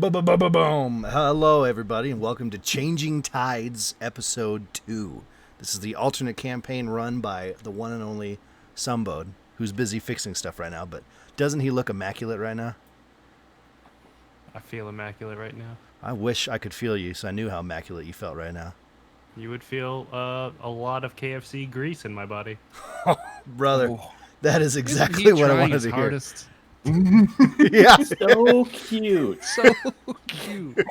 Boom! Hello, everybody, and welcome to Changing Tides, Episode 2. This is the alternate campaign run by the one and only Sumbode, who's busy fixing stuff right now, but doesn't he look immaculate right now? I feel immaculate right now. I wish I could feel you so I knew how immaculate you felt right now. You would feel a lot of KFC grease in my body. Brother, that is Isn't exactly he what I trying wanted his to hardest? hear. Yeah. So cute. So cute.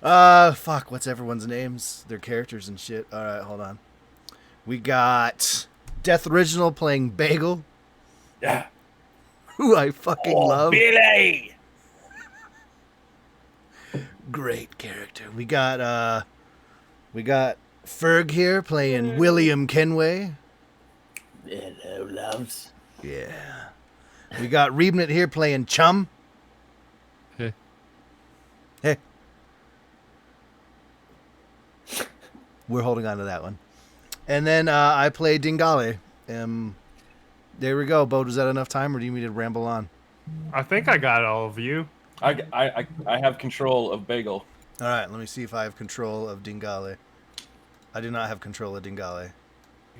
Fuck, what's everyone's names? Their characters and shit. Alright, hold on. We got Death Original playing Bagel, Yeah. who I fucking love. Billy! Great character. We got Ferg here playing William Kenway. Hello, loves. Yeah. We got Reebnit here playing Chum. Hey. Hey. We're holding on to that one. And then I play Dingale. There we go. Bo, was that enough time, or do you need to ramble on? I think I got all of you. I have control of Bagel. All right, let me see if I have control of Dingale. I do not have control of Dingale.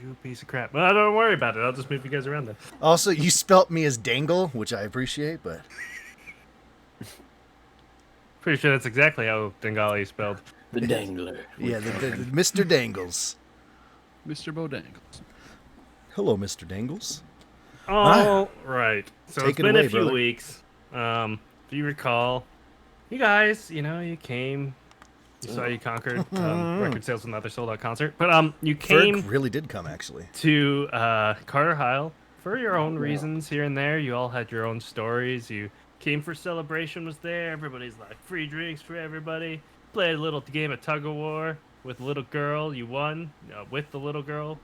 You piece of crap. Well, don't worry about it. I'll just move you guys around then. Also, you spelt me as Dangle, which I appreciate, but... Pretty sure that's exactly how Dengali is spelled. The Dangler. Yeah, the Mr. Dangles. Mr. Bodangles. Hello, Mr. Dangles. Oh, right. So Take it's it been away, a few brother. weeks. If you recall, you guys, you came, you saw you conquered record sales with another sold out concert. But you came Ferg really did come, actually. to Carter Heil for your own reasons here and there. You all had your own stories. You came for celebration, was there. Everybody's like, free drinks for everybody. Played a little game of tug of war with a little girl. You won with the little girl.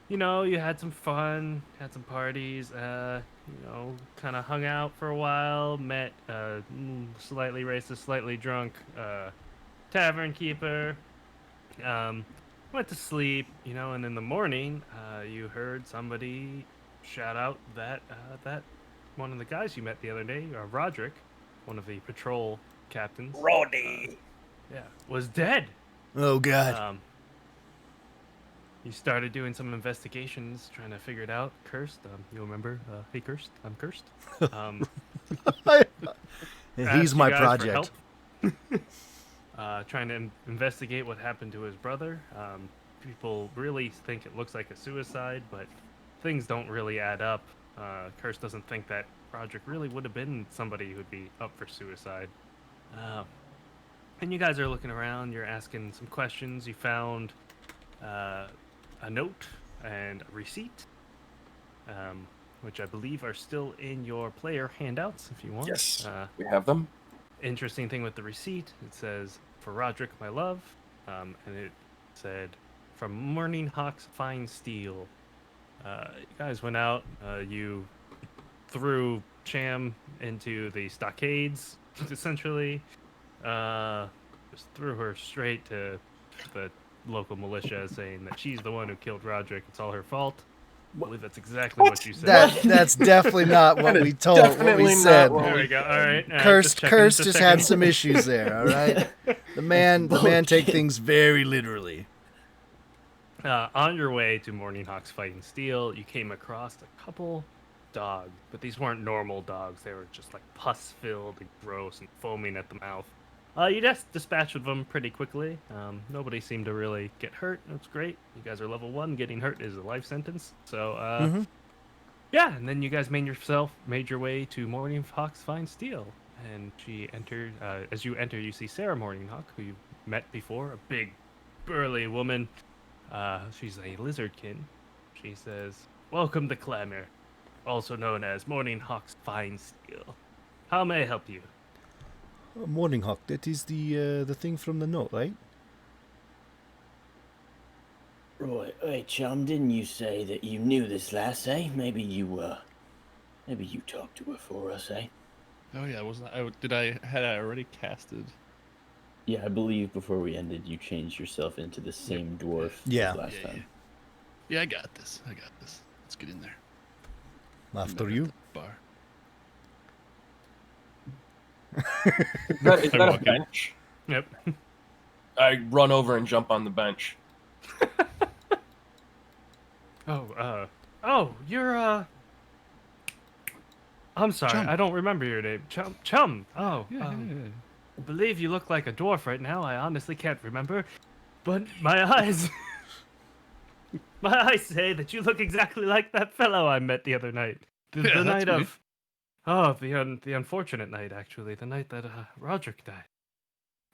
You had some fun, had some parties, kind of hung out for a while, met slightly racist, slightly drunk tavern keeper, went to sleep, and in the morning, you heard somebody shout out that one of the guys you met the other day, Roderick, one of the patrol captains, Roddy. was dead. Oh, God. You started doing some investigations, trying to figure it out. Cursed, you remember? Hey, Cursed, I'm cursed. He's Asked my you guys for project. help. Trying to investigate what happened to his brother. People really think it looks like a suicide, but things don't really add up. Curse doesn't think that Roderick really would have been somebody who'd be up for suicide. And you guys are looking around, you're asking some questions. You found a note and a receipt, which I believe are still in your player handouts if you want. Yes, we have them. Interesting thing with the receipt, it says, "For Roderick, my love," and it said, "From Morning Hawk's fine steel." You guys went out, you threw Cham into the stockades, essentially. Just threw her straight to the local militia, saying that she's the one who killed Roderick. It's all her fault. I believe that's exactly what you said. That's definitely not what we told, what we definitely not said. what There we go. All right. Cursed checking. just had some issues there, all right? The man take things very literally. On your way to Morning Hawk's Fighting Steel, you came across a couple dogs, but these weren't normal dogs. They were just like pus-filled and gross and foaming at the mouth. You just dispatched them pretty quickly. Nobody seemed to really get hurt. That's great. You guys are level 1. Getting hurt is a life sentence. So, yeah. And then you guys made your way to Morning Hawk's Fine Steel. And she entered. As you enter, you see Sarah Morninghawk, who you met before. A big, burly woman. She's a lizardkin. She says, "Welcome to Clamor, also known as Morning Hawk's Fine Steel. How may I help you?" Morning Hawk, that is the thing from the note, right? Roy, hey, chum, didn't you say that you knew this lass, eh? Maybe you talked to her for us, eh? Oh yeah, had I already casted? Yeah, I believe before we ended, you changed yourself into the same dwarf Yeah. as last time. Yeah, I got this. Let's get in there. After you. Bar. Is that a walk in. bench? Yep. I run over and jump on the bench. Oh, you're I'm sorry, Chum. I don't remember your name. Chum. Oh, Yeah. I believe you look like a dwarf right now. I honestly can't remember, but my eyes, my eyes say that you look exactly like that fellow I met the other night. The Yeah, that's night me. of, the unfortunate night actually, the night that Roderick died.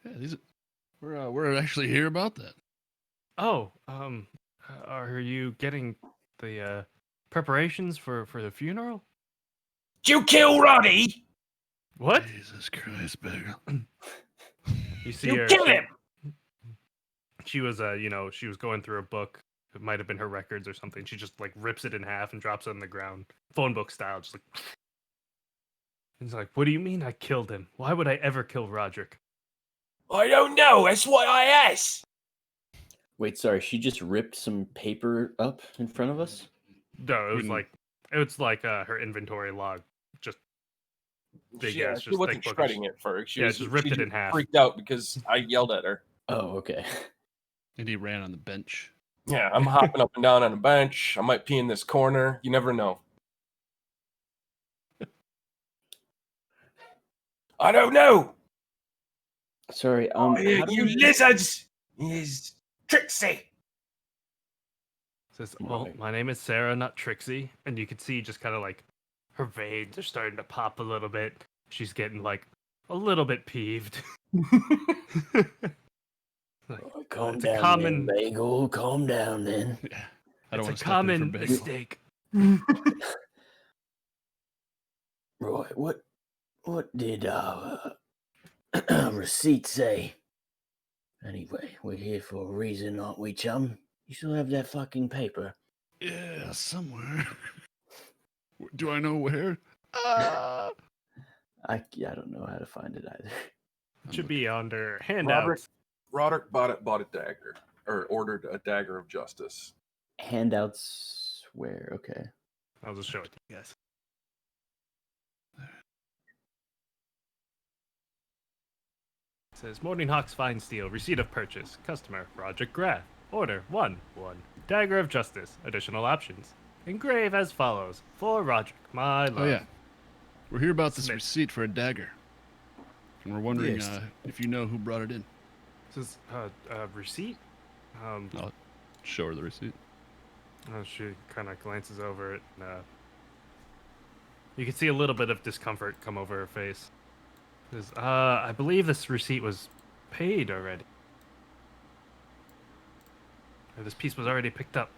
Yeah, we're actually here about that. Oh, are you getting the preparations for the funeral? Did you kill Roddy? What? Jesus Christ, Bagel. You see You her? kill him! She was she was going through a book. It might have been her records or something. She just like rips it in half and drops it on the ground, phone book style, just like. He's like, "What do you mean I killed him? Why would I ever kill Roderick?" I don't know. That's what I asked. Wait, sorry. She just ripped some paper up in front of us. No, it was Wouldn't- like her inventory log, just big Yeah, ass, she just wasn't thick book. shredding it first. Yeah, just ripped it in half. Freaked out because I yelled at her. Oh, okay. And he ran on the bench. Yeah, I'm hopping up and down on a bench. I might pee in this corner. You never know. I don't know. Sorry. Oh, how you, do you we- lizards! Is Trixie. Says, "Well, Right. my name is Sarah, not Trixie," and you can see just kind of like her veins are starting to pop a little bit. She's getting like a little bit peeved. Like, Oh, calm it's down, a common, then, Bagel. Calm down, then. Yeah. I don't it's a want to step in for common Bagel. mistake. Roy, what did our receipt say? Anyway, we're here for a reason, aren't we, chum? You still have that fucking paper? Yeah, somewhere. Do I know where? Ah! I don't know how to find it either. It should be under handouts. Roderick bought a dagger, or ordered a dagger of justice. Handouts where? Okay. I'll just show it to you guys. It says Morning Hawk's Fine Steel, receipt of purchase, customer Roderick Graff, order 1 dagger of justice, additional options, engrave as follows for Roderick, my love. Oh, yeah. We're here about this Smith. receipt for a dagger. And we're wondering Yes. if you know who brought it in. This is receipt. I'll show her the receipt. She kind of glances over it. And, you can see a little bit of discomfort come over her face. Says, I believe this receipt was paid already. Or this piece was already picked up.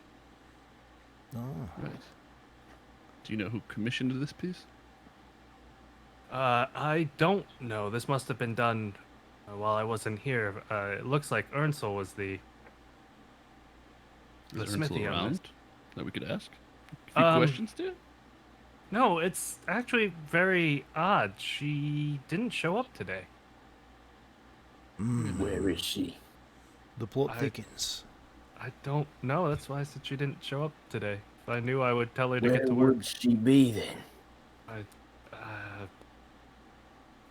Oh. Right. Do you know who commissioned this piece? I don't know. This must have been done while I wasn't here. It looks like Ernsel was the Is smithy Ernsel on around this. that we could ask? A few questions to? No, it's actually very odd. She didn't show up today. Where is she? The plot I- thickens. I don't know. That's why I said she didn't show up today. If I knew, I would tell her to Where get to work. would she be then?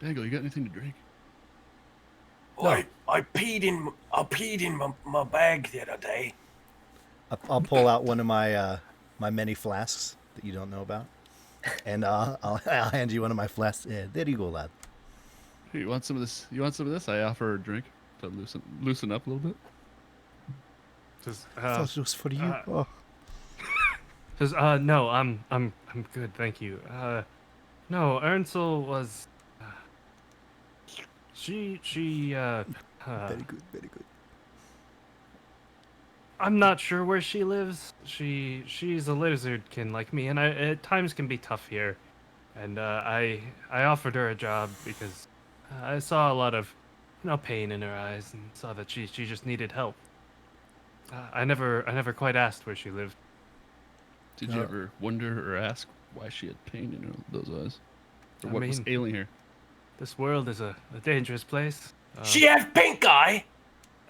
Bagel, you got anything to drink? I peed in my bag the other day. I'll pull out one of my my many flasks that you don't know about, and I'll hand you one of my flasks. Yeah, there you go, lad. Hey, you want some of this? You want some of this? I offer her a drink to loosen up a little bit. Says, I thought it was for you. Oh. says, no, I'm good, thank you. No, Ernsel was. She. Very good, very good. I'm not sure where she lives. She's a lizardkin like me, and at times can be tough here. And I offered her a job because I saw a lot of, pain in her eyes, and saw that she just needed help. I never quite asked where she lived. Did you ever wonder or ask why she had pain in those eyes? Or I what was mean- ailing her? This world is a dangerous place. She had pink eye.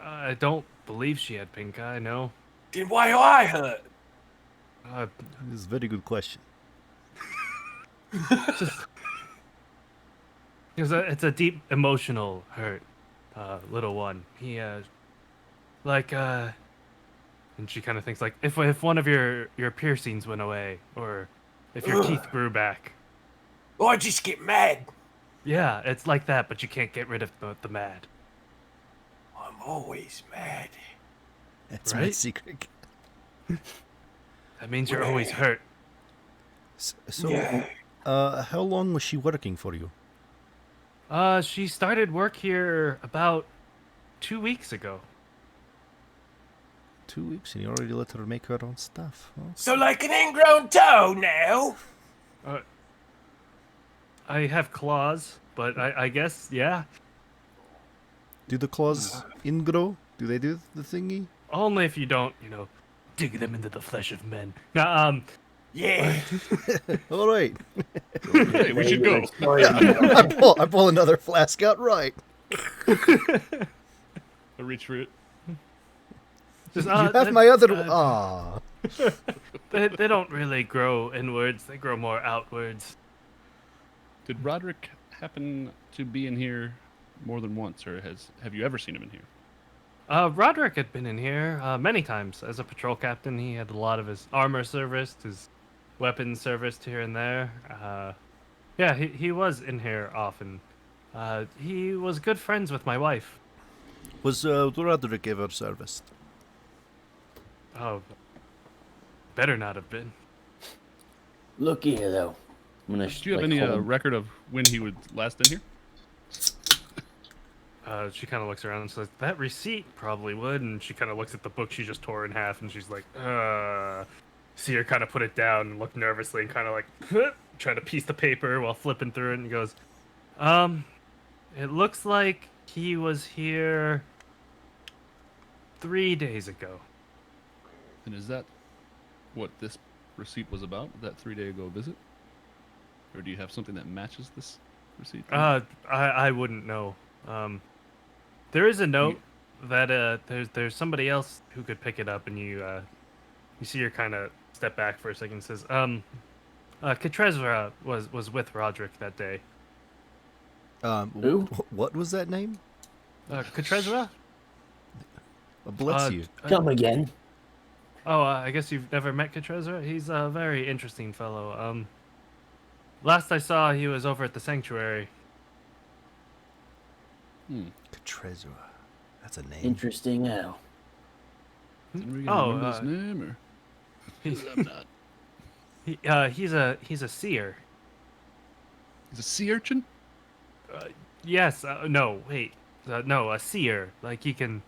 I don't believe she had pink eye. No. Then why I hurt? This is a very good question. It's a deep emotional hurt, little one. He like and she kind of thinks like if one of your piercings went away or if your teeth grew back. I just get mad. Yeah, it's like that, but you can't get rid of the mad. I'm always mad. That's my Right? secret. That means you're always hurt. So, Yeah. how long was she working for you? She started work here about 2 weeks ago. 2 weeks, and you already let her make her own stuff. Huh? So like an ingrown toe now? I have claws, but I guess, yeah. Do the claws ingrow? Do they do the thingy? Only if you don't, dig them into the flesh of men. Now, Yeah. All right. Hey, we should go. I pull another flask out. Right. I reach for it. just, You have my other. They don't really grow inwards. They grow more outwards. Did Roderick happen to be in here more than once, or have you ever seen him in here? Roderick had been in here many times as a patrol captain. He had a lot of his armor serviced, his weapons serviced here and there. Yeah, he was in here often. He was good friends with my wife. Was Roderick ever serviced? Oh, better not have been. Look here, though. I'm gonna. Do you have any record of when he was last in here? She kind of looks around and says, "That receipt probably would." And she kind of looks at the book she just tore in half, and she's like, See her kind of put it down and look nervously and kind of like try to piece the paper while flipping through it, and goes, it looks like he was here 3 days ago." And is that what this receipt was about? That 3-day ago visit? Or do you have something that matches this receipt? I wouldn't know. There is a note that there's somebody else who could pick it up, and you see her kind of step back for a second and says, Katrezra was with Roderick that day. Who? What was that name? Katrezra? Bless you. Come again. I guess you've never met Katrezra? He's a very interesting fellow. Last I saw, he was over at the sanctuary. Katrezra. That's a name. Interesting how. Did we remember his name, or? He's, I'm not. he's a seer. He's a sea urchin? Yes. No. Wait. No. A seer. Like he can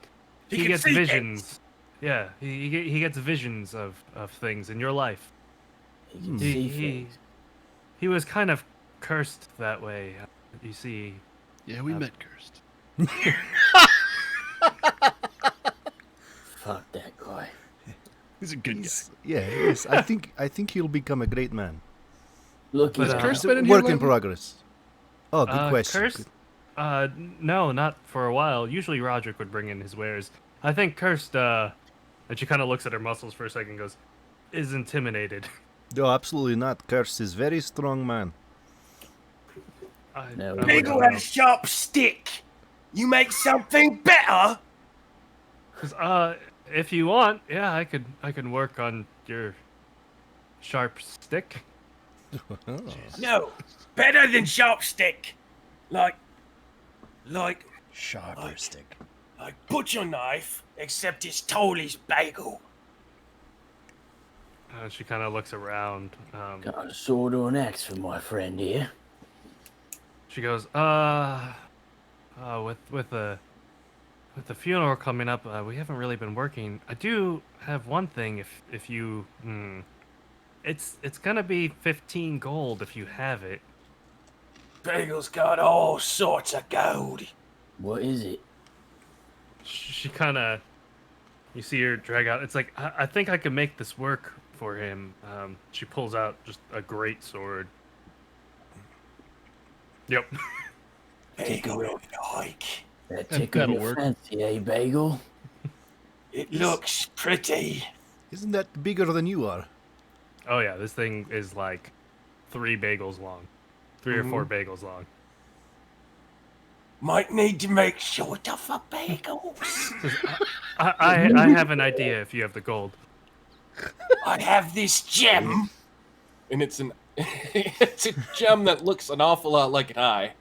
gets see visions. things. Yeah. He gets visions of things in your life. He can see He things. he was kind of cursed that way. You see. Yeah, we met cursed. Fuck that guy. He's a good guy. Yeah, yes. I think he'll become a great man. Look But, here. Curse It's a been in here work in lately? progress. Oh, good question. Cursed? No, not for a while. Usually Roderick would bring in his wares. I think Cursed, and she kind of looks at her muscles for a second and goes, is intimidated. No, absolutely not. Curse is very strong man. No, I we wouldn't Bagel know. had a sharp stick. You make something better? 'Cause, if you want, yeah, I could work on your sharp stick. No. Better than sharp stick. Like Sharper stick. butcher knife, except it's Tolly's bagel. She kind of looks around. Got a sword or an axe for my friend here. She goes, with the funeral coming up, we haven't really been working. I do have one thing. If you, it's gonna be 15 gold if you have it. Bagel's got all sorts of gold. What is it? She kind of, you see her drag out. It's like I think I can make this work for him. She pulls out just a great sword. Yep. Bagel don't like. That That- tickle that'll your work. fancy, eh, Bagel? It looks pretty. Isn't that bigger than you are? Oh yeah, this thing is like 3 bagels long, 3 or 4 bagels long. Might need to make shorter for bagels. Says, I have an idea if you have the gold. I have this gem. And it's it's a gem that looks an awful lot like an eye.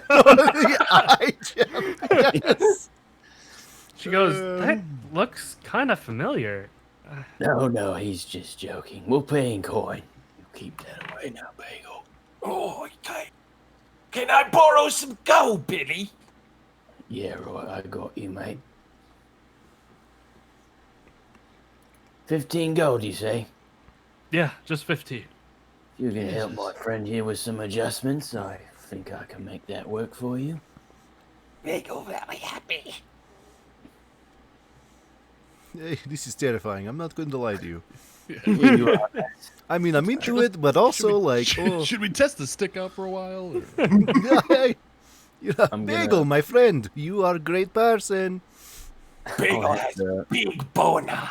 The eye gem. Yes. She goes, that looks kind of familiar. No, he's just joking. We'll pay in coin. You keep that away now, Bagel. Oh, okay. Can I borrow some gold, Billy? Yeah, right, I got you, mate. 15 gold, you say? Yeah, just 15. If you can help my friend here with some adjustments, I think I can make that work for you. Bagel very happy. Hey, this is terrifying. I'm not going to lie to you. Here you are. I mean, I'm into it, but also like, Should we test the stick out for a while? Or? hey, you know, I'm Bagel, gonna- my friend, you are a great person. Bagel I'll has have a to- big boner.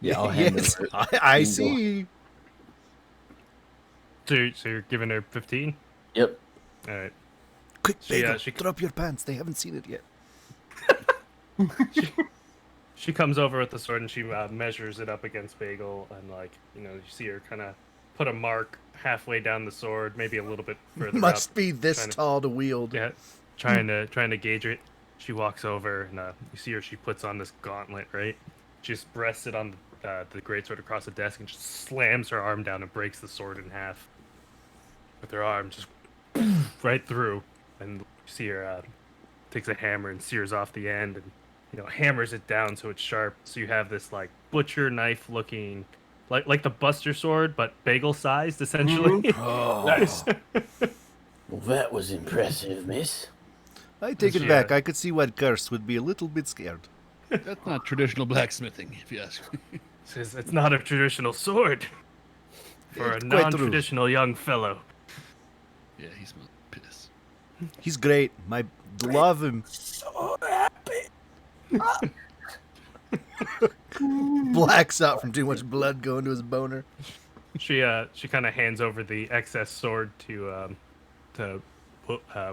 Yeah, I'll hand Yes, over. I Bingo. see. So you're giving her 15? Yep. All right. Quick, She, Bagel, she- drop your pants. They haven't seen it yet. She comes over with the sword and she measures it up against Bagel, and you see her kind of put a mark halfway down the sword, maybe a little bit further Must up. be this trying to- tall to wield. Yeah, trying to gauge it. She walks over and you see her. She puts on this gauntlet, right? She just rests it on the greatsword across the desk and just slams her arm down and breaks the sword in half with her arm, just right through. And you see her takes a hammer and sears off the end and hammers it down so it's sharp. So you have this like butcher knife looking, like the Buster sword, but bagel sized essentially. Oh, Nice. Well, that was impressive, miss. I take it Yeah. back. I could see why Curse would be a little bit scared. That's not traditional blacksmithing, if you ask me. Says it's not a traditional sword for a It's quite true. non-traditional young fellow. Yeah, he smells piss. He's great. I love him. So happy. Blacks out from too much blood going to his boner. She kind of hands over the excess sword to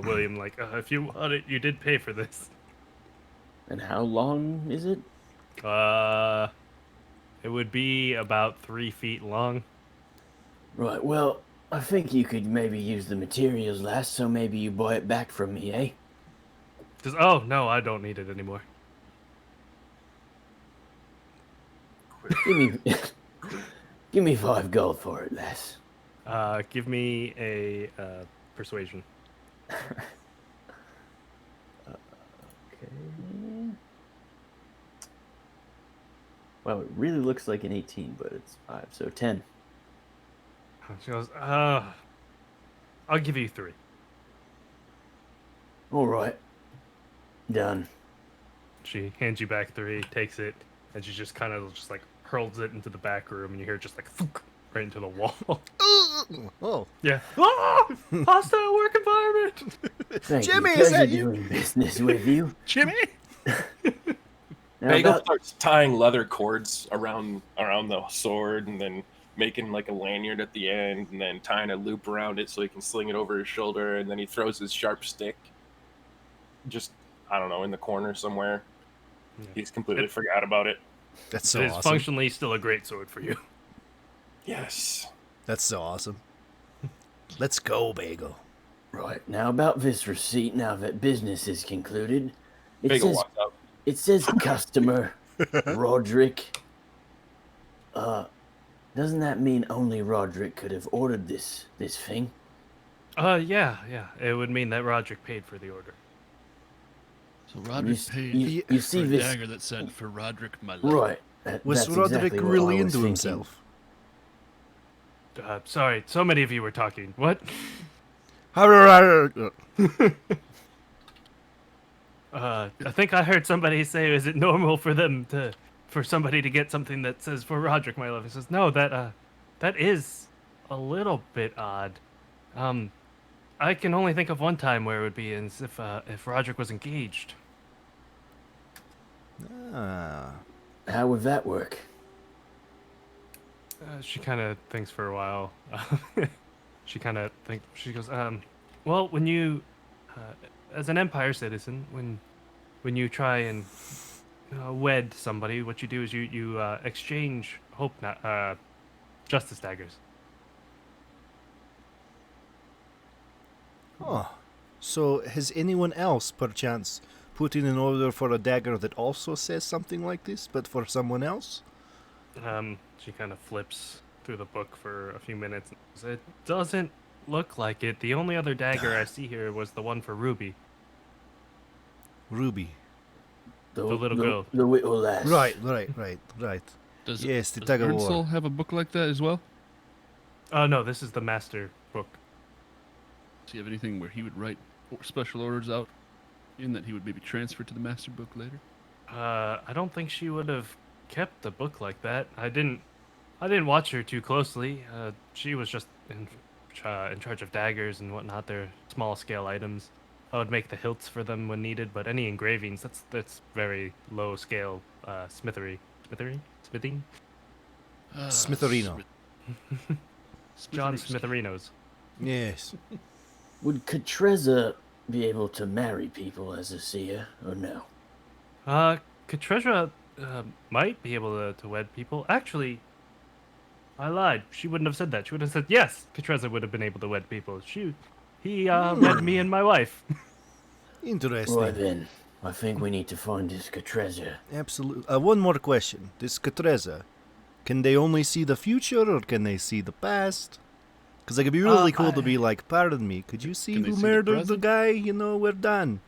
William. Like, if you want it, you did pay for this. And how long is it? It would be about 3 feet long. Right, well, I think you could maybe use the materials last, so maybe you buy it back from me, eh? Says, oh no, I don't need it anymore. Give me, give me 5 gold for it, lass. Give me a persuasion. Okay. Well, it really looks like an 18, but it's 5, so 10. She goes, I'll give you 3. All right. Done. She hands you back 3, takes it, and she just kind of just like hurls it into the back room, and you hear just like thunk, right into the wall. Oh, Yeah. Ah! Hostile work environment. Thank Jimmy, you. is Pleasure that you? doing business with you. Jimmy! Now Bagel about- starts tying leather cords around the sword, and then making like a lanyard at the end, and then tying a loop around it so he can sling it over his shoulder, and then he throws his sharp stick just, I don't know, in the corner somewhere. Yeah. He's completely forgot about it. that's so It is awesome. functionally still a great sword for you. Yes. That's so awesome. Let's go, Bagel. Right, now about this receipt, now that business is concluded. It Bagel says, walks up. it says customer Roderick. Doesn't that mean only Roderick could have ordered this thing? Yeah. It would mean that Roderick paid for the order. So Roderick s- paid you for see a this- dagger that said, for Roderick, my love. Right. Was that's Roderick exactly what really I was into thinking. himself? Sorry, so many of you were talking. What? I think I heard somebody say, "Is it normal for somebody to get something that says for Roderick, my love?" He says, "No, that is a little bit odd. I can only think of one time where it would be as if Roderick was engaged." Ah. How would that work? She kind of thinks for a while. She goes, well, when you as an Empire citizen, when you try and wed somebody, what you do is you exchange justice daggers. Oh, so has anyone else, perchance, put in an order for a dagger that also says something like this, but for someone else? She kind of flips through the book for a few minutes. And says, it doesn't look like it. The only other dagger I see here was the one for Ruby, Ruby. the little girl. The little lass. Right. Does Yes, the does tug of war. Ernsel have a book like that as well? Oh no, this is the master book. Does he have anything where he would write special orders out in that he would maybe transfer to the master book later? I don't think she would have kept the book like that. I didn't watch her too closely. She was just in charge of daggers and whatnot. They're small scale items. I would make the hilts for them when needed, but any engravings, that's very low scale smithing. Smitherino. John Smitherinos. Yes. Would Catreza be able to marry people as a seer, or no? Katresha might be able to wed people. Actually, I lied. She wouldn't have said that. She would have said yes. Katreza would have been able to wed people. He wed me and my wife. Interesting. Right then, I think we need to find this Catreza. Absolutely. One more question. This Catreza, can they only see the future or can they see the past? Because it could be really cool to be like, pardon me, could you see Can they who see the murdered the present? guy? You know, we're done.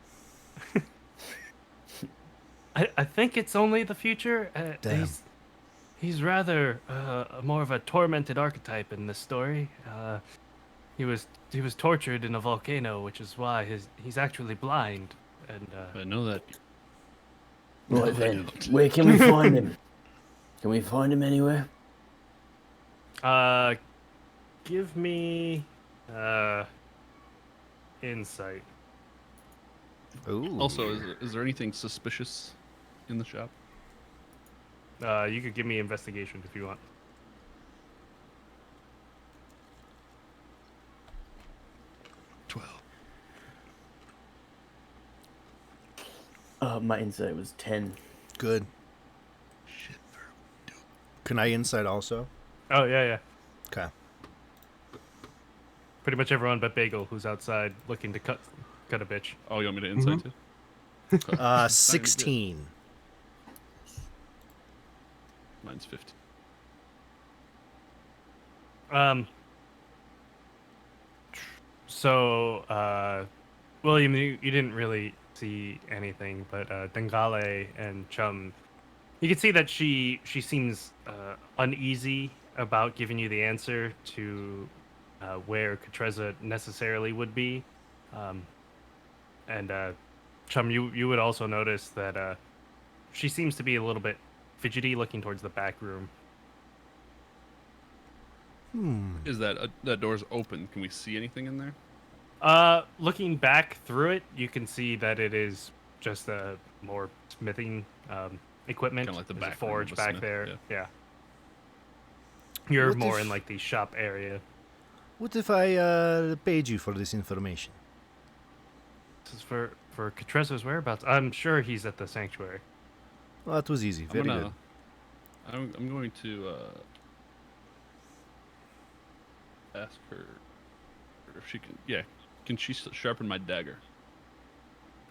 I think it's only the future. Damn. He's rather more of a tormented archetype in this story. He was tortured in a volcano, which is why he's actually blind. And I know that. Right then, where can we find him? Can we find him anywhere? give me insight. Ooh. Also, is there anything suspicious in the shop? You could give me investigation if you want. My insight was 10. Good. Can I insight also? Oh yeah. Okay. Pretty much everyone but Bagel, who's outside looking to cut a bitch. Oh, you want me to insight too? 16. Mine's 50. So, William, you didn't really see anything, but Dengale and Chum, you can see that she seems uneasy about giving you the answer to where Catreza necessarily would be. And Chum, you would also notice that she seems to be a little bit fidgety, looking towards the back room. Is that door's open? Can we see anything in there? Looking back through it, you can see that it is just a more smithing equipment. Kinda like the There's a back room forge of a back smith, there. yeah. Yeah. You're What more if- in like the shop area. What if I paid you for this information? This is for Catreza's whereabouts. I'm sure he's at the sanctuary. Well, that was easy. Very good. I'm going to ask her if she can. Yeah, can she sharpen my dagger?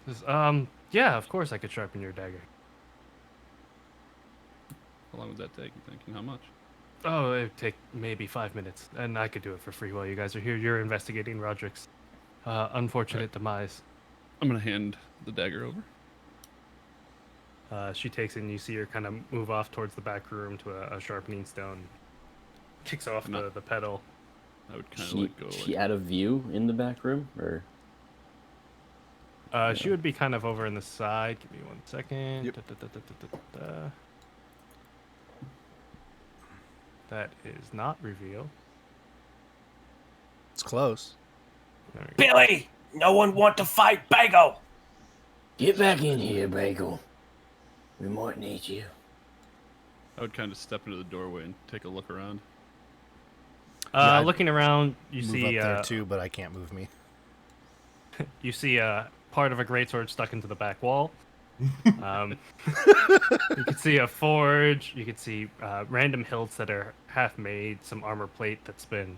Says, yeah, of course I could sharpen your dagger. How long would that take? You thinking? How much? Oh, it'd take maybe 5 minutes, and I could do it for free while you guys are here. You're investigating Roderick's unfortunate demise. I'm gonna hand the dagger over. She takes it, and you see her kind of move off towards the back room to a sharpening stone. Kicks off No. the pedal. I would kind of let go. She out of view in the back room, or She would be kind of over in the side. Give me 1 second. Yep. Da. That is not reveal. It's close. There we go. Billy, no one want to fight Bagel. get back in here, Bagel. We might need you. I would kind of step into the doorway and take a look around. Looking around, you Move see up there too, but I can't move me. you see part of a greatsword stuck into the back wall. You can see a forge. You can see random hilts that are half made. Some armor plate that's been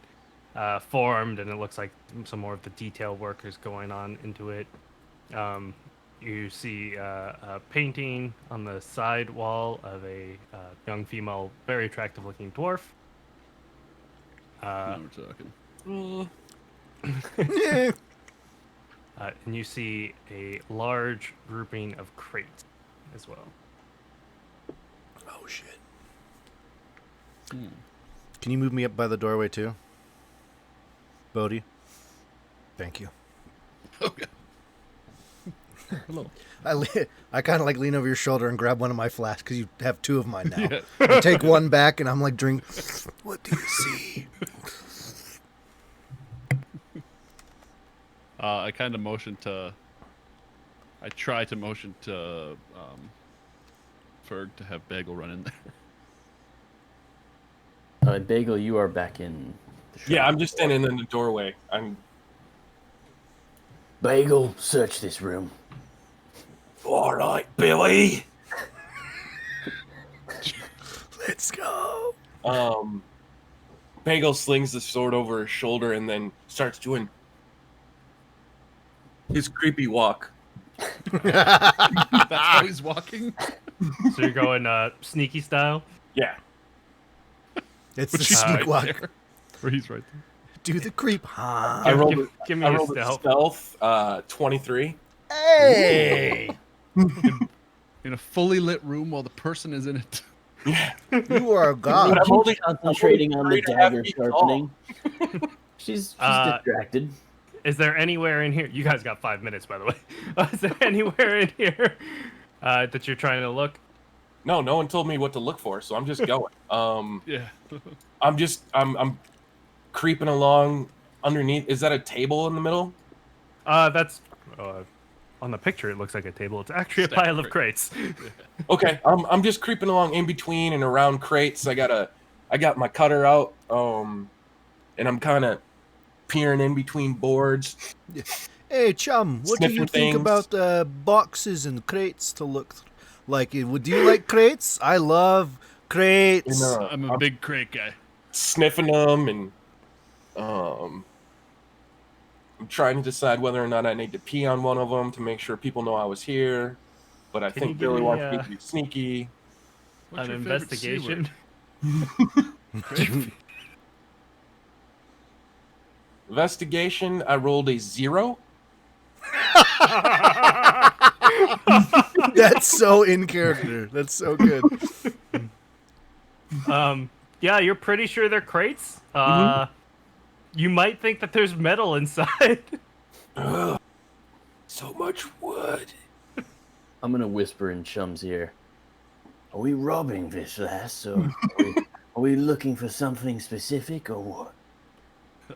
formed, and it looks like some more of the detail work is going on into it. You see a painting on the side wall of a young female, very attractive-looking dwarf. Now we're talking. And you see a large grouping of crates as well. Oh shit! Hmm. Can you move me up by the doorway too, Bodhi? Thank you. Okay. Hello. I kind of like lean over your shoulder and grab one of my flasks because you have two of mine now. Yeah. I take one back and I'm like, drink. What do you see? I kind of motion to. I try to motion to Ferg to have Bagel run in there. Bagel, you are back in the shop. Yeah, I'm just standing in the doorway. Bagel, search this room. All right, Billy. Let's go. Bagel slings the sword over his shoulder and then starts doing his creepy walk. That's how he's walking. So you're going sneaky style. Yeah. It's the Which he's sneak right walk. there. Where he's right there. Do the creep. Huh? I rolled, give me I a rolled stealth. a stealth 23. Hey! In a fully lit room while the person is in it. You are a god. I'm only Concentrating on the 3.5 dagger feet sharpening. She's distracted. Is there anywhere in here? You guys got 5 minutes, by the way. Is there anywhere in here that you're trying to look? No one told me what to look for, so I'm just going. Yeah. I'm creeping along underneath. Is that a table in the middle? That's on the picture. It looks like a table. It's actually a Stack pile of crate. crates. Okay, I'm just creeping along in between and around crates. I got my cutter out, and I'm kind of peering in between boards. Hey, chum, what do you Sniffing think things. about boxes and crates to look like? Would you like crates? I love crates. And, I'm a big crate guy. sniffing them, and I'm trying to decide whether or not I need to pee on one of them to make sure people know I was here. But I Can you think give Billy me, wants me to be sneaky. What's An your favorite investigation. C-word? Investigation, I rolled a 0. That's so in character. That's so good. Yeah, you're pretty sure they're crates. You might think that there's metal inside. So much wood. I'm gonna whisper in Chum's ear. Are we robbing this lass, or are we looking for something specific, or what?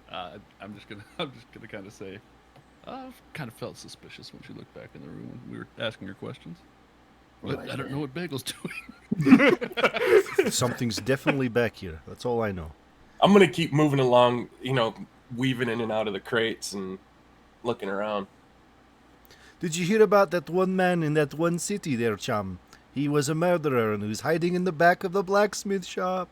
I'm just gonna kind of say, I've kind of felt suspicious when she looked back in the room when we were asking her questions. But Right I don't then. know what Bagel's doing. Something's definitely back here. That's all I know. I'm going to keep moving along, weaving in and out of the crates and looking around. Did you hear about that one man in that one city there, chum? He was a murderer and he was hiding in the back of the blacksmith shop.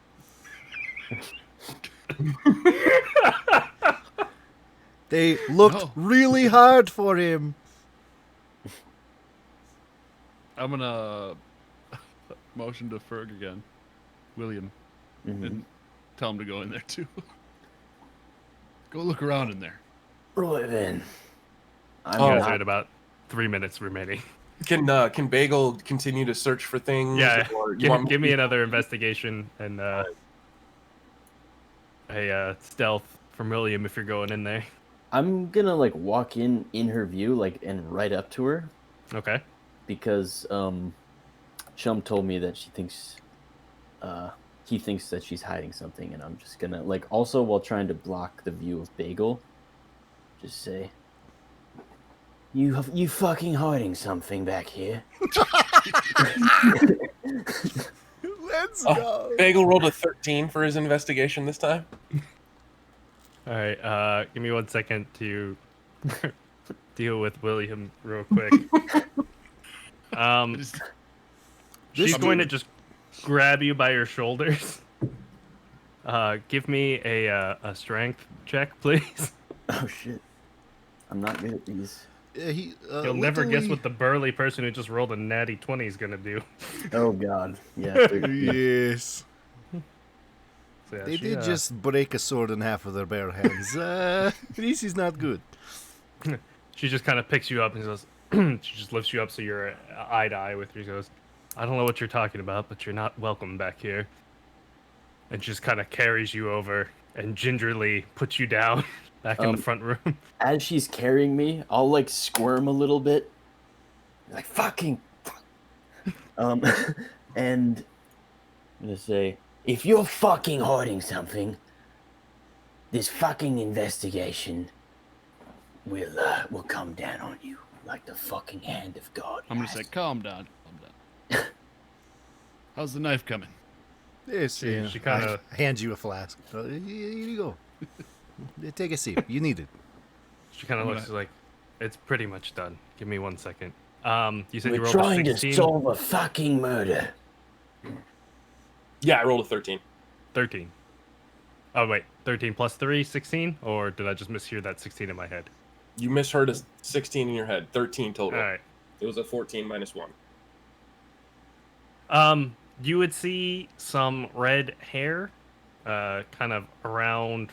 They looked No. really hard for him. I'm gonna motion to Ferg again, William, and tell him to go in there too. Go look around in there. Right then. You guys are at about 3 minutes remaining. Can Bagel continue to search for things? Yeah, Or you want give me another investigation and a stealth from William if you're going in there. I'm gonna walk in her view, and right up to her, Okay. because Chum told me that she thinks he thinks that she's hiding something, and I'm just gonna also while trying to block the view of Bagel, just say, You fucking hiding something back here? Let's go. Bagel rolled a 13 for his investigation this time. All right. Give me 1 second to deal with William real quick. Just- She's This going to dude- just grab you by your shoulders. Give me a strength check, please. Oh shit. I'm not good at these. You'll never guess what the burly person who just rolled a natty 20 is gonna do. Oh god. Yeah. 13. Yes. So yeah, They she, did just break a sword in half with their bare hands. This is not good. She just kind of picks you up and goes. She just lifts you up so you're eye to eye with her. She goes, "I don't know what you're talking about, but you're not welcome back here." And just kind of carries you over and gingerly puts you down back in the front room. As she's carrying me, I'll like squirm a little bit. Like fucking fuck. And I'm gonna say, if you're fucking hiding something, this fucking investigation will come down on you like the fucking hand of God. I'm gonna say, calm down. How's the knife coming? Yes, She yeah. kinda- I hand you a flask. Here you go. Take a seat. You need it. She kind of looks like, "It's pretty much done. Give me 1 second." You said you We're rolled a trying to 16? solve a fucking murder. Yeah, I rolled a 13. 13. Oh wait, 13 plus 3, 16? Or did I just mishear that 16 in my head? You misheard a 16 in your head. 13 total. All right. It was a 14 minus 1. You would see some red hair, kind of around,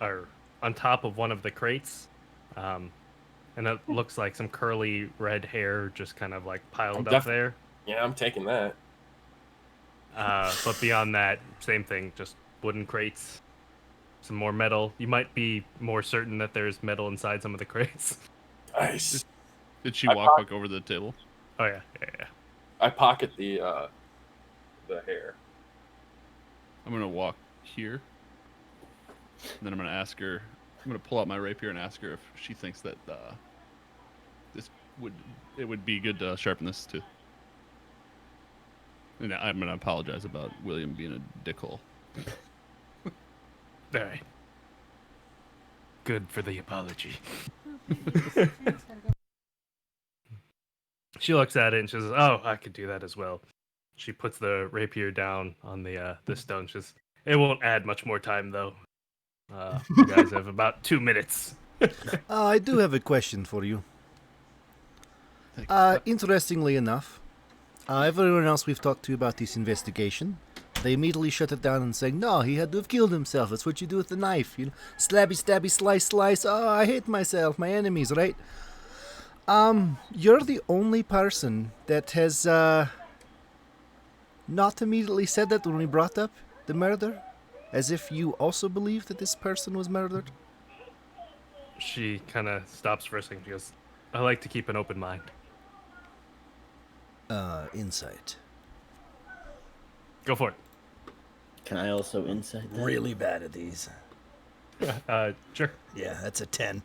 or on top of one of the crates, and it looks like some curly red hair just kind of like piled up there. Yeah, I'm taking that. But beyond that, same thing, just wooden crates, some more metal. You might be more certain that there's metal inside some of the crates. Nice. Did she walk back over the table? Oh yeah, yeah. I pocket the hair. I'm gonna walk here, and then I'm gonna ask her. I'm gonna pull out my rapier and ask her if she thinks that it would be good to sharpen this too. And I'm gonna apologize about William being a dickhole. All right. Good for the apology. She looks at it and she says, "Oh, I could do that as well." She puts the rapier down on the stone. She says, "It won't add much more time though. You guys have about 2 minutes." I do have a question for you. Interestingly enough, everyone else we've talked to about this investigation, they immediately shut it down and saying, "No, he had to have killed himself. That's what you do with the knife. You know, stabby, stabby, slice, slice. Oh, I hate myself, my enemies, right?" You're the only person that has not immediately said that when we brought up the murder, as if you also believe that this person was murdered. She kind of stops for a second. She goes, "I like to keep an open mind." Insight. Go for it. Can I also insight that? Really bad at these. Sure. Yeah, that's a 10.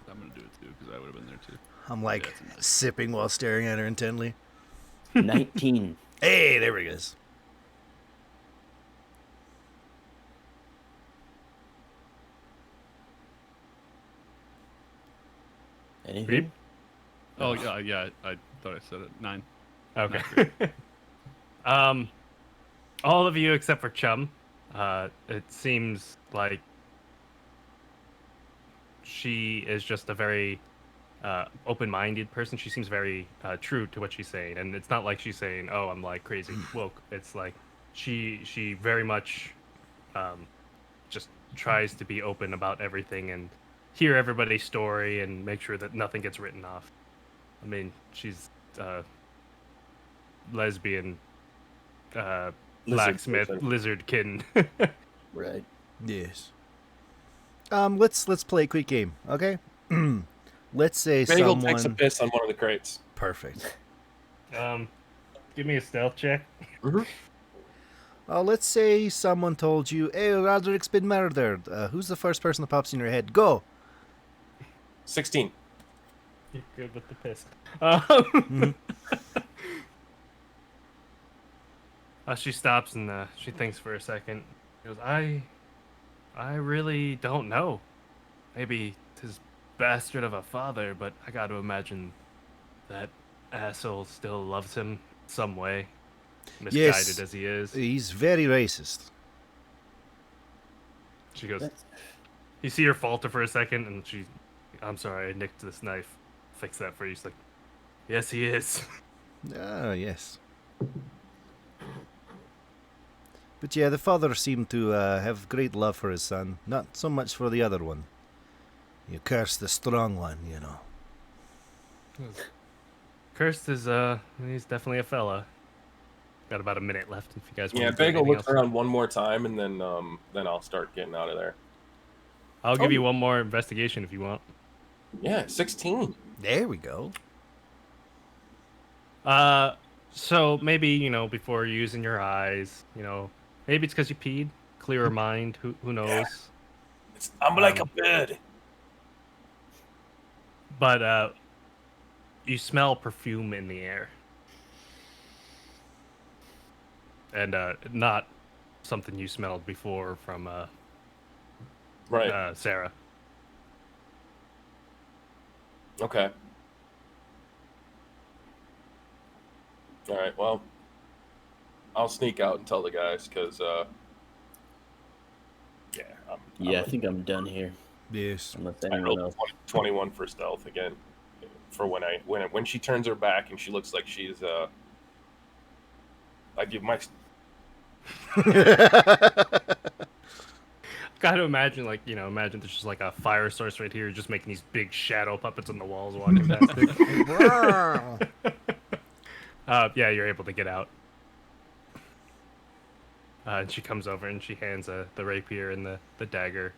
I'm gonna do it too because I would have been there too. I'm like sipping while staring at her intently. 19. Hey, there he is. Anything? Oh yeah. I thought I said it. 9. Okay. All of you except for Chum. It seems like she is just a very open-minded person. She seems very true to what she's saying, and it's not like she's saying, "Oh, I'm like crazy woke." It's like she very much just tries to be open about everything and hear everybody's story and make sure that nothing gets written off. I mean, she's lesbian, blacksmith, person. lizardkin. Right. Yes. Let's play a quick game, okay? Let's say Bagel someone. takes a piss on one of the crates. Perfect. Give me a stealth check. Let's say someone told you, "Hey, Roderick's been murdered." Who's the first person that pops in your head? Go. 16. You're good with the piss. She stops and she thinks for a second. She goes, I really don't know. Maybe his bastard of a father, but I got to imagine that asshole still loves him some way, misguided Yes. as he is. He's very racist. She goes, That's- you see her falter for a second, and I'm sorry, I nicked this knife. Fix that for you. She's like, yes, he is. Ah, yes. But yeah, the father seemed to have great love for his son, not so much for the other one. You curse the strong one, you know. Cursed is, he's definitely a fella. Got about a minute left if you guys want Yeah, to do Bagel anything looks else. around one more time, and then I'll start getting out of there. I'll give Oh. you one more investigation if you want. Yeah, 16. There we go. So maybe, before using your eyes, maybe it's because you peed, clearer mind, who knows? I'm like a bird. But you smell perfume in the air. And not something you smelled before from Right. Sarah. Okay. All right. Well, I'll sneak out and tell the guys because, yeah. I think I'm done here. Yes. Unless I anyone rolled else. 21 for stealth again. For when she turns her back and she looks like she's I give my Gotta imagine, imagine there's just like a fire source right here, just making these big shadow puppets on the walls walking past it. Yeah, you're able to get out. And she comes over and she hands the rapier and the dagger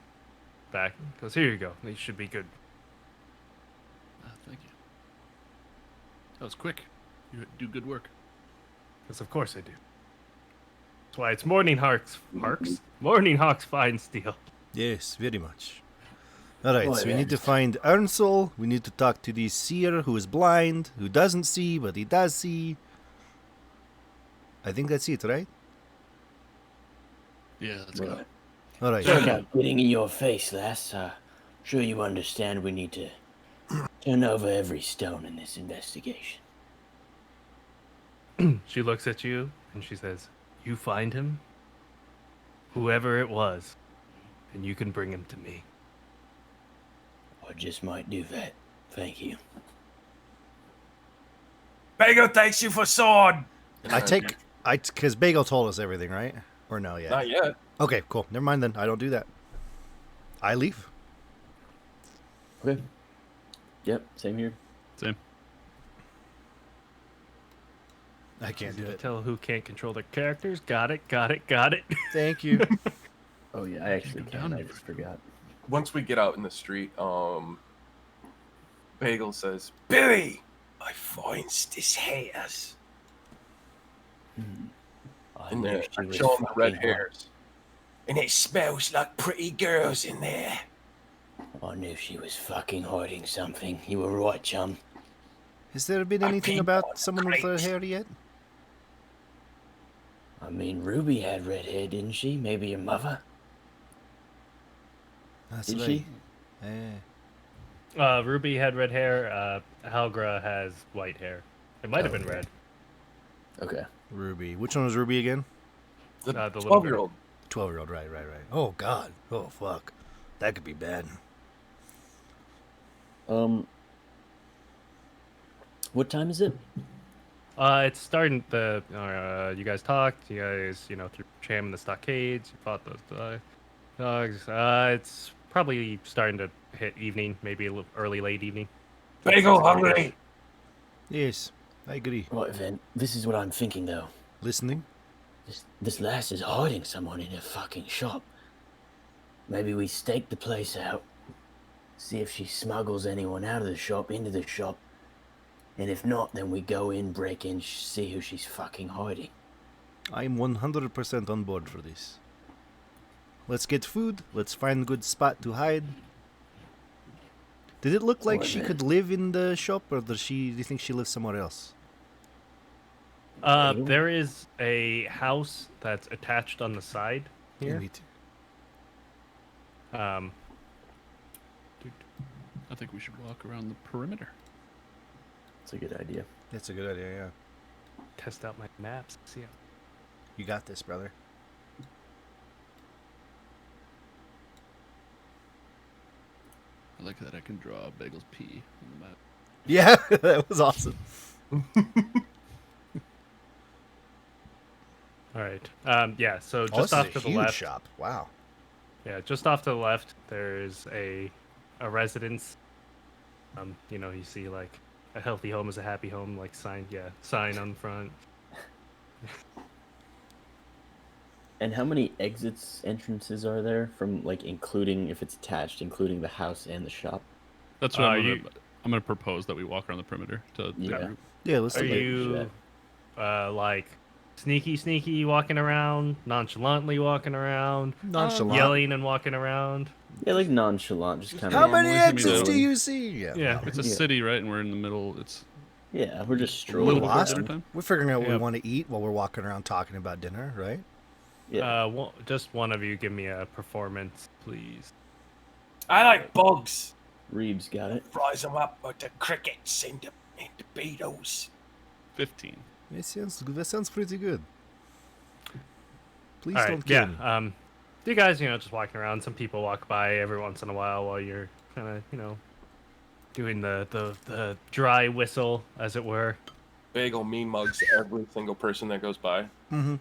back. Goes, here you go. These should be good. Thank you. That was quick. You do good work. Because of course I do. That's why it's Morning Hawks. Morning Hawks fine steel. Yes, very much. Alright, Boy, so we man. need to find Ernsel. We need to talk to the seer who is blind, who doesn't see, but he does see. I think that's it, right? Yeah, let's go. Right. Alright. Without getting in your face, lass, sure you understand we need to turn over every stone in this investigation. She looks at you and she says, you find him? Whoever it was. And you can bring him to me. I just might do that. Thank you. Bagel takes you for sword. Because Bagel told us everything, right? Or no, yeah. not yet. Okay, cool. Never mind then. I don't do that. I leave. Okay. Yep, same here. Same. I can't do it. Tell who can't control their characters. Got it. Thank you. Oh yeah, I actually Go can. down I here. just forgot. Once we get out in the street, Bagel says, Billy, I finds this hairs. I and knew I she was show him the red fucking hot. hairs. And it smells like pretty girls in there. I knew she was fucking hiding something. You were right, chum. Has there been I anything peed about on someone with red crates. hair yet? I mean, Ruby had red hair, didn't she? Maybe your mother? That's Did right. she? Yeah. Ruby had red hair. Halgra has white hair. It might have been Okay. red. Okay. Ruby. Which one was Ruby again? The The little 12-year-old. 12-year-old. Right. Oh, God. Oh, fuck. That could be bad. What time is it? It's starting you guys talked. You guys, through jamming the stockades. You fought those dogs. It's probably starting to hit evening, maybe a little early, late evening. Bagel hungry. Yes, I agree. Right, then. This is what I'm thinking, though. Listening? This lass is hiding someone in her fucking shop. Maybe we stake the place out, see if she smuggles anyone out of the shop into the shop, and if not, then we go in, break in, see who she's fucking hiding. I'm 100% on board for this. Let's get food. Let's find a good spot to hide. Did it look like Alright, she man. could live in the shop, or do you think she lives somewhere else? There is a house that's attached on the side here. Me too. I think we should walk around the perimeter. That's a good idea. That's a good idea, yeah. Test out my maps. See ya. You got this, brother. I like that I can draw Bagel's P on the map. Yeah, that was awesome. All right. Yeah. So Oh, just this off is to a the huge left. shop. Wow. Yeah, just off to the left, there's a residence. You know, you see like a healthy home is a happy home, like sign on the front. And how many entrances are there from, like, including, if it's attached, including the house and the shop? That's what I'm you- gonna propose that we walk around the perimeter to the Yeah. group. Yeah, let's Are do it. you like sneaky walking around, nonchalantly walking around, Nonchalant. yelling and walking around? Yeah, like nonchalant, just kind How of. many Yeah, exits do Dylan. you see? Yeah. Yeah. It's a Yeah. city, right? And we're in the middle. It's Yeah, we're just a strolling. little We're before lost. dinner time. We're figuring out what we Yep. want to eat while we're walking around talking about dinner, right? Yeah. Just one of you give me a performance, please. I like bugs. Reeves got it. Fries them up with the crickets and the beetles. 15. It sounds good. That sounds pretty good. Please All don't right. kill Yeah. me. You guys, just walking around. Some people walk by every once in a while you're kind of, doing the dry whistle, as it were. Bagel mean mugs every single person that goes by. Mm-hmm.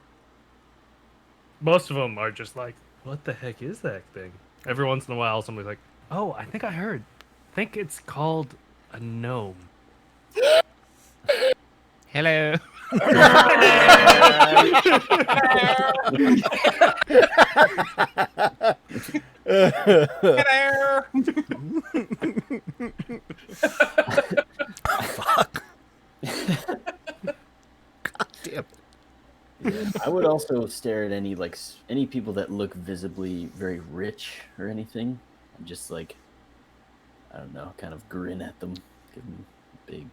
Most of them are just like, "What the heck is that thing?" Every once in a while, somebody's like, "Oh, I think I heard. I think it's called a gnome." Hello. Fuck. God damn. I would also stare at any people that look visibly very rich or anything, and just like, I don't know, kind of grin at them, give them a big.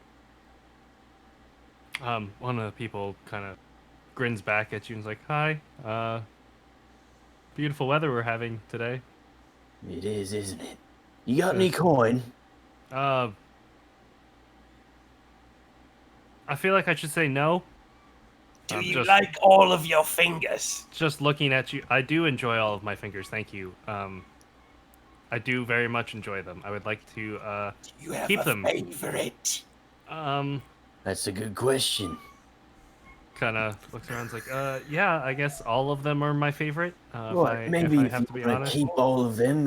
One of the people kind of grins back at you and is like, "Hi. Beautiful weather we're having today. It is, isn't it? You got any coin? I feel like I should say no. Do you just- like all of your fingers? Just looking at you, I do enjoy all of my fingers. Thank you. I do very much enjoy them. I would like to Do you have keep a them. favorite? That's a good question. Kind of looks around, and is like, yeah, I guess all of them are my favorite. What? Maybe if I if have you to be want to honest. keep all of them,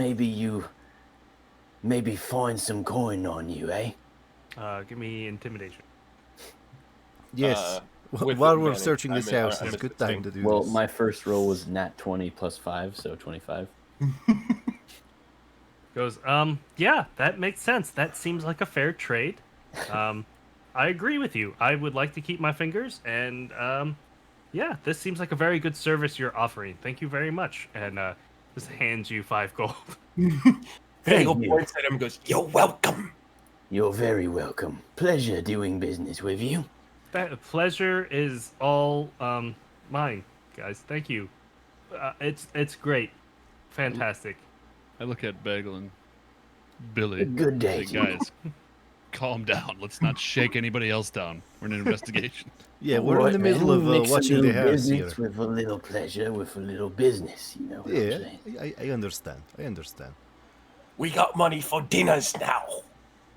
maybe find some coin on you, eh? Give me intimidation. Yes. with While we're advantage. searching this I'm house, it's a good assisting. time to do Well, this. my first roll was nat 20 plus 5, so 25. Goes, yeah, that makes sense. That seems like a fair trade. I agree with you. I would like to keep my fingers, and yeah, this seems like a very good service you're offering. Thank you very much. And just hands you 5 gold. Bagel you. points at him and goes, "You're welcome." You're very welcome. Pleasure doing business with you. That pleasure is all mine, guys. Thank you. It's great, fantastic. I look at Bagel and Billy. Good day. Say, guys, calm down. Let's not shake anybody else down. We're in an investigation. Yeah, we're in the What, middle man? of Mix a watching the little house here. business with a little pleasure, with a little business. You know what I'm Yeah, saying? I understand. I understand. We got money for dinners now.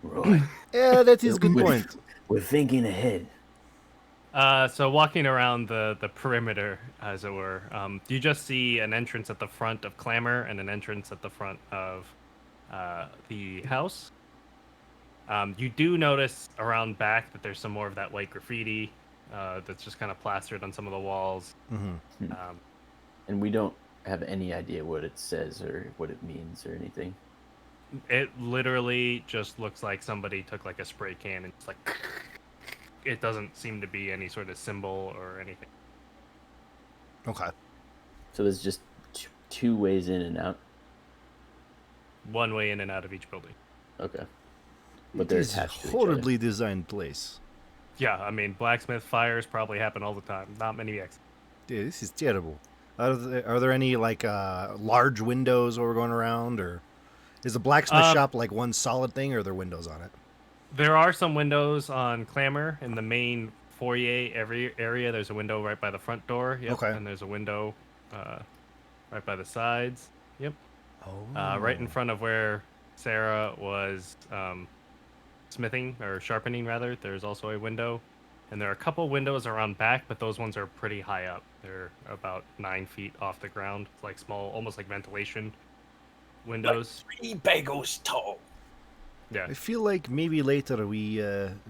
Right. Yeah, that is a good We're- point. We're thinking ahead. So walking around the perimeter, as it were, you just see an entrance at the front of Clamor and an entrance at the front of the house. You do notice around back that there's some more of that white graffiti that's just kind of plastered on some of the walls. Mm-hmm. And we don't have any idea what it says or what it means or anything. It literally just looks like somebody took like a spray can and just like it doesn't seem to be any sort of symbol or anything. Okay. So there's just two ways in and out. One way in and out of each building. Okay. But they're It is a attached to each other. horribly designed place. Yeah, I mean blacksmith fires probably happen all the time. Not many exits. Yeah, this is terrible. Are there any like large windows while we're going around, or Is the blacksmith Um, shop like one solid thing, or are there windows on it? There are some windows on Clamor in the main foyer area. There's a window right by the front door. Yep. Okay. And there's a window right by the sides. Yep. Oh. Right in front of where Sarah was smithing or sharpening, rather. There's also a window, and there are a couple windows around back, but those ones are pretty high up. They're about 9 feet off the ground, like small, almost like ventilation windows. Like 3 bagels tall. Yeah. I feel like maybe later we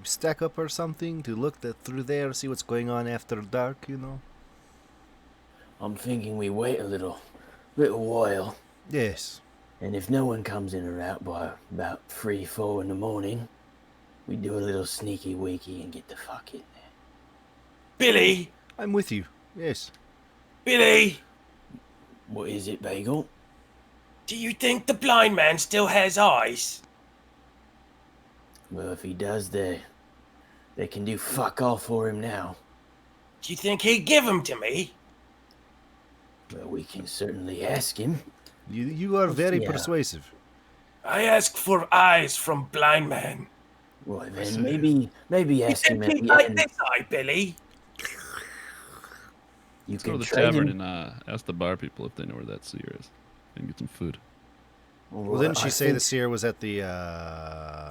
stack up or something to look through there, see what's going on after dark, you know? I'm thinking we wait a little while, Yes. and if no one comes in or out by about 3, 4 in the morning, we do a little sneaky weaky and get the fuck in there. Billy! I'm with you. Yes. Billy! What is it, Bagel? Do you think the blind man still has eyes? Well, if he does, they can do fuck all for him now. Do you think he'd give them to me? Well, we can certainly ask him. You are very Yeah. persuasive. I ask for eyes from blind man. Well, then maybe ask him at Keep the like end. this eye, Billy. You Let's go to can the trade tavern him. and ask the bar people if they know where that seer is, and get some food. Well, didn't she I say think- the seer was at the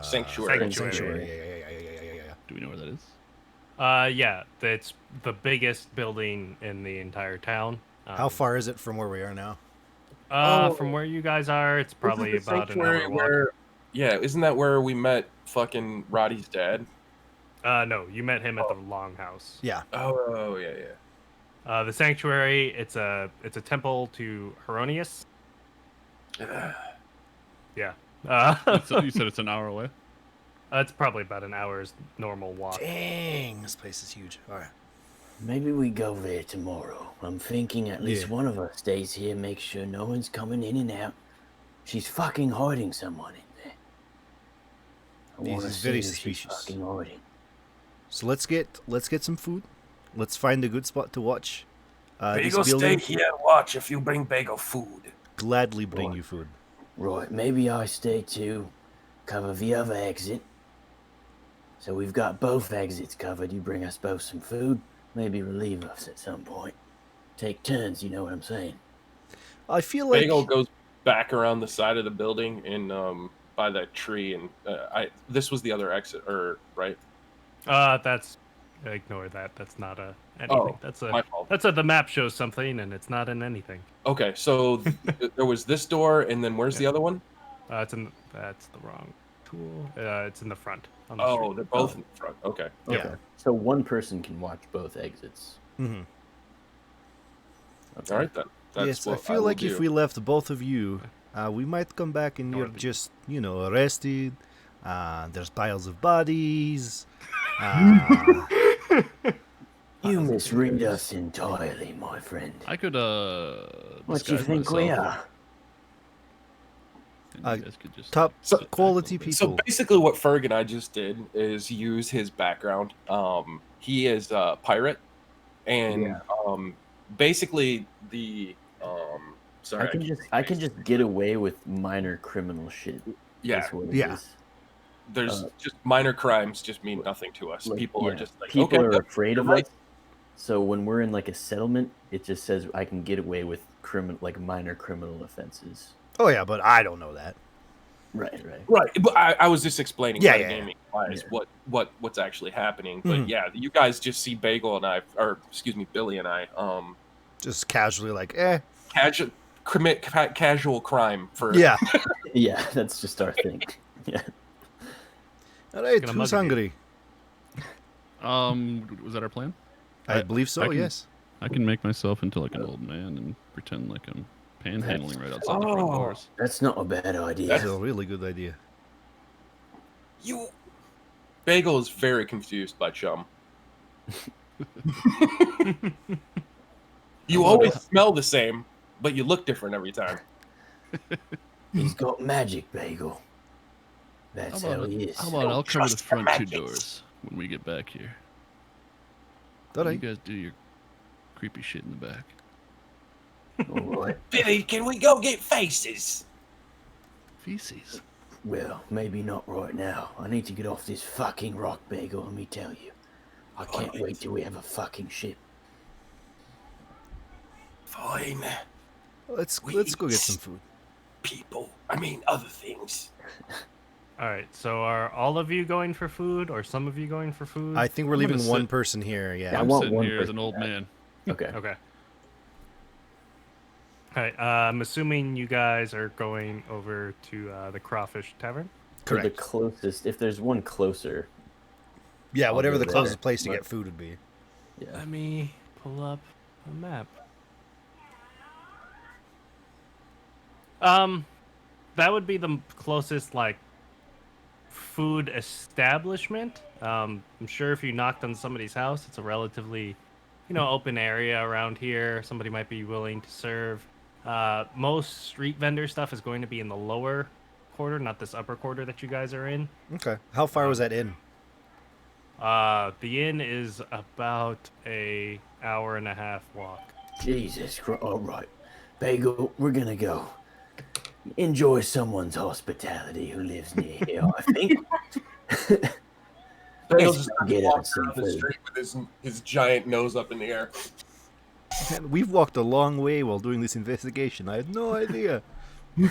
Sanctuary. Sanctuary. Yeah. Do we know where that is? Yeah, it's the biggest building in the entire town. How far is it from where we are now? From where you guys are, it's probably Wasn't the about an hour sanctuary walk. where- Yeah, isn't that where we met fucking Roddy's dad? No, you met him at the Longhouse. Yeah. Oh, yeah. The sanctuary, it's a temple to Heronius. Yeah. So you said it's an hour away. It's probably about an hour's normal walk. Dang, this place is huge. All right. Maybe we go there tomorrow. I'm thinking at least Yeah. one of us stays here, makes sure no one's coming in and out. She's fucking hiding someone in there. I This want to is see very who she's suspicious. fucking hiding. So let's get some food. Let's find a good spot to watch. This Bagel, stay building. here and watch if you bring Bagel food. Gladly bring Right. you food. Right, maybe I stay too. Cover the other exit. So we've got both exits covered. You bring us both some food. Maybe relieve us at some point. Take turns, you know what I'm saying? I feel like Bagel goes back around the side of the building and by that tree, and this was the other exit, or right? That's ignore that. That's not a anything. Oh, that's my fault. the map shows something and it's not in anything. Okay, so there was this door, and then where's the other one? That's the wrong tool. It's in the front. On the Oh, street. they're both in the front. Okay. Yeah. Okay. So one person can watch both exits. Mhm. All right then. That's yes, I what feel will like if do. we left both of you, we might come back and you're Northern. just, arrested. There's piles of bodies. You misread us entirely, my friend. I could What do you disguise think we myself, are? and you guys could just top sit back a quality little bit. So people. basically, what Ferg and I just did is use his background. He is a pirate, and basically the sorry, I can just get away with minor criminal shit. yeah. That's what it Yeah. is. There's just minor crimes just mean nothing to us. Like, People are yeah, just like, people okay, are yep, afraid of you're right. us. So when we're in like a settlement, it just says I can get away with minor criminal offenses. Oh yeah, but I don't know that. Right. Right, but I was just explaining Yeah, by yeah, gaming wise yeah. what's actually happening. But Mhm. yeah, you guys just see Bagel and I, or excuse me, Billy and I, Just casually like, commit casual crime for yeah. Yeah, that's just our thing. Yeah. All right, gonna who's mug you. hungry? Was that our plan? I believe so. I can- Yes. I can make myself into like an old man and pretend like I'm panhandling right outside the front Oh. doors. That's not a bad idea. That's a really good idea. You Bagel is very confused by Chum. You always smell the same, but you look different every time. He's got magic, Bagel. That's How how about, he is. how about I'll cover the trust the front two magics. doors when we get back here. All You right. guys do your creepy shit in the back. All right. Billy, can we go get faces? feces. Well, maybe not right now. I need to get off this fucking rock, Bagel, let me tell you. I can't wait till we have a fucking ship. Fine. Let's We go get some food. People. I mean, other things. All right. So are all of you going for food, or some of you going for food? I think we're I'm gonna leaving one sit- person here. Yeah. I I'm want sitting one here as an person old back. man. Okay. Okay. All right. I'm assuming you guys are going over to the Crawfish Tavern. For the Correct. closest, if there's one closer, Yeah, I'll whatever go the there. closest place to But- get food would be. yeah. Let me pull up a map. That would be the closest like food establishment. I'm sure if you knocked on somebody's house, it's a relatively, open area around here. Somebody might be willing to serve. Most street vendor stuff is going to be in the lower quarter, not this upper quarter that you guys are in. Okay. How far was that in? The inn is about a hour and a half walk. Jesus Christ. All right. Bagel, we're gonna go. Enjoy someone's hospitality who lives near here, I think. Bagel's Let's just go get walking us some around the food. street with his giant nose up in the air. Man, we've walked a long way while doing this investigation. I had no idea. All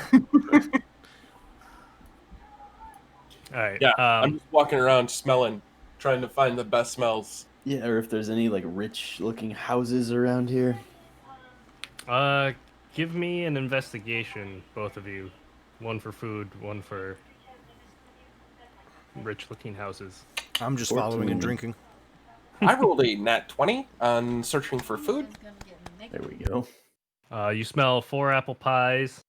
right. Yeah, I'm just walking around smelling, trying to find the best smells. Yeah, or if there's any like rich-looking houses around here. Give me an investigation, both of you. One for food, one for rich-looking houses. I'm just following 14. and drinking. I rolled a nat 20 on searching for food. There we go. You smell 4 apple pies,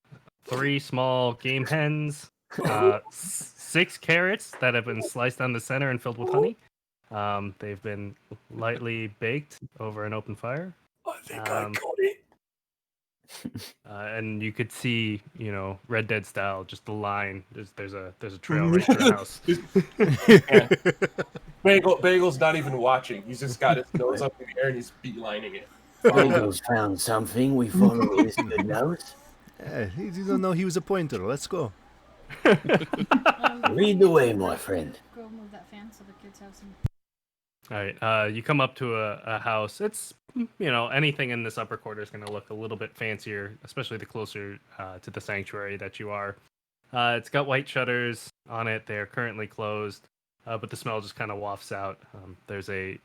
3 small game hens, 6 carrots that have been sliced down the center and filled with honey. They've been lightly baked over an open fire. I think I got it. And you could see, Red Dead style, just the line. There's a trail right to the house. Bagel's not even watching. He's just got his nose up in the air and he's beelining it. Bagel's found something. We follow his good nose. He didn't know he was a pointer. Let's go. Lead the way, my friend. Go move that fan so the kids have some. All right, you come up to a house. It's, anything in this upper quarter is going to look a little bit fancier, especially the closer to the sanctuary that you are. It's got white shutters on it. They're currently closed, but the smell just kind of wafts out. There's a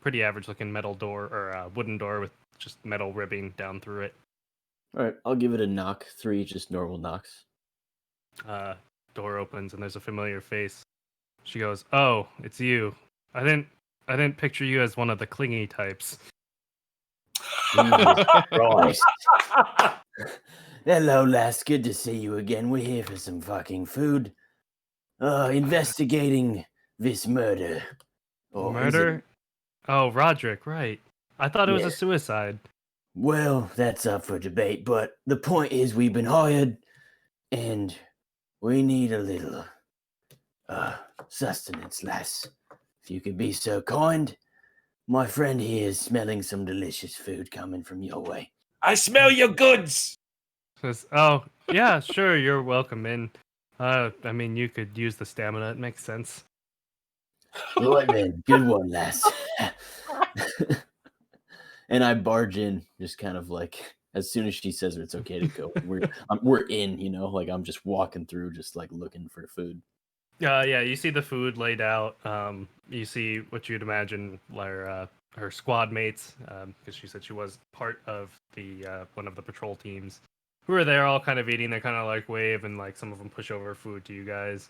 pretty average-looking metal door, or wooden door with just metal ribbing down through it. All right, I'll give it a knock. 3 just normal knocks. Door opens, and there's a familiar face. She goes, "Oh, it's you. I didn't picture you as one of the clingy types." Jesus Christ. Hello, lass. Good to see you again. We're here for some fucking food. Investigating this murder. Or is it- Murder? Oh, Roderick, right. I thought it was Yeah. a suicide. Well, that's up for debate, but the point is we've been hired and we need a little sustenance, lass. If you could be so kind. My friend here is smelling some delicious food coming from your way. I smell your goods. Says, "Oh, yeah, sure, you're welcome in. I mean, you could use the stamina. It makes sense." Right then, good one, lass. And I barge in, just kind of like as soon as she says it's okay to go. We're in, like I'm just walking through, just like looking for food. Yeah, you see the food laid out. You see what you'd imagine her squad mates, because she said she was part of the one of the patrol teams who are there, all kind of eating. They kind of like wave and like some of them push over food to you guys.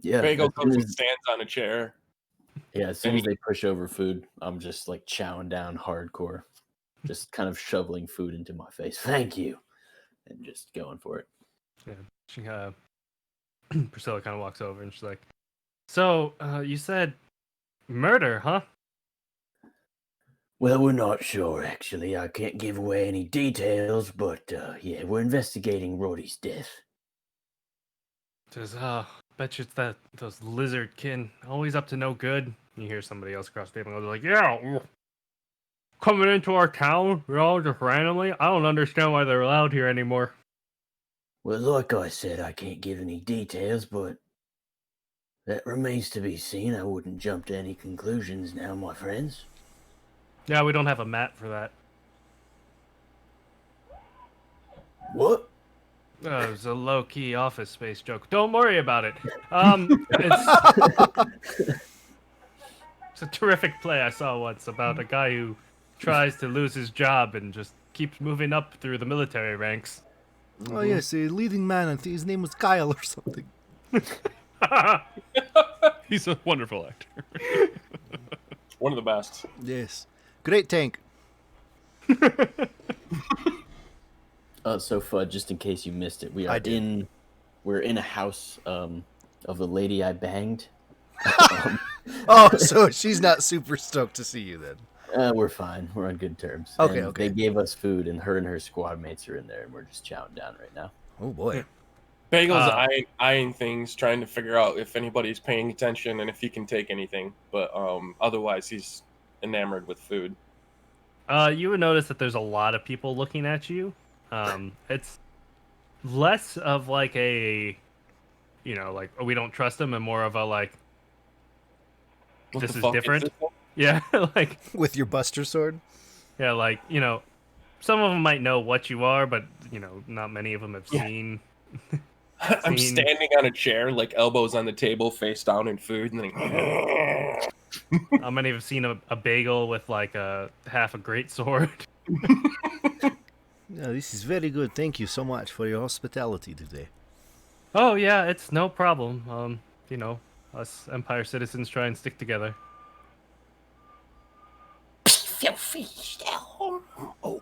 Yeah, Bagel as soon comes and as- stands on a chair. yeah, as soon as they push over food, I'm just like chowing down hardcore, just kind of shoveling food into my face. Thank you, and just going for it. Yeah, she Priscilla kind of walks over and she's like, "So, you said murder, huh?" Well, we're not sure, actually. I can't give away any details, but yeah, we're investigating Roddy's death. Says, bet you it's those lizard kin, always up to no good. You hear somebody else across the table go like, "Yeah, coming into our town, just randomly. I don't understand why they're allowed here anymore." Well, like I said, I can't give any details, but that remains to be seen. I wouldn't jump to any conclusions now, my friends. Yeah, we don't have a map for that. What? It was a low-key Office Space joke. Don't worry about it. It's a terrific play I saw once about a guy who tries to lose his job and just keeps moving up through the military ranks. Oh yes, a leading man. I think his name was Kyle or something. He's a wonderful actor. One of the best. Yes, great tank. So Fudd, just in case you missed it, I did. we're in a house of the lady I banged. Oh, so she's not super stoked to see you then. We're fine. We're on good terms. Okay, And okay. They gave us food, and her squad mates are in there, and we're just chowing down right now. Oh boy. Bagel's eyeing things, trying to figure out if anybody's paying attention and if he can take anything. But otherwise, he's enamored with food. You would notice that there's a lot of people looking at you. It's less of like a, like, oh, we don't trust him, and more of a like, What this the is fuck different. this? Yeah, like, With your Buster sword. yeah, like, some of them might know what you are, but not many of them have Yeah. seen. I'm Scene. standing on a chair, like elbows on the table, face down in food, and then How many have seen a bagel with like a half a great sword? Yeah, this is very good. Thank you so much for your hospitality today. Oh yeah, it's no problem. Us Empire citizens try and stick together. Filthy still. Oh,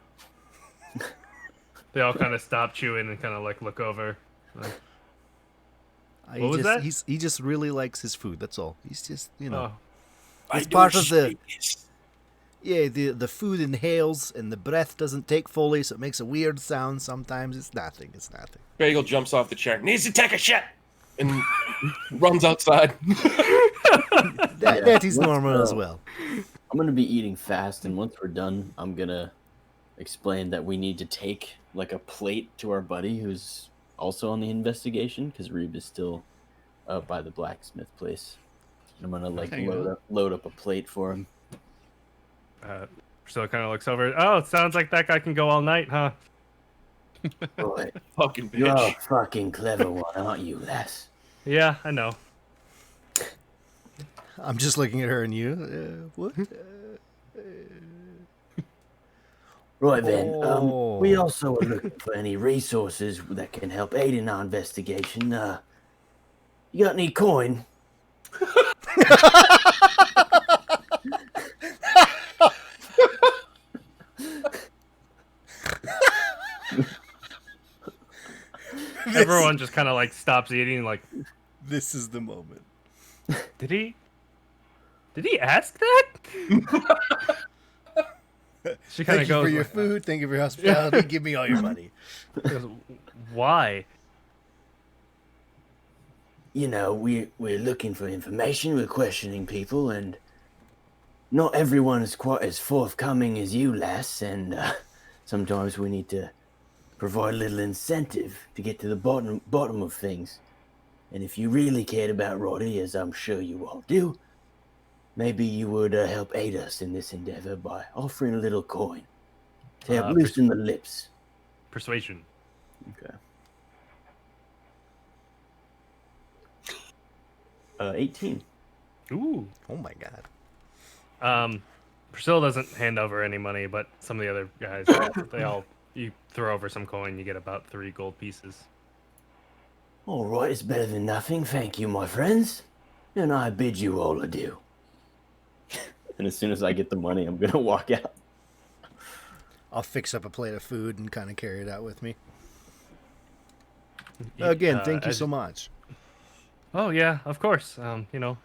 They all kind of stop chewing and kind of like look over. Like, He What was just, that? He just really likes his food. That's all. He's just, oh, It's I part don't of the- see this. yeah. The food inhales and the breath doesn't take fully, so it makes a weird sound. Sometimes it's nothing. It's nothing. Bagel jumps off the chair, needs to take a shit, and runs outside. That is Let's, normal as well. I'm gonna be eating fast, and once we're done, I'm gonna explain that we need to take like a plate to our buddy who's also on the investigation because Reeb is still up by the blacksmith place. I'm gonna like Hang on. load up a plate for him. Priscilla kind of looks over. Oh, it sounds like that guy can go all night, huh? Boy, Fucking you're a bitch. fucking clever one, aren't you, lass? Yeah, I know. I'm just looking at her and you. What? Right then, we Oh. also are looking for any resources that can help aid in our investigation. You got any coin? Everyone just kind of like stops eating. Like, This is the moment. did he ask that? She kind Thank of you goes for your like, food. Thank you for your hospitality. Give me all your money. goes, why? You know, we're looking for information, we're questioning people, and not everyone is quite as forthcoming as you, lass, and sometimes we need to provide a little incentive to get to the bottom of things. And if you really cared about Roddy, as I'm sure you all do, maybe you would help aid us in this endeavor by offering a little coin to help loosen the lips. Persuasion. Okay. 18. Ooh. Oh my god. Priscilla doesn't hand over any money, but some of the other guys, you throw over some coin, you get about 3 gold pieces. All right, it's better than nothing. Thank you, my friends. And I bid you all adieu. And as soon as I get the money, I'm going to walk out. I'll fix up a plate of food and kind of carry it out with me. You- Again, thank you as- so much. Oh yeah, of course.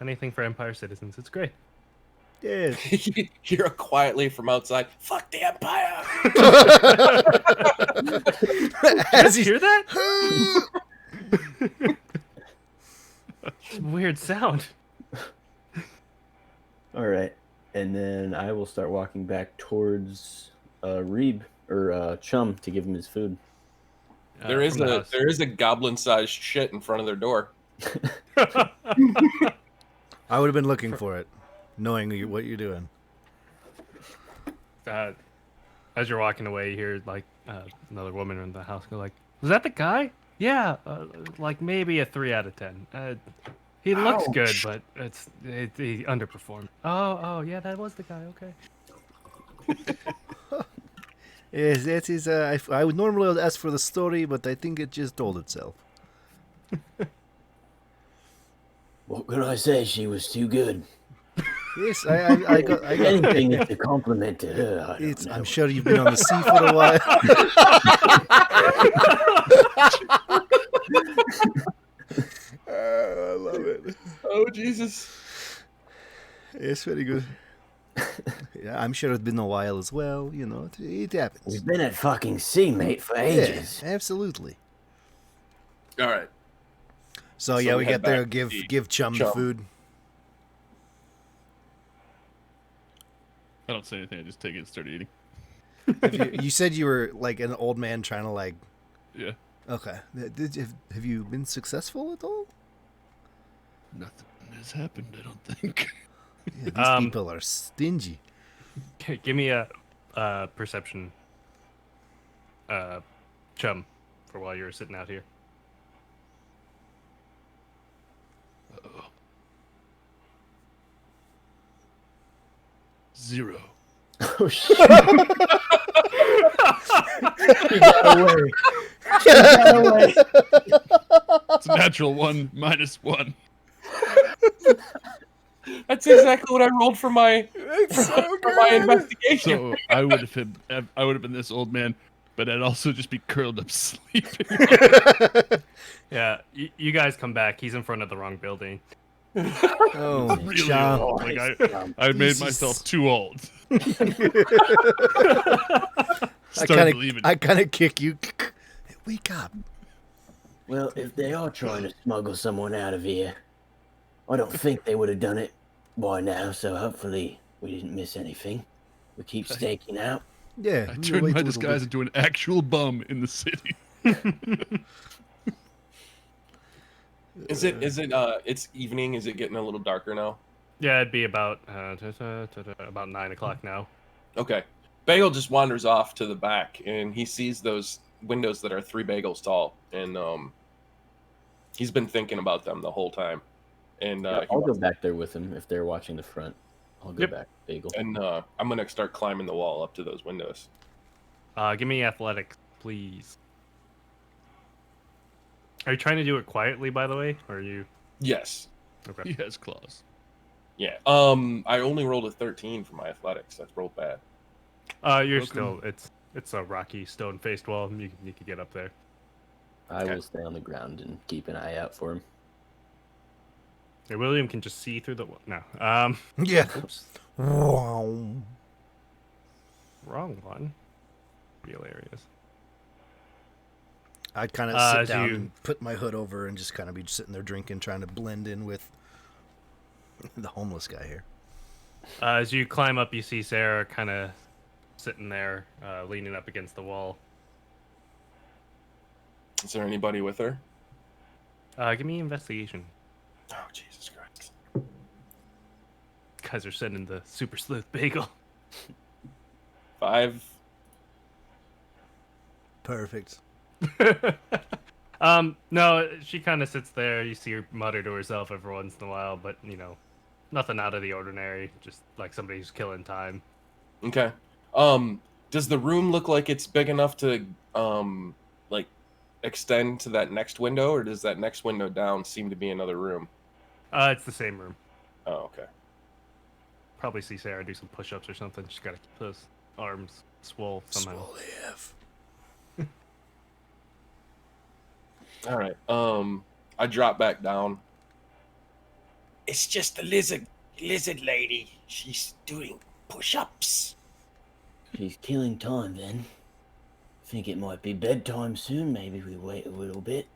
Anything for Empire citizens, it's great. Yeah. You hear it quietly from outside. Fuck the Empire. As Did you he, hear that? Weird sound. All right. And then I will start walking back towards Reeb, or Chum, to give him his food. There is from the a goblin-sized shit in front of their door. house. I would have been looking for it, knowing what you're doing. As you're walking away, you hear like another woman in the house go like, "Was that the guy? Yeah, like maybe a 3 out of 10. He looks good, but he underperformed." Oh, yeah, that was the guy. Okay. Yes, that is. I would normally ask for the story, but I think it just told itself. What can I say? She was too good. Yes, I got. Anything is a compliment to her. I don't know. I'm sure you've been on the sea for a while. I love it. Oh Jesus! It's very good. Yeah, I'm sure it's been a while as well. You know, it happens. We've been at fucking sea, mate, for ages. Yeah, absolutely. All right. So So yeah, we we head get there. back to Give Chum the Chum. food. I don't say anything. I just take it and start eating. You said you were like an old man trying to like. Yeah. Okay. Have you been successful at all? Nothing has happened, I don't think. Yeah, these people are stingy. Give me a perception, Chum, for while you're sitting out here. Uh-oh. 0. Oh shit! He got away. He got away. It's a natural 1 minus 1. That's exactly what I rolled for my for my investigation. So I would have been this old man, but I'd also just be curled up sleeping. Yeah, you guys come back. He's in front of the wrong building. Oh, Really Chum. old. Like I made Jesus. myself too old. I Start believing. kind of kick you. Wake up. Well, if they are trying to smuggle someone out of here, I don't think they would have done it by now, so hopefully we didn't miss anything. We keep staking out. Yeah. I we'll turned wait my a little disguise bit. into an actual bum in the city. Is it it's evening? Is it getting a little darker now? Yeah, it'd be about 9 o'clock now. Okay. Bagel just wanders off to the back and he sees those windows that are 3 bagels tall, and he's been thinking about them the whole time. And I'll go back there with them if they're watching the front. I'll go Yep. back, Bagel. and I'm gonna start climbing the wall up to those windows. Give me athletics, please. Are you trying to do it quietly, by the way, or are you? Yes. Okay. He has claws. Yeah. I only rolled a 13 for my athletics. That's rolled bad. You're Welcome. still. It's a rocky, stone-faced wall. You can get up there. I Okay. will stay on the ground and keep an eye out for him. Hey, William can just see through the wall. No. Yeah. Oops. Wow. Wrong one. Real areas. I'd kind of As sit down you- and put my hood over and just kind of be sitting there drinking, trying to blend in with the homeless guy here. As you climb up, you see Sarah kind of sitting there, leaning up against the wall. Is there anybody with her? Give me investigation. Oh, Jesus Christ. Guys are sending the super sleuth bagel. 5. Perfect. No, she kind of sits there. You see her mutter to herself every once in a while, but nothing out of the ordinary. Just like somebody who's killing time. Okay. Does the room look like it's big enough to like extend to that next window, or does that next window down seem to be another room? It's the same room. Oh, okay. Probably see Sarah do some push-ups or something. She's got to keep those arms swole somehow. Swole AF. All right. I drop back down. It's just the lizard lady. She's doing push-ups. She's killing time then. Think it might be bedtime soon. Maybe we wait a little bit.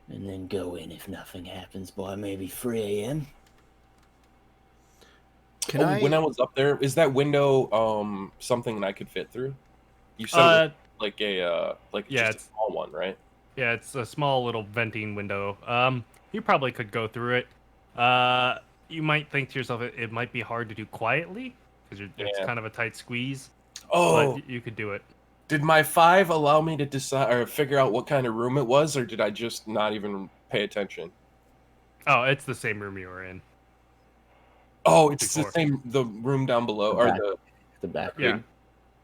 And then go in if nothing happens by maybe 3 a.m. Can When I was up there, is that window something that I could fit through? You said it was like Yeah, just a small one, right? Yeah, it's a small little venting window. You probably could go through it. You might think to yourself it might be hard to do quietly because it's Yeah. kind of a tight squeeze, Oh, but you could do it. did my 5 allow me to decide or figure out what kind of room it was, or did I just not even pay attention? Oh, it's the same room you were in. Oh, it's Before. the room down below, The or back. the. The back Yeah. room.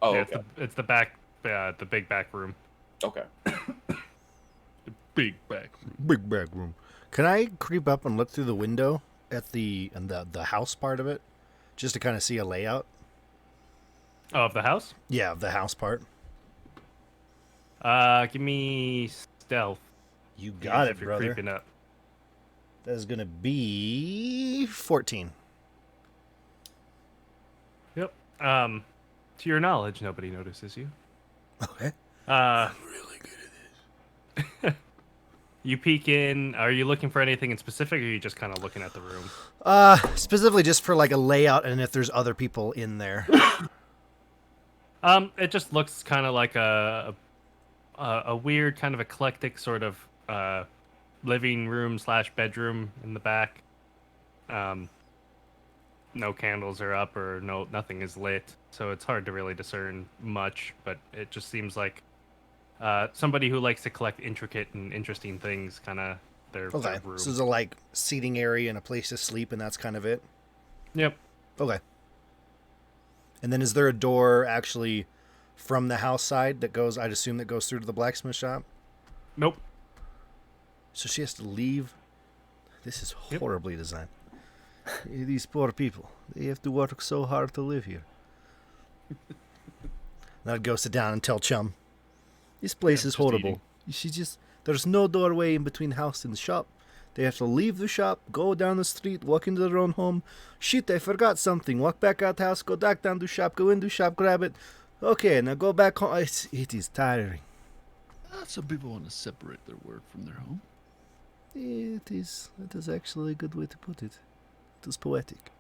Oh, Yeah, okay. it's the back, the big back room. Okay. The big back room. Big back room. Can I creep up and look through the window at the house part of it, just to kind of see a layout? Oh, of the house? Yeah, of the house part. Give me stealth. You got if it, you're brother. creeping up. That is gonna be 14. Yep. To your knowledge, nobody notices you. Okay. I'm really good at this. You peek in. Are you looking for anything in specific, or are you just kind of looking at the room? Specifically just for like a layout and if there's other people in there. It just looks kind of like a weird kind of eclectic sort of living room / bedroom in the back. No candles are up or nothing is lit, so it's hard to really discern much. But it just seems like somebody who likes to collect intricate and interesting things, kind of their Okay. room. So there's a like seating area and a place to sleep, and that's kind of it. Yep. Okay. And then is there a door actually from the house side that goes? I'd assume that goes through to the blacksmith shop. Nope. So she has to leave. This is Yep. horribly designed. These poor people. They have to work so hard to live here. And I'd go sit down and tell Chum, this place Yeah, is just horrible. There's no doorway in between house and shop. They have to leave the shop, go down the street, walk into their own home. Shit, I forgot something. Walk back out the house, go back down to shop, go into shop, grab it. Okay, now go back home. It is tiring. Some people want to separate their work from their home. It is actually a good way to put it. It is poetic.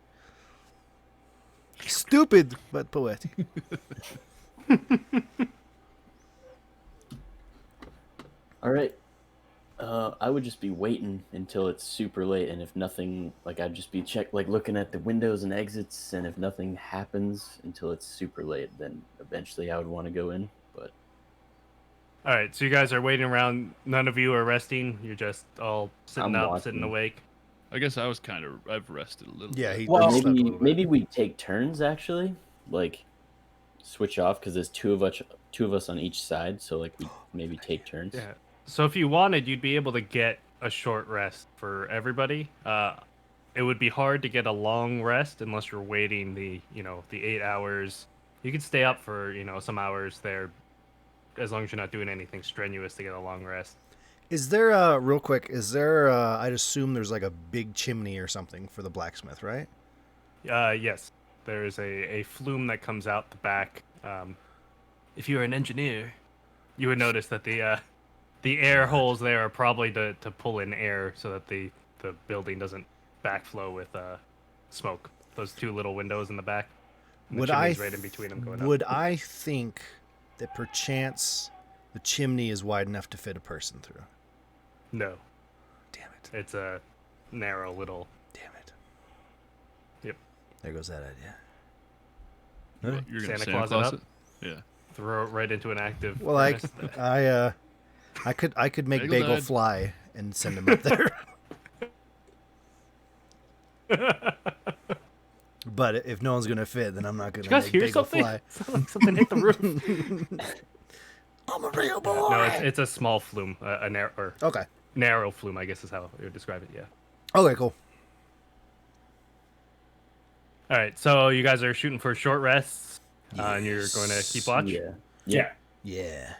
Stupid, but poetic. All right. I would just be waiting until it's super late, and if nothing, like I'd just be looking at the windows and exits, and if nothing happens until it's super late, then eventually I would want to go in. But All right, so you guys are waiting around. None of you are resting. You're just all sitting I'm up, sitting watching. awake. I guess I've rested a little Yeah, bit. he Well, slept a maybe little bit. maybe we take turns actually, like switch off because there's two of us on each side, so like we maybe take turns. Yeah. So if you wanted, you'd be able to get a short rest for everybody. It would be hard to get a long rest unless you're waiting the 8 hours. You could stay up for some hours there, as long as you're not doing anything strenuous to get a long rest. Is there real quick? Is there? I'd assume there's like a big chimney or something for the blacksmith, right? Yes, there is a flume that comes out the back. If you're an engineer, you would notice that the air holes there are probably to pull in air so that the building doesn't backflow with smoke. Those two little windows in the back. And the Would I chimney's right in between them going up. Would I think that perchance the chimney is wide enough to fit a person through? No, Damn it! it's a narrow little. Damn it! Yep. There goes that idea. What, you're gonna Santa Santa Claus it Claus up? it? Yeah. Throw it right into an active. Well, I furnace. I could make Bagel Bagel died. fly and send him up there. But if no one's gonna fit, then I'm not gonna Did you guys make hear Bagel something? fly. Sounded like something hit the roof. I'm a real boy. No, it's a small flume, a Okay. narrow flume, I guess is how you would describe it. Yeah. Okay. Cool. All right, so you guys are shooting for short rests, and you're going to keep watch. Yeah. Yeah. Yeah.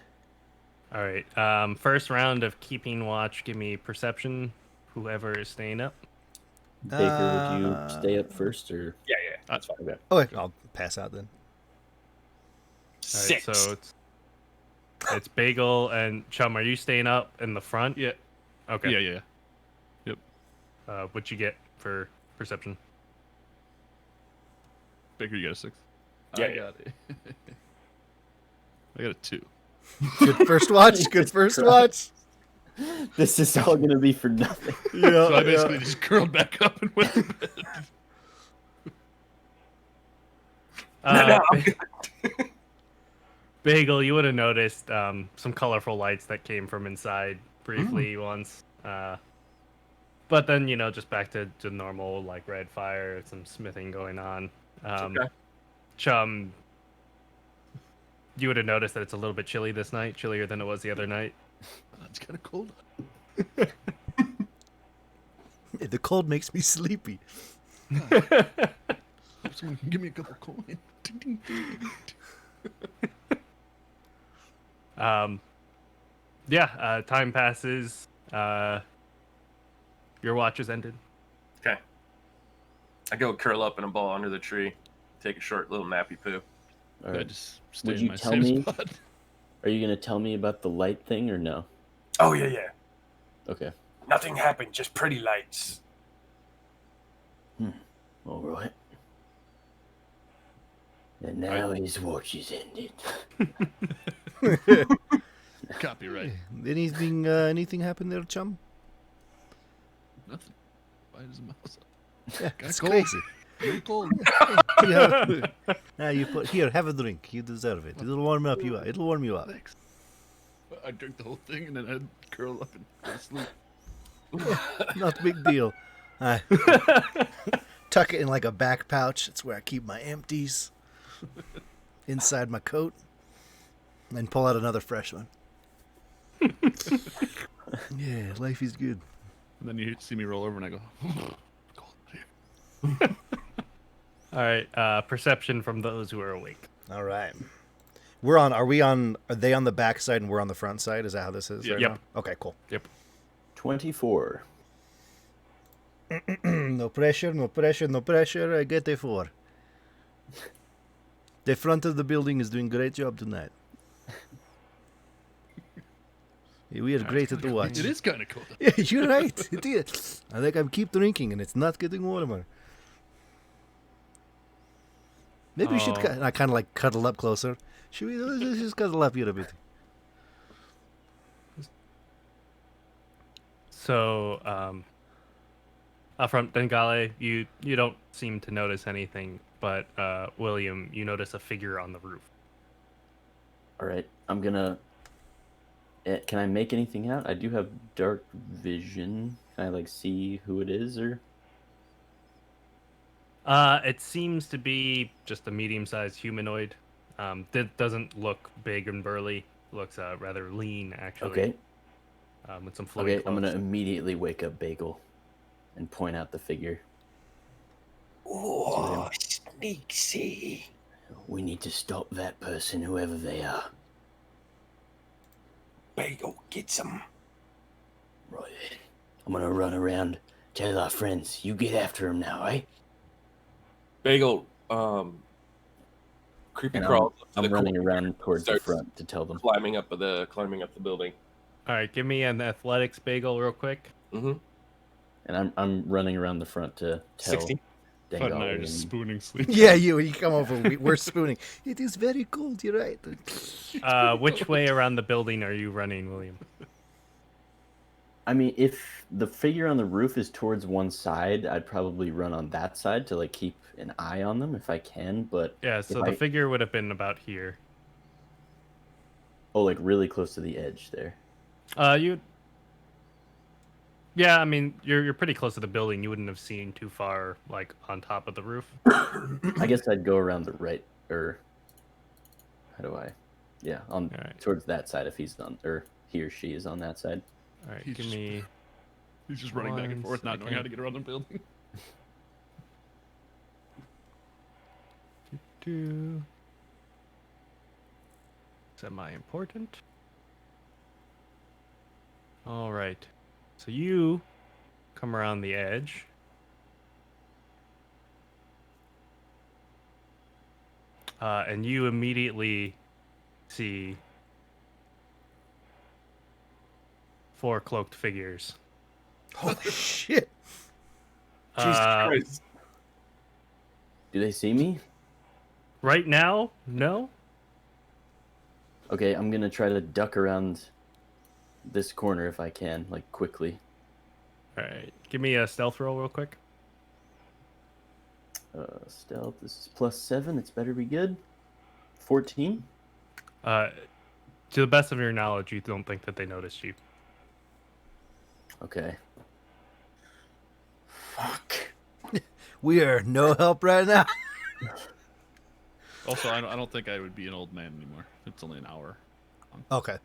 All right. First round of keeping watch. Give me perception. Whoever is staying up. Baker, would you stay up first or? Yeah. That's fine. Okay. Okay. I'll pass out then. All right, 6. so it's Bagel and Chum. Are you staying up in the front? Yeah. Okay. Yeah. What'd you get for perception? Baker, you got a 6. Yeah, I yeah. got it. I got a 2. Good first watch. Good first watch. This is all gonna be for nothing. Yeah. So I basically just curled back up and went to bed. Uh, Bagel, you would have noticed some colorful lights that came from inside briefly once. But then, just back to normal, like red fire, some smithing going on. Okay. Chum, you would have noticed that it's a little bit chilly this night, chillier than it was the other night. It's kind of cold. The cold makes me sleepy. Hope someone can give me a couple coins. Ding, ding, ding, ding. Time passes. Your watch is ended. Okay. I go curl up in a ball under the tree, take a short little nappy poo. All I right. just stay Would in you my tell safe me? spot. Are you gonna tell me about the light thing or no? Oh, yeah. Okay. Nothing happened, just pretty lights. All right. And now his watch is ended. Copyright. Anything happen there, chum? Nothing. White as a mouse. Yeah, Got it's cold. crazy. Very cold. Now you put here. Have a drink. You deserve it. It'll warm up you. It'll warm you up. Thanks. I drank the whole thing and then I'd curl up and go to sleep. Not a big deal. I tuck it in like a back pouch. It's where I keep my empties. Inside my coat. And pull out another fresh one. Yeah, life is good. And then you see me roll over and I go, cold here. All right. Perception from those who are awake. All right. Are they on the back side and we're on the front side? Is that how this is? Yeah. Right Yep. now? Okay, cool. 24. No pressure, no pressure, no pressure. I get a 4. The front of the building is doing a great job tonight. We are great at the watch. It is kind of cold. Yeah, you're right. It is. I think I keep drinking and it's not getting warmer. Maybe we should. Oh. I kind of like cuddle up closer. Should we let's just cuddle up here a bit? So, up front, Dengale, you don't seem to notice anything, but William, you notice a figure on the roof. All right. I'm gonna. Can I make anything out? I do have dark vision. Can I see who it is or? It seems to be just a medium-sized humanoid. That doesn't look big and burly. Looks rather lean, actually. Okay. With some flowy Okay. I'm gonna clothes. immediately wake up Bagel, and point out the figure. Oh, sneaky. We need to stop that person, whoever they are. Bagel, get some. Right. I'm gonna run around, tell our friends. You get after him now, eh? Bagel, creepy And crawl. I'm running around towards the starts front to tell them. climbing up the building. All right, give me an athletics bagel real quick. Mm-hmm. And I'm running around the front to tell 16. Bud and I Dengale are just and- spooning sleep. Yeah, you come over. We're spooning. It is very cold. You're right. Which way around the building are you running, William? I mean, if the figure on the roof is towards one side, I'd probably run on that side to keep an eye on them if I can. But Yeah, so if the I- figure would have been about here. really close to the edge there. Yeah, I mean, you're pretty close to the building. You wouldn't have seen too far, on top of the roof. I guess I'd go around the right, or how do I? Yeah, on Alright. towards that side if he's on, or he or she is on that side. All right, He's give just- me. He's just running back and 1 forth, not knowing how to second. get around the building. Semi-important. All right. So you come around the edge. And you immediately see 4 cloaked figures. Holy shit! Jesus Uh, Christ. Do they see me? Right now, no. Okay, I'm gonna try to duck around this corner if I can, like quickly. All right, give me a stealth roll real quick. Stealth. This is +7. It's better be good. 14. To the best of your knowledge, you don't think that they noticed you. Okay. Fuck. We are no help right now. Also, I don't think I would be an old man anymore. It's only an hour. Okay.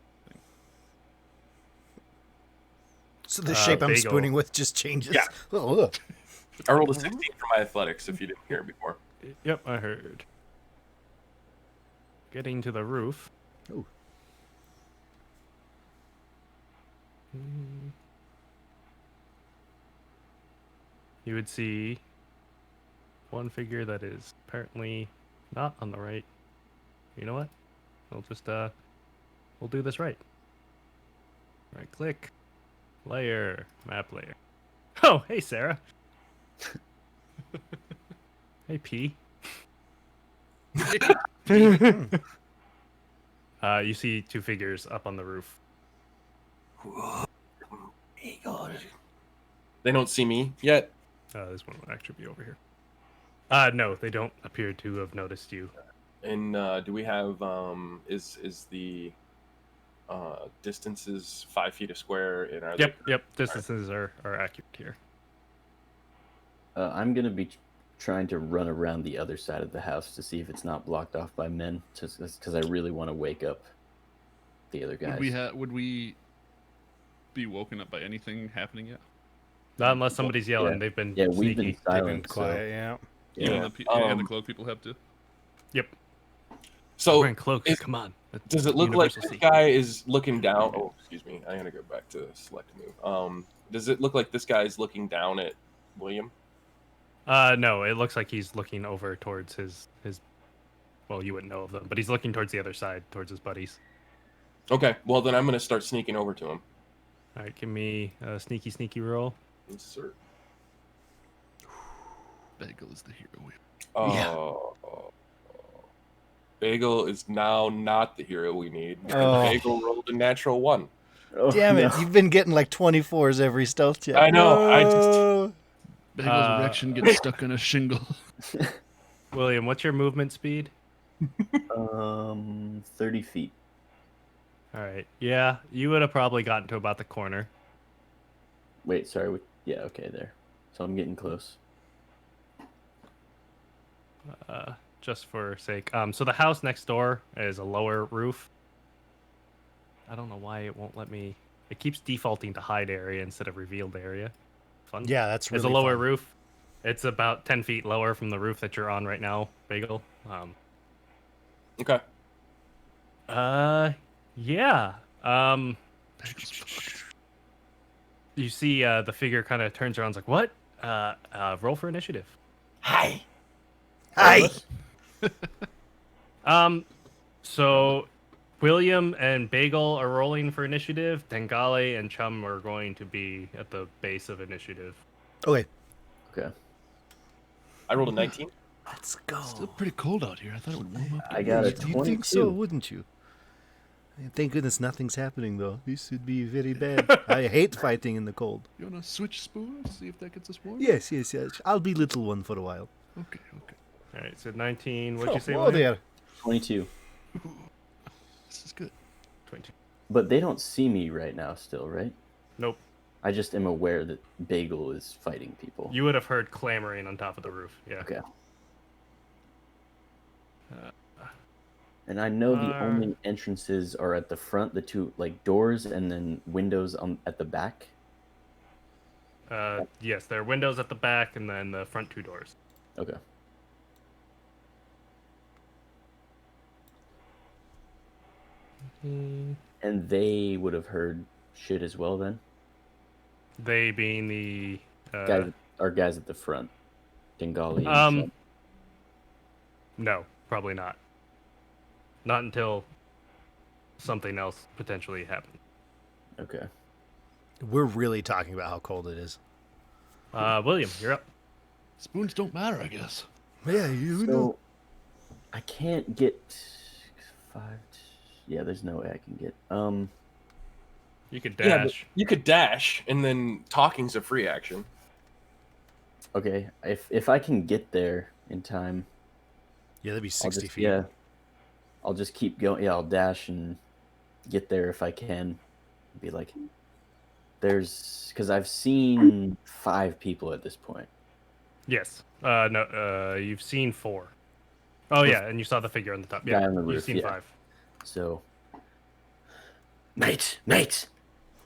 So the shape I'm Bagel. spooning with just changes. Yeah. Oh, ugh. I rolled a 16 for my athletics. If you didn't hear it before. Yep, I heard. Getting to the roof. Ooh. You would see one figure that is apparently not on the right. You know what? We'll just we'll do this right. Right click, layer, map layer. Oh, hey Sarah. Hey P. You see two figures up on the roof. They don't see me yet. This one will actually be over here. No, they don't appear to have noticed you. And do we have is the distances 5 feet a square? And are Yep. Distances are accurate here. I'm gonna be trying to run around the other side of the house to see if it's not blocked off by men, just because I really want to wake up the other guys. Would we be woken up by anything happening yet? Not unless somebody's yelling. Yeah. They've been Yeah, sneaky. we've been They've silent. been quiet, yeah. Even Yeah. and the cloak people have to. Yep. So Wearing cloaks. is- Come on. does it look like Universal this C. guy is looking down? Oh, excuse me. I'm gonna go back to select move. Does it look like this guy is looking down at William? No, it looks like he's looking over towards his. Well, you wouldn't know of them, but he's looking towards the other side, towards his buddies. Okay. Well, then I'm gonna start sneaking over to him. All right, give me a sneaky roll. Insert. Bagel is the hero. Oh. Bagel is now not the hero we need. Oh. Bagel rolled a natural 1. Oh, Damn it! no. You've been getting like 24s every stealth check. I know, I just- No. Bagel's erection gets stuck on a shingle. William, what's your movement speed? 30 feet. All right. Yeah, you would have probably gotten to about the corner. Wait, sorry. Yeah, okay, there. So I'm getting close. Just for sake. So the house next door is a lower roof. I don't know why it won't let me. It keeps defaulting to hide area instead of revealed area. Fun. Yeah, that's really It's a lower fun. roof. It's about 10 feet lower from the roof that you're on right now, Bagel. Okay. Yeah. You see the figure kind of turns around and is like, what? Roll for initiative. Hi. Hi. So William and Bagel are rolling for initiative. Dengale and Chum are going to be at the base of initiative. Okay, Okay. I rolled a 19. let's go. Still pretty cold out here. I thought it would warm up. I got a You'd 22. think so, wouldn't you? Thank goodness nothing's happening though. This would be very bad. I hate fighting in the cold. You wanna switch spoons? See if that gets us warm? Yes. I'll be little one for a while. Okay. All right, so 19. What'd you say? Whoa William? there. 22. This is good. 22. But they don't see me right now still, right? Nope. I just am aware that Bagel is fighting people. You would have heard clamoring on top of the roof. Yeah. Okay. And I know the only entrances are at the front, the two like doors, and then windows at the back. Yes, there are windows at the back and then the front two doors. Okay. And they would have heard shit as well then. They being the Guys at the front, Dengali. And Chum. No, probably not. Not until something else potentially happens. Okay. We're really talking about how cold it is. William, you're up. Spoons don't matter, I guess. Yeah, you know. So I can't get 5. there's no way I can get. You could Yeah, but dash. you could dash, and then talking's a free action. Okay, if I can get there in time, Yeah, that'd be I'll 60 just feet. yeah, I'll just keep going. Yeah, I'll dash and get there if I can. Be like, because I've seen 5 people at this point. Yes. No. You've seen 4. Oh The yeah, and you saw the figure on the top. guy Yeah, on the you've roof, seen yeah. 5. So, mates,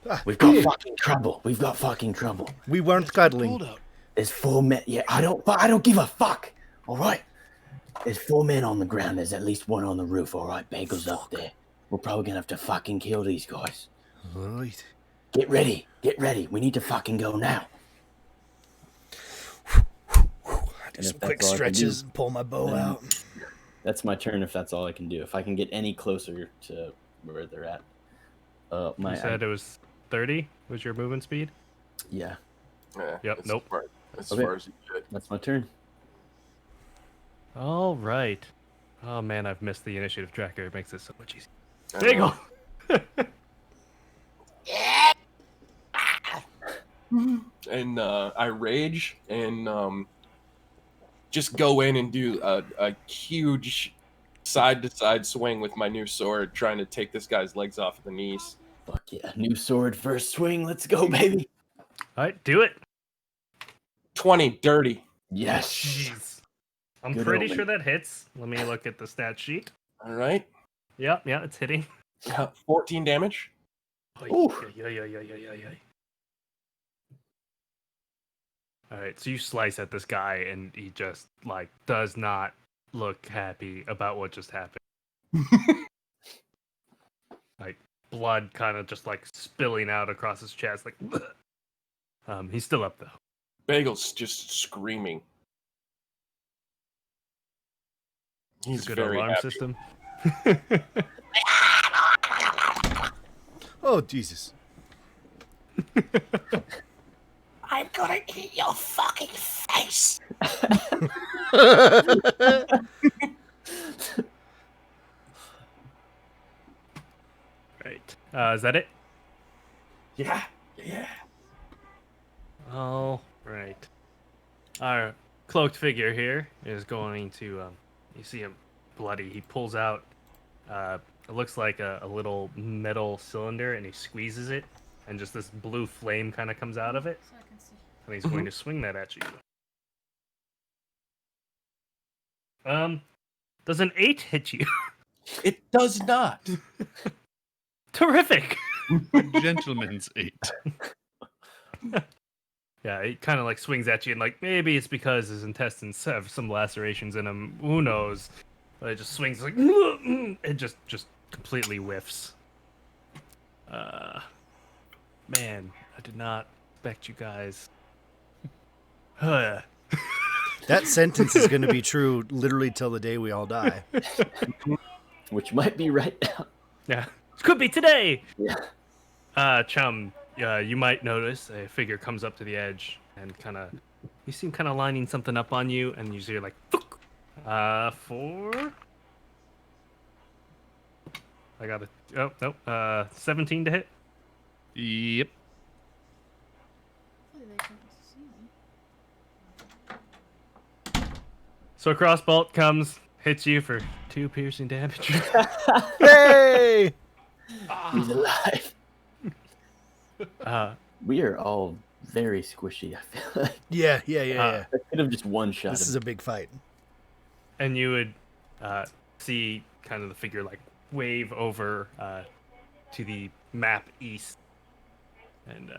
Ah, we've got hey, fucking trouble. We've got fucking trouble. we weren't cuddling. Hold up. There's 4 men. Yeah, I don't give a fuck. All right. There's 4 men on the ground. There's at least 1 on the roof. All right, Bagel's up there. We're probably gonna have to fucking kill these guys. All right. Get ready. Get ready. We need to fucking go now. Do And some if quick that's all I can do, stretches and pull my bow then- out. That's my turn if that's all I can do. If I can get any closer to where they're at. You said it was 30 was your movement speed? Yeah, Yeah, Yep, that's nope. As Okay. far as you get. that's my turn. All right. Oh man, I've missed the initiative tracker. It makes it so much easier. I There you know. go. And I rage and just go in and do a huge side-to-side swing with my new sword, trying to take this guy's legs off the knees. Fuck yeah. New sword, first swing. Let's go, baby. All right, do it. 20, dirty. Yes. Jeez. I'm Good pretty omen. sure that hits. Let me look at the stat sheet. All right. Yep, yeah, it's hitting. 14 damage. Ooh. Yeah. All right, so you slice at this guy, and he just like does not look happy about what just happened. Like blood kind of just like spilling out across his chest, like. He's still up though. Bagel's just screaming. He's Good very alarm happy. system. Oh, Jesus. I'm gonna eat your fucking face. Right. Is that it? Yeah. All right. Our cloaked figure here is going to. You see him bloody. He pulls out. It looks like a little metal cylinder, and he squeezes it, and just this blue flame kind of comes out of it, So I can see. and he's going to swing that at you. Does an 8 hit you? It does not. Terrific. A gentleman's 8. Yeah, he kind of like swings at you, and like maybe it's because his intestines have some lacerations in them. Who knows? But it just swings like it just completely whiffs. Man, I did not expect you guys. That sentence is going to be true literally till the day we all die. Which might be right now. Yeah, could be today. Yeah. Chum, you might notice a figure comes up to the edge and you seem kind of lining something up on you, and you see like, for. I got a 17 to hit. Yep. Hopefully they can't see me. So a crossbolt comes, hits you for 2 piercing damage. Hey! He's alive. uh, We are all very squishy, I feel like. Yeah. I could have just one shot This him. is a big fight. and you would see kind of the figure like wave over to the map east, and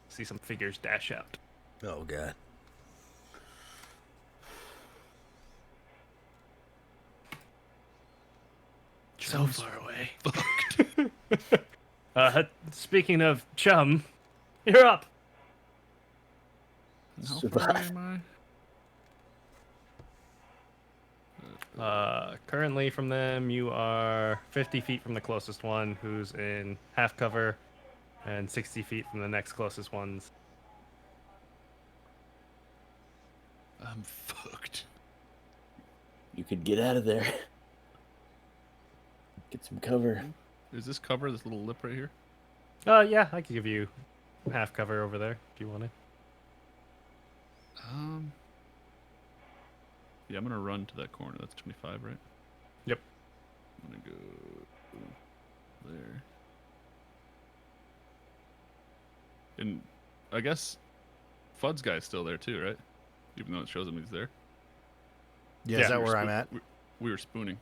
see some figures dash out. Oh, God. So far away. Speaking of Chum, you're up. How Survive. far am Currently from them, you are 50 feet from the closest one, who's in half cover, and 60 feet from the next closest ones. I'm fucked. You could get out of there. Get some cover. Is this cover, this little lip right here? Yeah, I could give you half cover over there if you wanted. Yeah, I'm gonna run to that corner. That's 25, right? Yep. I'm gonna go there. And I guess Fudd's guy's still there too, right? Even though it shows him he's there. Yeah, Yeah, is that We were where I'm at? We were spooning.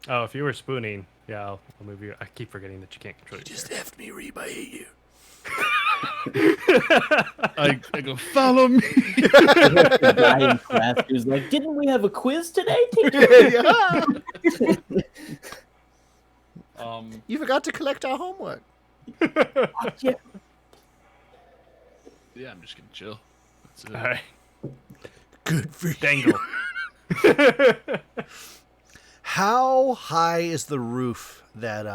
Oh, if you were spooning, yeah, I'll move you. I keep forgetting that you can't control your Just chair. effed me, Reeb. I hate you. I go, follow me. The guy in class who's like, "Didn't we have a quiz today, teacher?" You forgot to collect our homework. Yeah. Yeah, I'm just gonna chill. That's it. All right, Good for you. dangle. How high is the roof that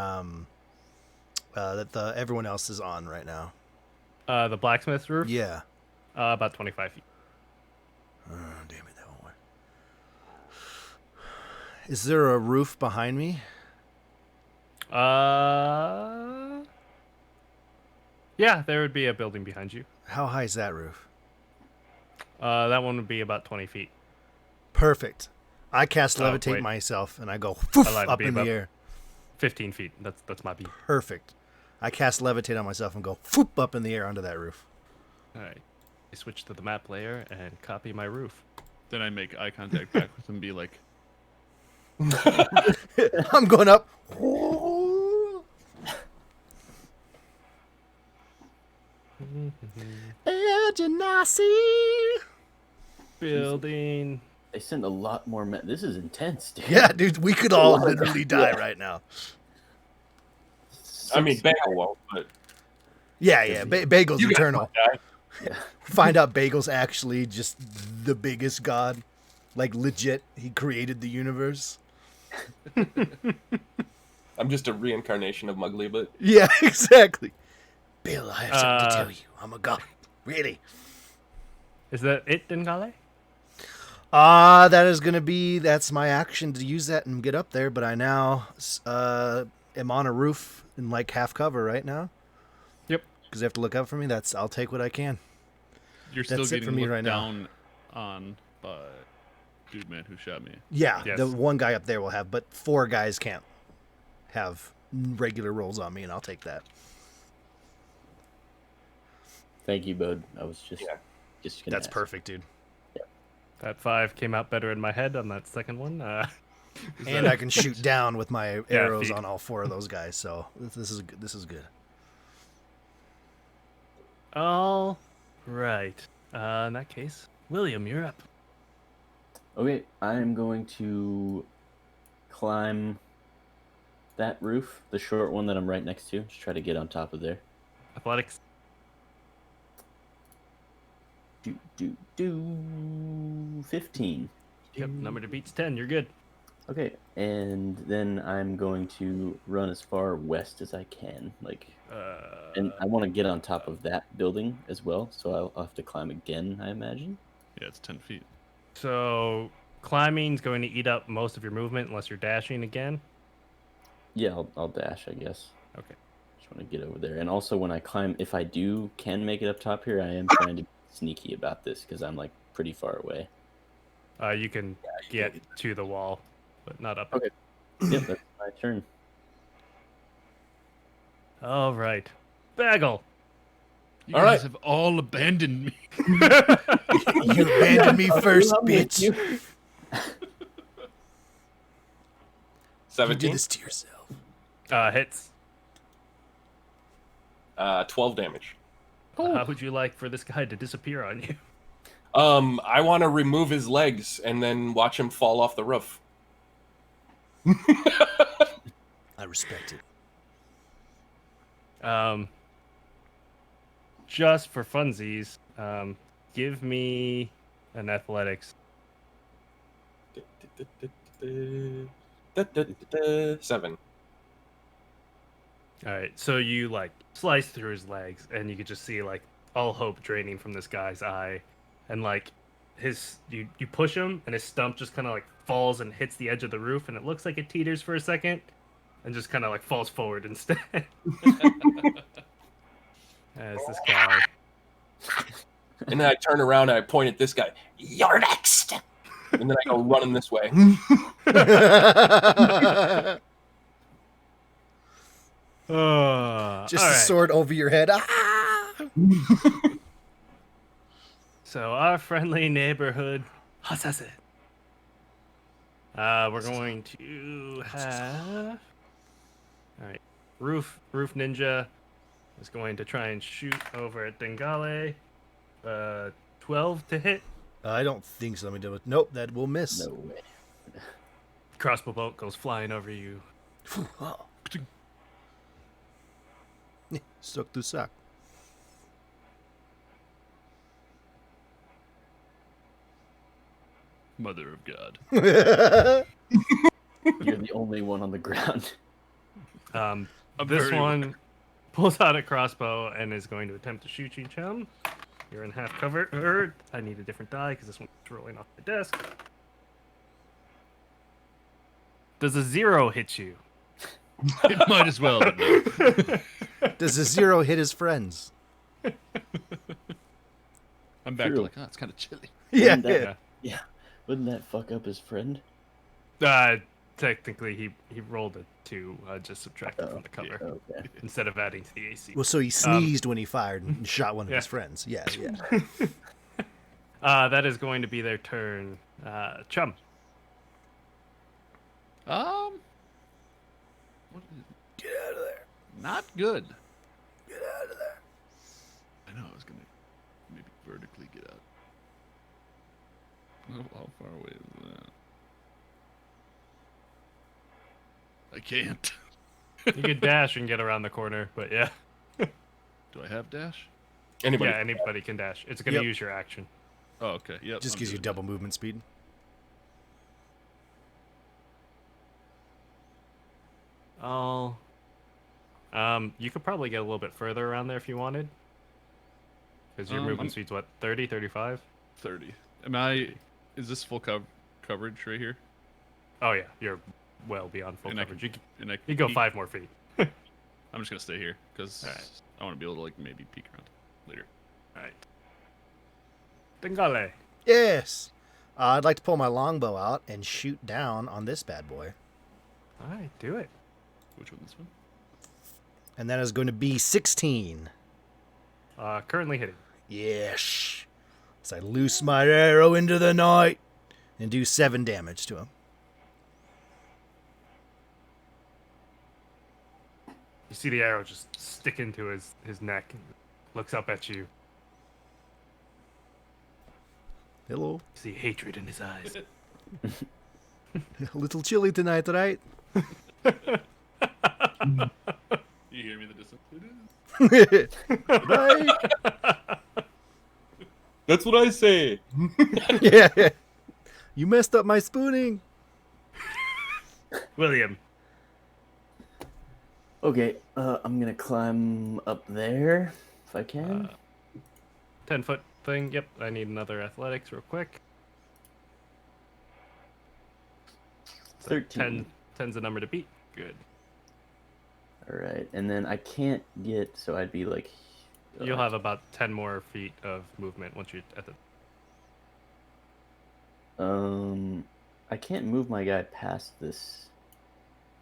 everyone else is on right now? The blacksmith roof. Yeah. About 25 feet. Oh, damn it, that won't work. Is there a roof behind me? Yeah, there would be a building behind you. How high is that roof? That one would be about 20 feet. Perfect. I cast Oh, levitate wait. myself and I go poof, I lied, up be in the about- air. 15 feet. That's my beat. Perfect. I cast levitate on myself and go whoop up in the air onto that roof. All right. I switch to the map layer and copy my roof. Then I make eye contact back with him and be like, I'm going up. Genasi. Building. They send a lot more. This is intense, dude. Yeah, dude, we could all Oh my literally God, die yeah. right now. I mean, Bagel won't, but Yeah. Bagel's you guys eternal. won't die. Find out Bagel's actually just the biggest god. Like, legit, he created the universe. I'm just a reincarnation of Mugly, but Yeah, exactly. Bill, I have something to Uh, tell you. I'm a god. Really? Is that it, Dengale? That's my action to use that and get up there, but I now am on a roof in like half cover right now. Yep. Because they have to look up for me. I'll take what I can. you're still That's it getting for me looked right now. down on by dude man who shot me. Yeah, Yes. the one guy up there will have, but 4 guys can't have regular rolls on me, and I'll take that. Thank you, bud. I was just Yeah. gonna That's ask. perfect, dude. That 5 came out better in my head on that second one. And I can shoot down with my arrows feet. on all 4 of those guys, so this is good. This is good. All right. In that case, William, you're up. Okay, I'm going to climb that roof, the short one that I'm right next to. Just try to get on top of there. Athletics. Do 15. Yep, number to beats 10. You're good. Okay, and then I'm going to run as far west as I can, and I want to get on top of that building as well. So I'll have to climb again, I imagine. Yeah, it's 10 feet. So climbing's going to eat up most of your movement unless you're dashing again. Yeah, I'll dash, I guess. Okay. Just want to get over there. And also, when I climb, if I can make it up top here, I am trying to be sneaky about this because I'm like pretty far away. You can get to the wall, but not up. Okay. Yep, that's my turn. All right. Bagel. You All guys right. have all abandoned me. You abandoned me first, I'm with bitch. you. You 17, did this to yourself. Hits. 12 damage. How would you like for this guy to disappear on you? I want to remove his legs and then watch him fall off the roof. I respect it. Just for funsies, give me an athletics. 7. All right, so you like slice through his legs, and you could just see like all hope draining from this guy's eye, and like you push him, and his stump just kind of like falls and hits the edge of the roof, and it looks like it teeters for a second, and just kind of like falls forward instead. As this guy. And then I turn around and I point at this guy. You're next. And then I go running this way. Just all the right. sword over your head. Ah! So our friendly neighborhood. Hasase. We're going to have. All right. Roof Ninja is going to try and shoot over at Dengale. 12 to hit. I don't think so. Let me do it. Nope, that will miss. No way. Crossbow bolt goes flying over you. Oh. Suck to suck. Mother of God. You're the only one on the ground. I'm This very one pulls out a crossbow and is going to attempt to shoot you, chum. You're in half cover. I need a different die because this one's rolling off the desk. Does a 0 hit you? It might as well. But no. Does a 0 hit his friends? I'm back to True. like, oh, it's kind of chilly. Yeah. Wouldn't that- yeah. Yeah. Wouldn't that fuck up his friend? Technically, he rolled a 2. Just subtracted from the cover Okay. instead of adding to the AC. Well, so he sneezed when he fired and shot one of yeah. his friends. Yeah, yeah. That is going to be their turn. Chum. What is, Get out of there. not good. Get out of there. I know I was gonna maybe vertically get out. How far away is that? I can't. You could dash and get around the corner, but yeah. Do I have dash? Anybody? Yeah, anybody can dash. It's going to Yep. use your action. Oh, okay. Yep. Just I'm gives you doing double movement speed. Oh. You could probably get a little bit further around there if you wanted. Because your movement I'm- speed's what, 30, 35? that. 30. Am I? Is this full coverage right here? Oh yeah, you're well beyond full And I coverage. can- You, And I you go peek? 5 more feet. I'm just gonna stay here because Alright. I want to be able to like maybe peek around later. Alright. Dengale. Yes. I'd like to pull my longbow out and shoot down on this bad boy. Alright, do it. Which one? This one? And that is going to be 16. Currently hitting. Yes. As I loose my arrow into the night and do 7 damage to him. You see the arrow just stick into his neck and looks up at you. Hello. You see hatred in his eyes. A little chilly tonight, right? You hear me in the distance? Right? That's what I say. Yeah. You messed up my spooning. William. Okay, I'm gonna climb up there if I can. 10-foot thing. Yep, I need another athletics real quick. So 13. 10's the number to beat. Good. All right, and then I can't get, so I'd be like. You'll have about 10 more feet of movement once you're at the. I can't move my guy past this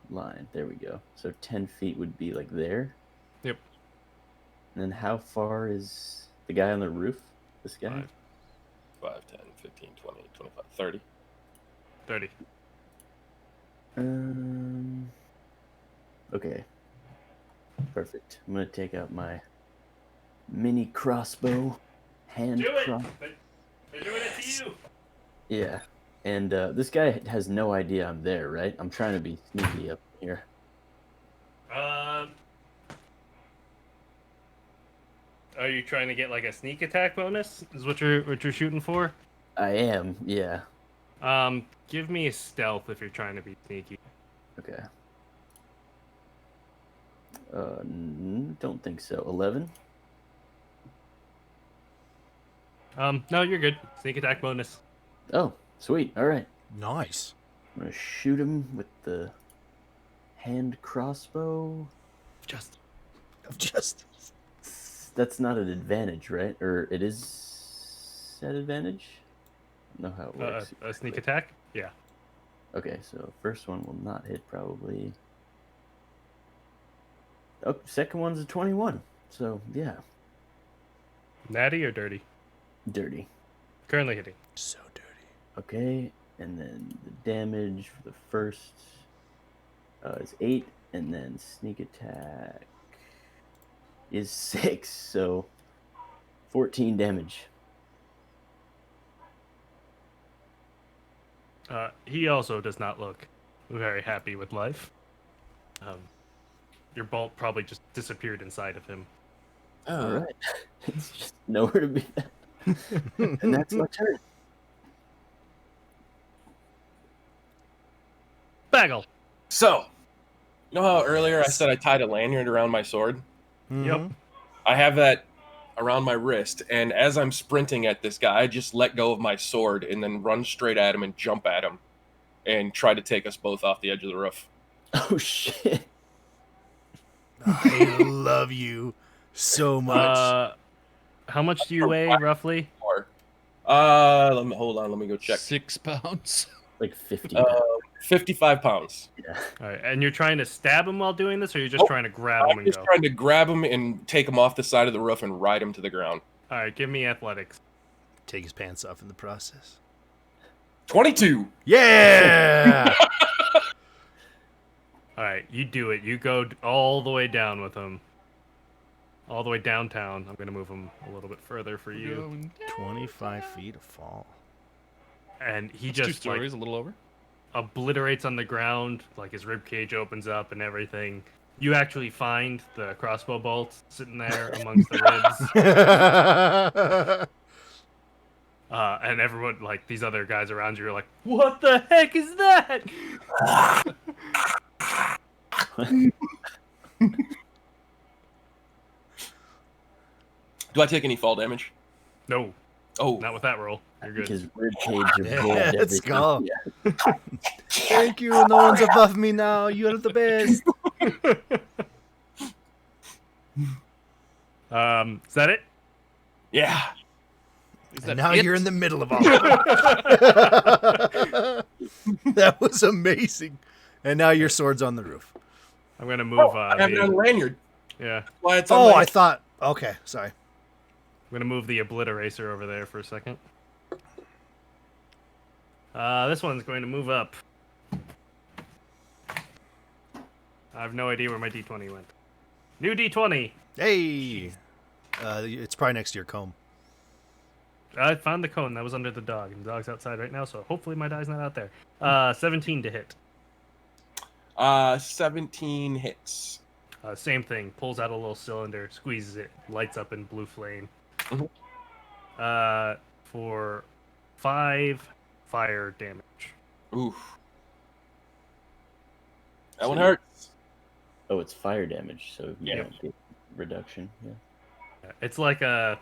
line. There we go. So 10 feet would be like there. Yep. And then how far is the guy on the roof? This guy? 5. 5, 10, 15, 20, 25, 30. 30. Okay. Perfect. I'm gonna take out my mini crossbow, hand cross. They're doing it to you. Yeah. And this guy has no idea I'm there, right? I'm trying to be sneaky up here. Are you trying to get like a sneak attack bonus? Is what you're shooting for? I am, yeah. Give me a stealth if you're trying to be sneaky. Okay. Don't think so. 11? No, you're good. Sneak attack bonus. Oh, sweet. All right. Nice. I'm gonna shoot him with the hand crossbow. Just Of just. That's not an advantage, right? Or it is at advantage? I don't know how it works. a sneak attack. Yeah. Okay, so first one will not hit probably. Oh, second one's a 21. So yeah, Natty or dirty? dirty. Currently hitting. So dirty. Okay, and then the damage for the first is 8, and then sneak attack is 6, so 14 damage. He also does not look very happy with life. Your bolt probably just disappeared inside of him. All right, it's just nowhere to be found. And that's my turn. Bagel. So, you know how earlier I said I tied a lanyard around my sword? Yep. I have that around my wrist, and as I'm sprinting at this guy, I just let go of my sword and then run straight at him and jump at him and try to take us both off the edge of the roof. Oh shit! I love you so much. How much do you weigh roughly? Or, hold on, let me go check. 6 pounds. Like 50. 55 pounds. Yeah. All right, and you're trying to stab him while doing this, or you're just trying to grab him I'm and just go? trying to grab him and take him off the side of the roof and ride him to the ground. All right, give me athletics. Take his pants off in the process. 22. Yeah. All right, you do it. You go all the way down with him. All the way downtown. I'm going to move him a little bit further for you. Going 25 feet of fall. And he That's 2 just like stories, a little over. obliterates on the ground, like his rib cage opens up and everything. You actually find the crossbow bolt sitting there amongst the ribs. And everyone, like these other guys around you, are like, "What the heck is that?" Do I take any fall damage? No, Oh, not with that roll. You're good. His rib cage Yeah, absorbed let's everything. go. Yeah. Thank you. No one's above me now. You're the best. Is that it? yeah. And now you're in the middle of all of it. That was amazing. And now your sword's on the roof. I'm gonna move. I have it on a lanyard. Yeah, Why it's on Oh, my- I thought. Okay, sorry. I'm gonna move the obliterator over there for a second. This one's going to move up. I have no idea where my D20 went. New D20. Hey. It's probably next to your comb. I found the cone that was under the dog, and the dog's outside right now, so hopefully my die's not out there. 17 to hit. 17 hits. Same thing. Pulls out a little cylinder, squeezes it, lights up in blue flame. Mhm. For 5 fire damage. Oof. That So one you- hurts. Oh, it's fire damage, so you Yeah. don't get reduction. Yeah. It's like a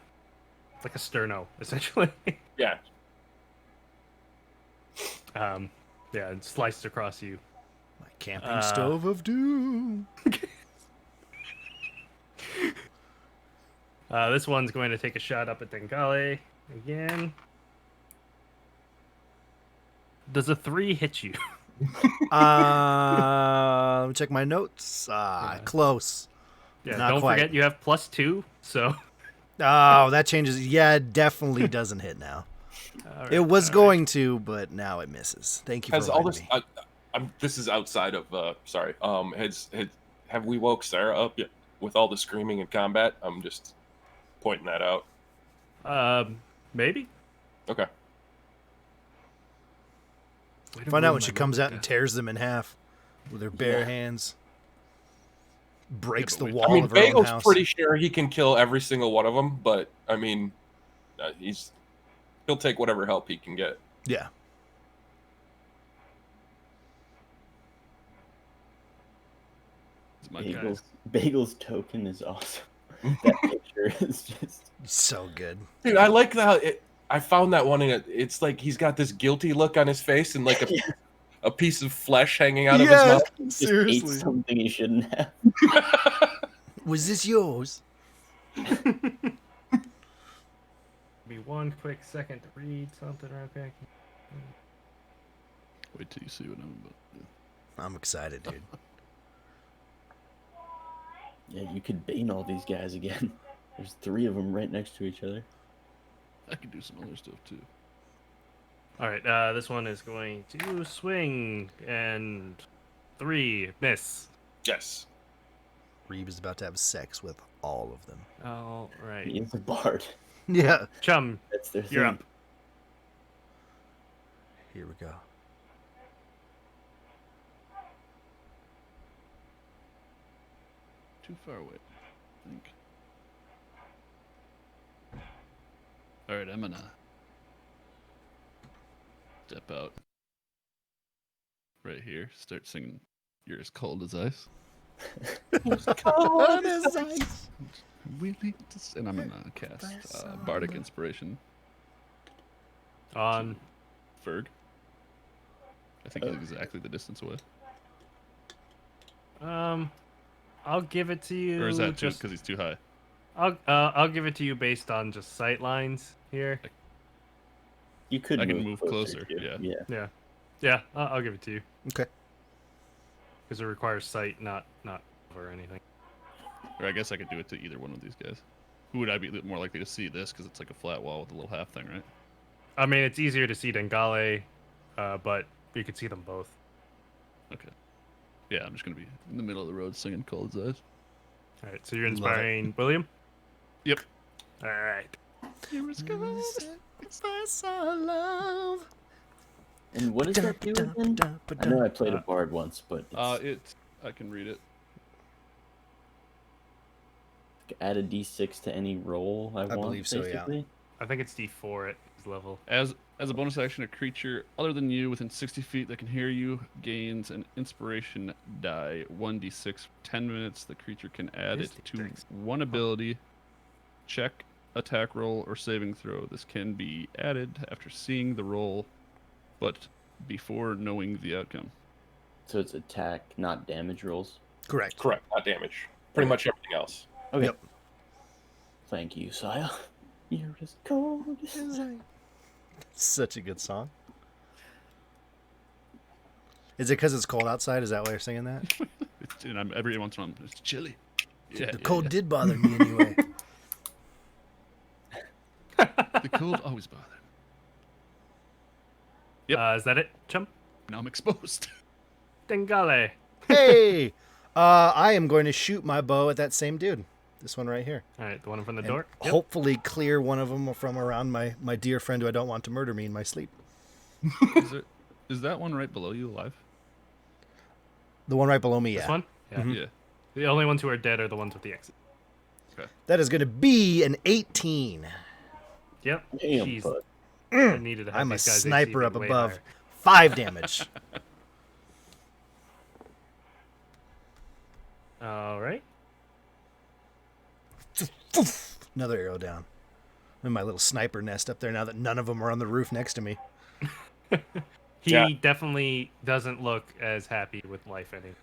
sterno, essentially. Yeah. Yeah, and sliced across you. My camping stove of doom. This one's going to take a shot up at Dengale again. Does a 3 hit you? Let me check my notes. Close. Yeah, Not don't quite. forget you have +2, so... Oh, that changes. Yeah, it definitely doesn't hit now. All right, It was all right. going to, but now it misses. Thank you for Has all reminding this? me. This is outside of. Sorry. Have we woke Sarah up yet with all the screaming and combat? I'm just pointing that out. Maybe? Okay. Way to Find out ruin when she my comes out moment, and tears them in half with her bare hands. Breaks the but wall I mean, of her own Bagel's house. pretty sure he can kill every single one of them, but I mean, he'll take whatever help he can get. Yeah. It's my guy. Bagel's token is awesome. That picture is just. So good. Dude, I like that. I found that one, and it's like he's got this guilty look on his face, and like a Yeah. a piece of flesh hanging out of his Yeah, mouth. Just seriously. ate something he shouldn't have. Was this yours? Be one quick second to read something real quick. Wait till you see what I'm about to do. I'm excited, dude. Yeah, you could bane all these guys again. There's 3 of them right next to each other. I could do some other stuff too. All right, this one is going to swing and 3 miss. Yes. Reeb is about to have sex with all of them. All right, He is a bard. Yeah. Chum, That's their you're thing. up. Here we go. Too far away, I think. All right, I'm gonna step out right here. Start singing "You're as Cold as Ice." What is ice? Really? And I'm gonna cast Bardic Inspiration. On Ferg. I think he's exactly the distance away. I'll give it to you. Or is that just because he's too high? I'll give it to you based on just sight lines here. You could I can move closer, too. yeah. Yeah, I'll give it to you Okay. because it requires sight, not or anything. Or I guess I could do it to either one of these guys. Who would I be more likely to see this? Because it's like a flat wall with a little half thing, right? I mean, it's easier to see Dengale, but you could see them both. Okay. Yeah, I'm just gonna be in the middle of the road singing "Cold as Ice." All right, so you're Love it. inspiring William. Yep. All right. love. And what does that do again? I know I played a bard once, but it's I can read it. add a d6 to any roll I want, believe so, yeah. basically. I think it's D4 at his level. As a bonus action, a creature other than you within 60 feet that can hear you gains an inspiration die 1d6 for 10 minutes. The creature can add Is it to D6. one ability, check, attack roll, or saving throw. This can be added after seeing the roll, but before knowing the outcome. So it's attack, not damage rolls. Correct. Correct. Not damage. Pretty much everything else. Okay. Yep. Thank you, Saya. You're as cold as ice. Such a good song. Is it because it's cold outside? Is that why you're singing that? And every once in a while, it's chilly. Yeah, The yeah, cold yeah. did bother me anyway. The cold always bothered. Yep. Is that it, Chum? Now I'm exposed. Dengale. Hey! I am going to shoot my bow at that same dude. This one right here. All right, the one in front of the And door. Yep. hopefully clear one of them from around my dear friend who I don't want to murder me in my sleep. Is that one right below you alive? The one right below me, This yeah. one. Yeah. Mhm. Yeah. The only ones who are dead are the ones with the exit. That is going to be an 18. Yep. Damn, Jeez. bud. I needed to have I'm a these guys sniper AC up be way above. higher. 5 damage. All right. Another arrow down. In my little sniper nest up there now that none of them are on the roof next to me. He Yeah. definitely doesn't look as happy with life anymore.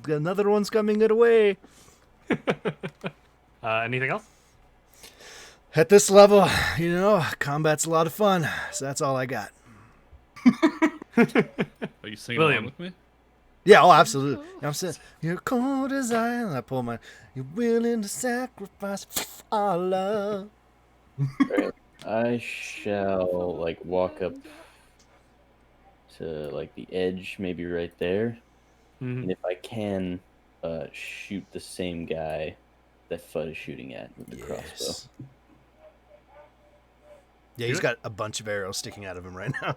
Another one's coming it away. Anything else? At this level, combat's a lot of fun. So that's all I got. Are you singing William. along with me? Yeah, oh, absolutely. I'm saying, you're cold as ice. And I pull my, you're willing to sacrifice our love. Alright, I shall walk up to the edge, maybe right there, Mhm. and if I can, shoot the same guy that Fudd is shooting at with the crossbow. Yes. Yeah, he's got a bunch of arrows sticking out of him right now.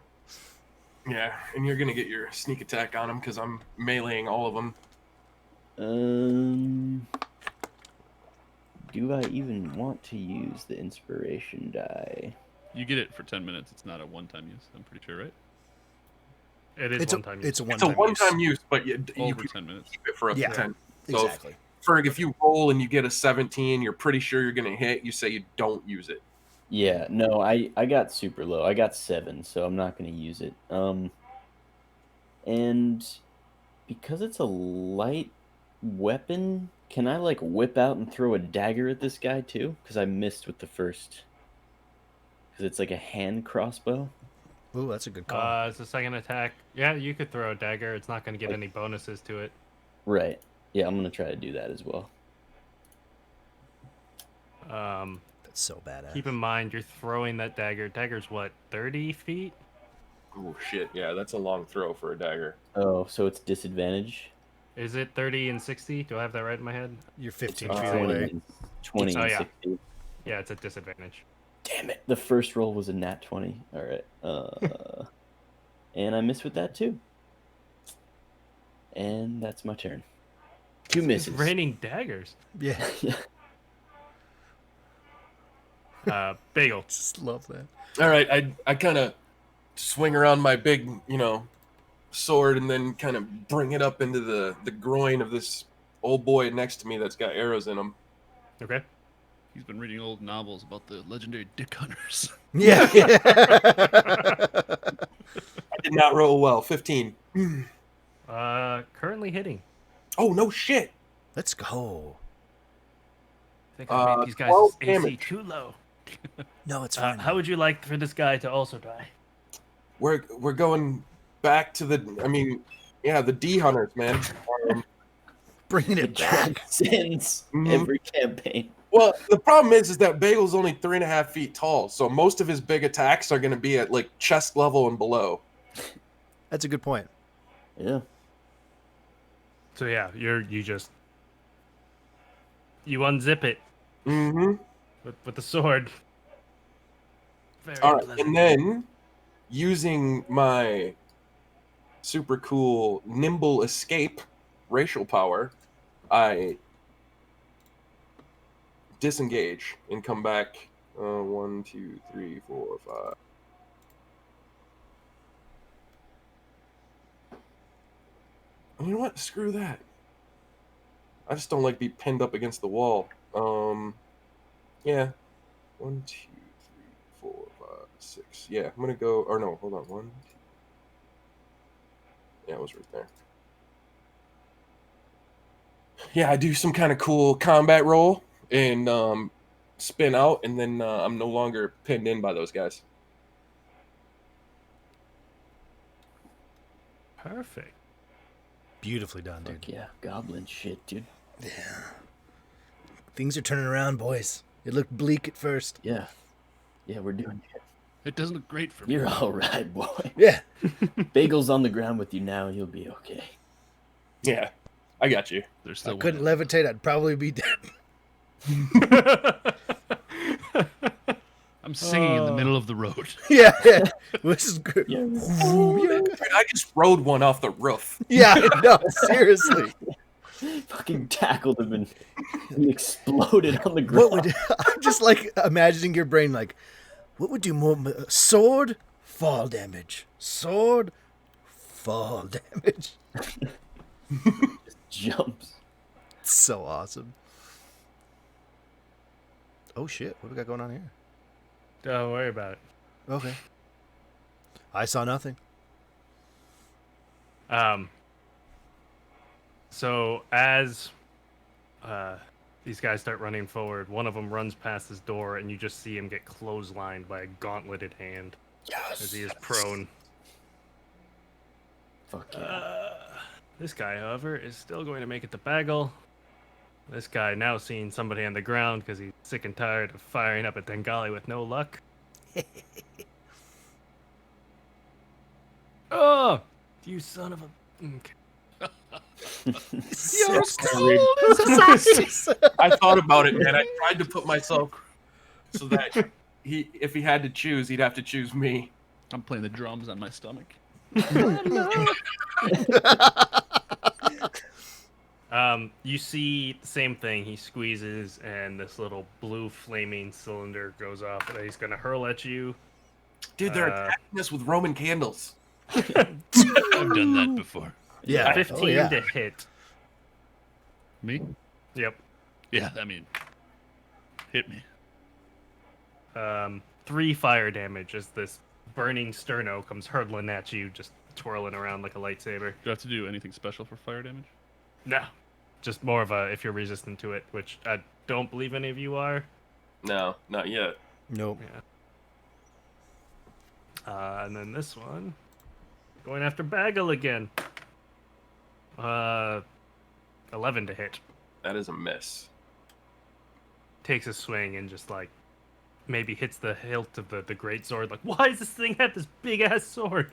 Yeah, and you're gonna get your sneak attack on him because I'm meleeing all of them. Do I even want to use the inspiration die? You get it for 10 minutes. It's not a one-time use. I'm pretty sure, right? It is It's one time. a It's a one-time one-time use, but you Over can 10 minutes. keep it for up Yeah. to 10. So Exactly. Ferg, if you roll and you get a 17, you're pretty sure you're gonna hit. You say you don't use it. Yeah, no, I got super low. I got 7, so I'm not gonna use it. And because it's a light weapon, can I like whip out and throw a dagger at this guy too? Because I missed with the first. Because it's like a hand crossbow. Ooh, that's a good call. It's a second attack. Yeah, you could throw a dagger. It's not going to get any bonuses to it. Right. Yeah, I'm gonna try to do that as well. That's so badass. Keep in mind, you're throwing that dagger. Dagger's what, 30 feet? Oh shit! Yeah, that's a long throw for a dagger. Oh, so it's disadvantage. Is it 30 and 60? Do I have that right in my head? You're 15 It's feet 20 away. and, 20 Oh, and yeah. 60. Yeah, it's a disadvantage. Damn it! The first roll was a nat 20. All right. And I missed with that too. And that's my turn. 2 It's misses. raining daggers. Yeah, Bagel. just love that. All right, I kind of swing around my big, sword and then kind of bring it up into the groin of this old boy next to me that's got arrows in him. Okay. He's been reading old novels about the legendary dick hunters. Yeah. I did not roll well. 15. Currently hitting. Oh no shit! Let's go. I think I made these guys' 12 AC damage. too low. No, it's fine. How would you like for this guy to also die? We're going back to the the D hunters, man. Bringing it back. Transcends Mhm. every campaign. Well, the problem is that Bagel's only 3.5 feet tall, so most of his big attacks are going to be at like chest level and below. That's a good point. Yeah. So yeah, you unzip it Mm-hmm. with the sword. Very All right, pleasant. and then using my super cool nimble escape racial power, I disengage and come back. 1, 2, 3, 4, 5. You know what? Screw that. I just don't like be pinned up against the wall. Yeah. 1, 2, 3, 4, 5, 6. Yeah, I'm gonna go. Or no, hold on. 1, 2. Yeah, it was right there. Yeah, I do some kind of cool combat roll and spin out, and then I'm no longer pinned in by those guys. Perfect. Beautifully done, dude. Fuck yeah. Goblin shit, dude. Things are turning around, boys. It looked bleak at first. Yeah. Yeah, we're doing it. It doesn't look great for me. You're all right, boy. Yeah. Bagel's on the ground with you now. You'll be okay. Yeah, I got you. There's If still I couldn't one. levitate, I'd probably be dead. I'm singing in the middle of the road. Yeah. This is good. Yeah. I just rode one off the roof. Yeah, no, seriously. Fucking tackled him and he exploded on the What ground. would I'm just like imagining your brain like, what would do more? Sword, fall damage. Sword, fall damage. Jumps. It's so awesome. Oh shit! What we got going on here? Don't worry about it. Okay. I saw nothing. So as these guys start running forward, one of them runs past his door, and you just see him get clotheslined by a gauntleted hand as he is prone. Fuck yeah. This guy, however, is still going to make it to Bagel. This guy now seeing somebody on the ground because he's sick and tired of firing up at Dengali with no luck. Oh, you son of a... Okay. You're I thought about it, man. I tried to put myself so that if he had to choose, he'd have to choose me. I'm playing the drums on my stomach. You see the same thing. He squeezes, and this little blue flaming cylinder goes off that he's going to hurl at you. Dude, they're attacking us with Roman candles. I've done that before. Yeah. 15 Oh, yeah. to hit. Me? Yep. Yeah, I mean, hit me. 3 fire damage as this burning sterno comes hurtling at you, just twirling around like a lightsaber. Do you have to do anything special for fire damage? No, just more of a if you're resistant to it, which I don't believe any of you are. No, not yet. Nope. Yeah. And then this one, going after Bagel again. 11 to hit. That is a miss. Takes a swing and just like maybe hits the hilt of the great sword. Like, why does this thing have this big ass sword?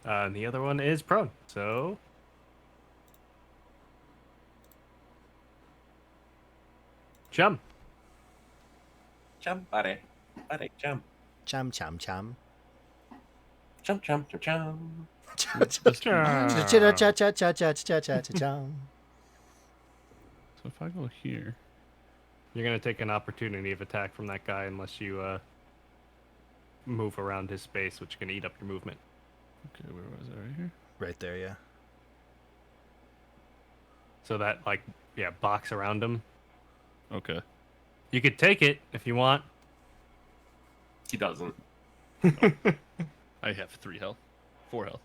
And the other one is prone. So Chum. Jump, buddy. Buddy, jump. Chum chum chum. Jump, jump, jump, jump. Chitter cha cha cha cha cha cha cha chum. So if I go here, You're gonna take an opportunity of attack from that guy unless you move around his space, which is gonna eat up your movement. okay, where was I? Right here. Right there, yeah. So that like box around him. Okay. You could take it if you want. He doesn't. I have 3 health, 4 health.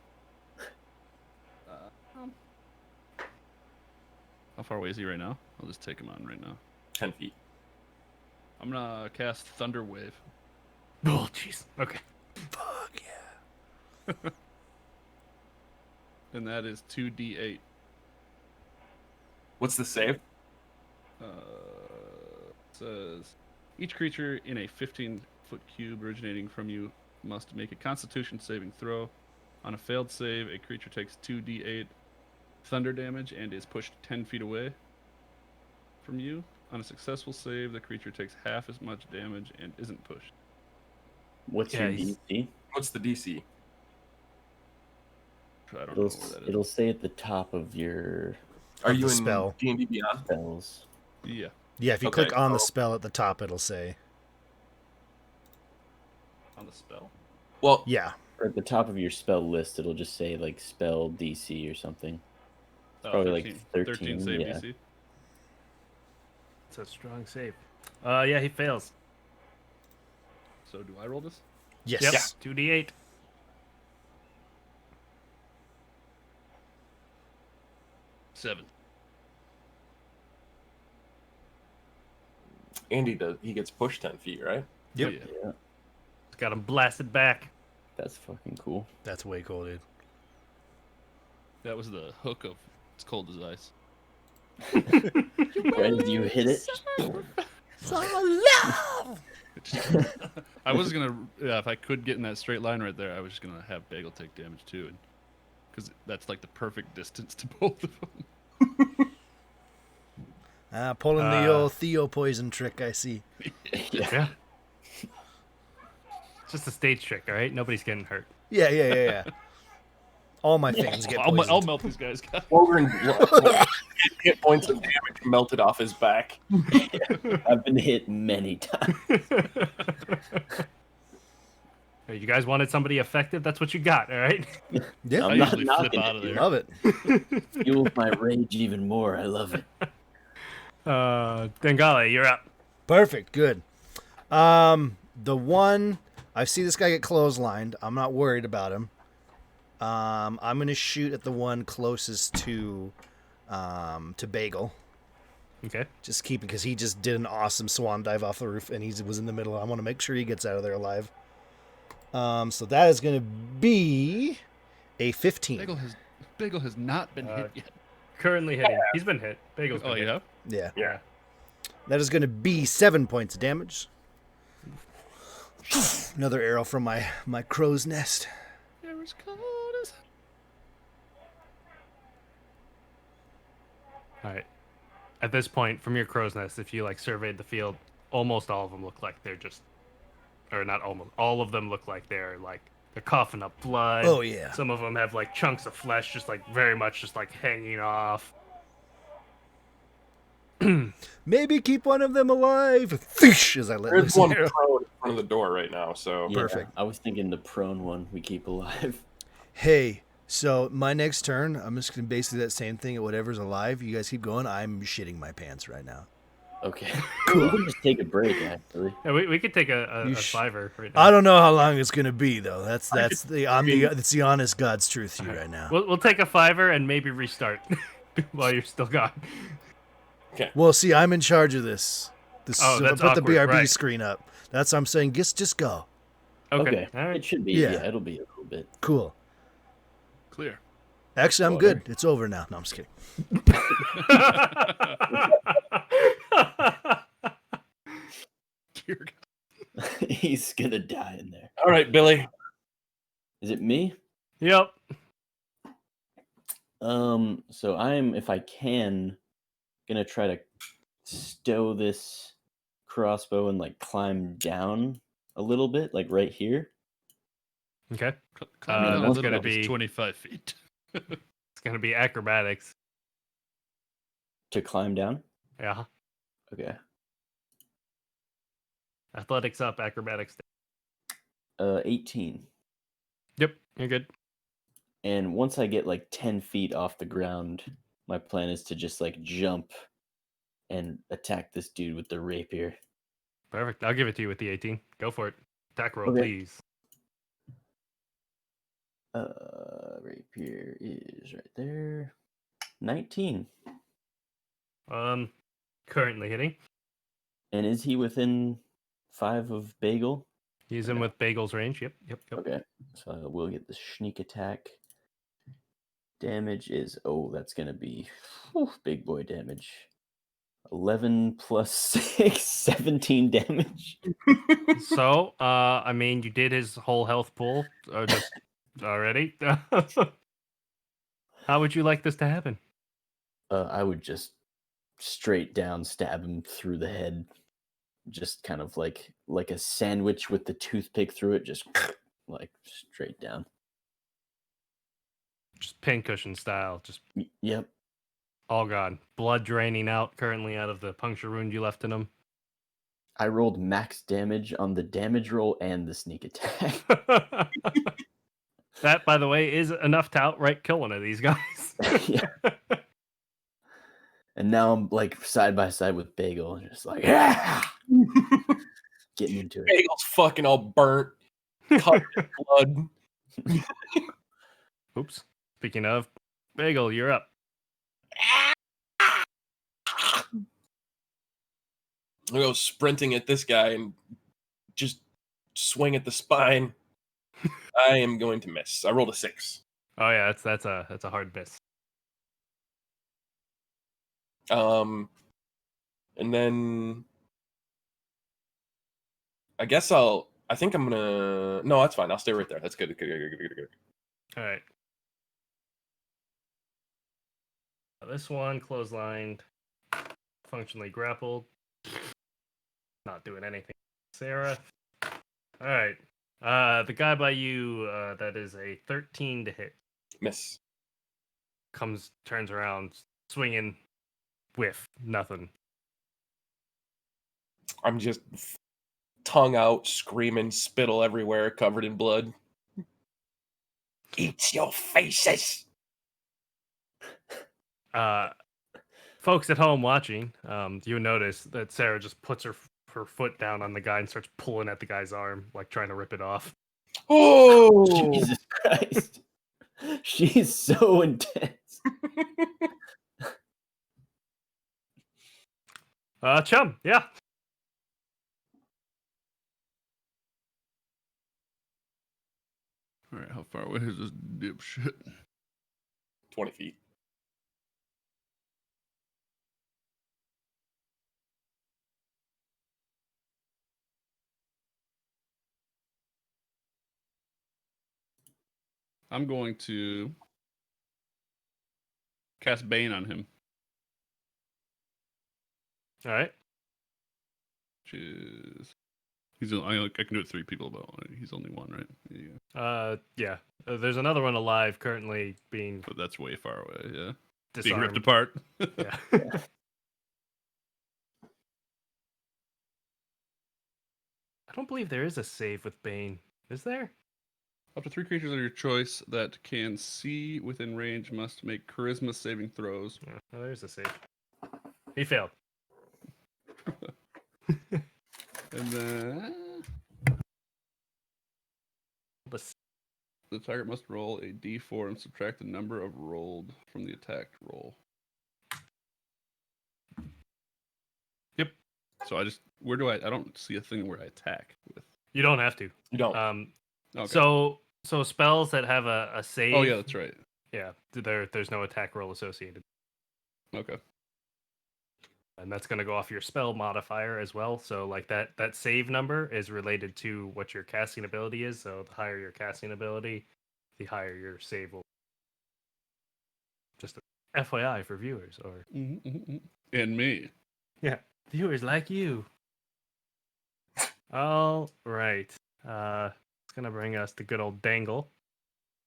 How far away is he right now? I'll just take him on right now. 10 feet. I'm gonna cast Thunder Wave. Oh jeez. Okay. Fuck yeah. And that is 2d8. What's the save? It says each creature in a 15-foot cube originating from you must make a Constitution saving throw. On a failed save, a creature takes 2d8 thunder damage and is pushed 10 feet away from you. On a successful save, the creature takes half as much damage and isn't pushed. What's Yeah, your he's- DC? What's the DC? I don't know It'll, where that is. it'll say at the top of your Are Of you the in spell. D&D Beyond? spells. Yeah. Yeah, if you Okay, click on the so- spell at the top, it'll say. On the spell? Well, Yeah. Or at the top of your spell list, it'll just say like spell DC or something. Probably like 13, save yeah. DC. It's a strong save. Yeah, he fails. So do I roll this? Yes. Yep. 2d8. Seven. Andy does. He gets pushed 10 feet, right? Yep. Oh, yeah. Yeah, Got him blasted back. that's fucking cool. That's way cool, dude. That was the hook of It's Cold as Ice. Right as you hit it, I was gonna, if I could get in that straight line right there, I was just gonna have Bagel take damage too, because that's like the perfect distance to both of them. Pulling the old Theo poison trick, I see. Yeah. It's just a stage trick, all right? Nobody's getting hurt. Yeah. All my fans get poisoned. I'll melt these guys. Wolverine hit points of damage melted off his back. I've been hit many times. Hey, you guys wanted somebody effective? That's what you got, all right? Yeah, I I'm not usually flip knocking out it, of there. love it. Fuels my rage even more. I love it. Dengale, you're up. Perfect, good. The one I see this guy get clotheslined. I'm not worried about him. I'm gonna shoot at the one closest to Bagel. Okay. Just keep it because he just did an awesome swan dive off the roof and he was in the middle. I want to make sure he gets out of there alive. So that is gonna be a 15. Bagel has not been hit yet. Currently hitting. He's been hit. Bagel's been Oh, hit. you have? Yeah. Yeah. That is gonna be 7 points of damage. Another arrow from my crow's nest. There is cold as All right. At this point, from your crow's nest, if you like surveyed the field, almost all of them look like they're just, or not almost, all of them look like they're coughing up blood. Oh, yeah. Some of them have like chunks of flesh, just like very much just like hanging off. Maybe keep one of them alive. Fish as I let There's loose one an arrow. prone in front of the door right now, so Yeah, Perfect. I was thinking the prone one we keep alive. Hey, So my next turn, I'm just gonna basically that same thing at whatever's alive. You guys keep going. I'm shitting my pants right now. Okay. Cool. We can just take a break, actually. Yeah, we could take a You 5 right now. I don't know how long it's gonna be though. That's the honest God's truth to you right now. We'll take a 5 and maybe restart while you're still gone. Well, see, I'm in charge of this. Oh, that's put the awkward, BRB right. screen up. That's what I'm saying. Just go. Okay. All right. It should be. Yeah. Yeah, it'll be a little bit. Cool. Clear. Actually, I'm Water. good. It's over now. No, I'm just kidding. Dear God. He's gonna die in there. All right, Billy. Is it me? Yep. So I'm, if I can, gonna try to stow this crossbow and like climb down a little bit, like right here. Okay. Climbing down a That's little gonna bit is be 25 feet. It's gonna be acrobatics. To climb down. Yeah. Okay. Athletics up, acrobatics down. 18. Yep. You're good. And once I get like 10 feet off the ground, my plan is to just like jump and attack this dude with the rapier. Perfect. I'll give it to you with the 18. Go for it. Attack roll, Okay. please. Rapier is right there. 19. Currently hitting. And is he within 5 of Bagel? He's in with Bagel's range. Yep. Okay. So I will get the sneak attack. Damage is, that's going to be big boy damage. 11 plus 6, 17 damage. So, I mean, you did his whole health pool just already. How would you like this to happen? I would just straight down stab him through the head. Just kind of like a sandwich with the toothpick through it, just like straight down. Just pincushion style. Just Yep. all gone. Blood draining out currently out of the puncture wound you left in him. I rolled max damage on the damage roll and the sneak attack. That, by the way, is enough to outright kill one of these guys. Yeah. And now I'm like side by side with Bagel, just like getting into it. Bagel's fucking all burnt, covered in blood. Oops. Speaking of, Bagel, you're up. I go sprinting at this guy and just swing at the spine. I am going to miss. I rolled a 6. Oh yeah, that's a hard miss. And then I guess I think I'm gonna. No, that's fine. I'll stay right there. That's good. Good. All right. This one clotheslined, functionally grappled, not doing anything. Sarah. All right. The guy by you, that is a 13 to hit. Miss. Turns around, swinging, whiff, nothing. I'm just tongue out, screaming, spittle everywhere, covered in blood. Eat your faces. Folks at home watching, you notice that Sarah just puts her foot down on the guy and starts pulling at the guy's arm, like trying to rip it off. Oh, Jesus Christ. She's so intense. Chum, yeah. All right, how far away is this dipshit? 20 feet. I'm going to cast Bane on him, All right. which is I can do it 3 people, but he's only 1, right? Yeah, Yeah. There's another one alive currently being but that's way far away. Yeah, disarmed. being ripped apart. Yeah. I don't believe there is a save with Bane. Is there? Up to 3 creatures of your choice that can see within range must make charisma saving throws. Yeah, well, there's a save. He failed. And then the target must roll a d4 and subtract the number of rolled from the attack roll. Yep. So I don't see a thing where I attack with. You don't have to. You don't. Okay. So spells that have a save. Oh yeah, that's right. Yeah, there's no attack roll associated. Okay. And that's going to go off your spell modifier as well. So like that save number is related to what your casting ability is. So the higher your casting ability, the higher your save will. Just a FYI for viewers or And me. yeah, viewers like you. All right. It's going to bring us to good old Dangle.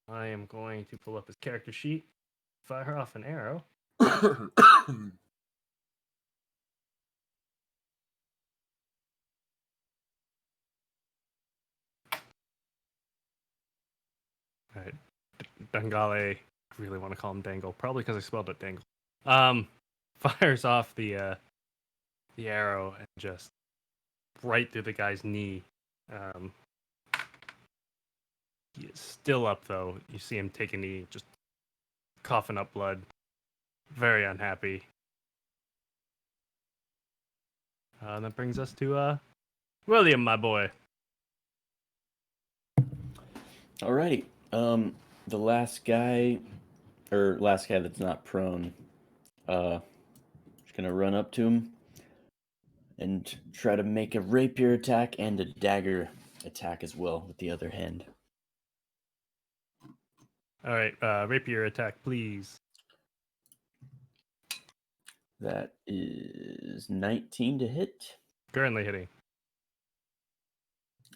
I am going to pull up his character sheet, fire off an arrow. All right. Dangale, I really want to call him Dangle, probably because I spelled it Dangle. Fires off the arrow and just right through the guy's knee. He is still up though. You see him take a knee, just coughing up blood. Very unhappy. And that brings us to William, my boy. Alrighty. The last guy that's not prone, just gonna run up to him and try to make a rapier attack and a dagger attack as well with the other hand. All right, rapier attack, please. That is 19 to hit, Currently hitting.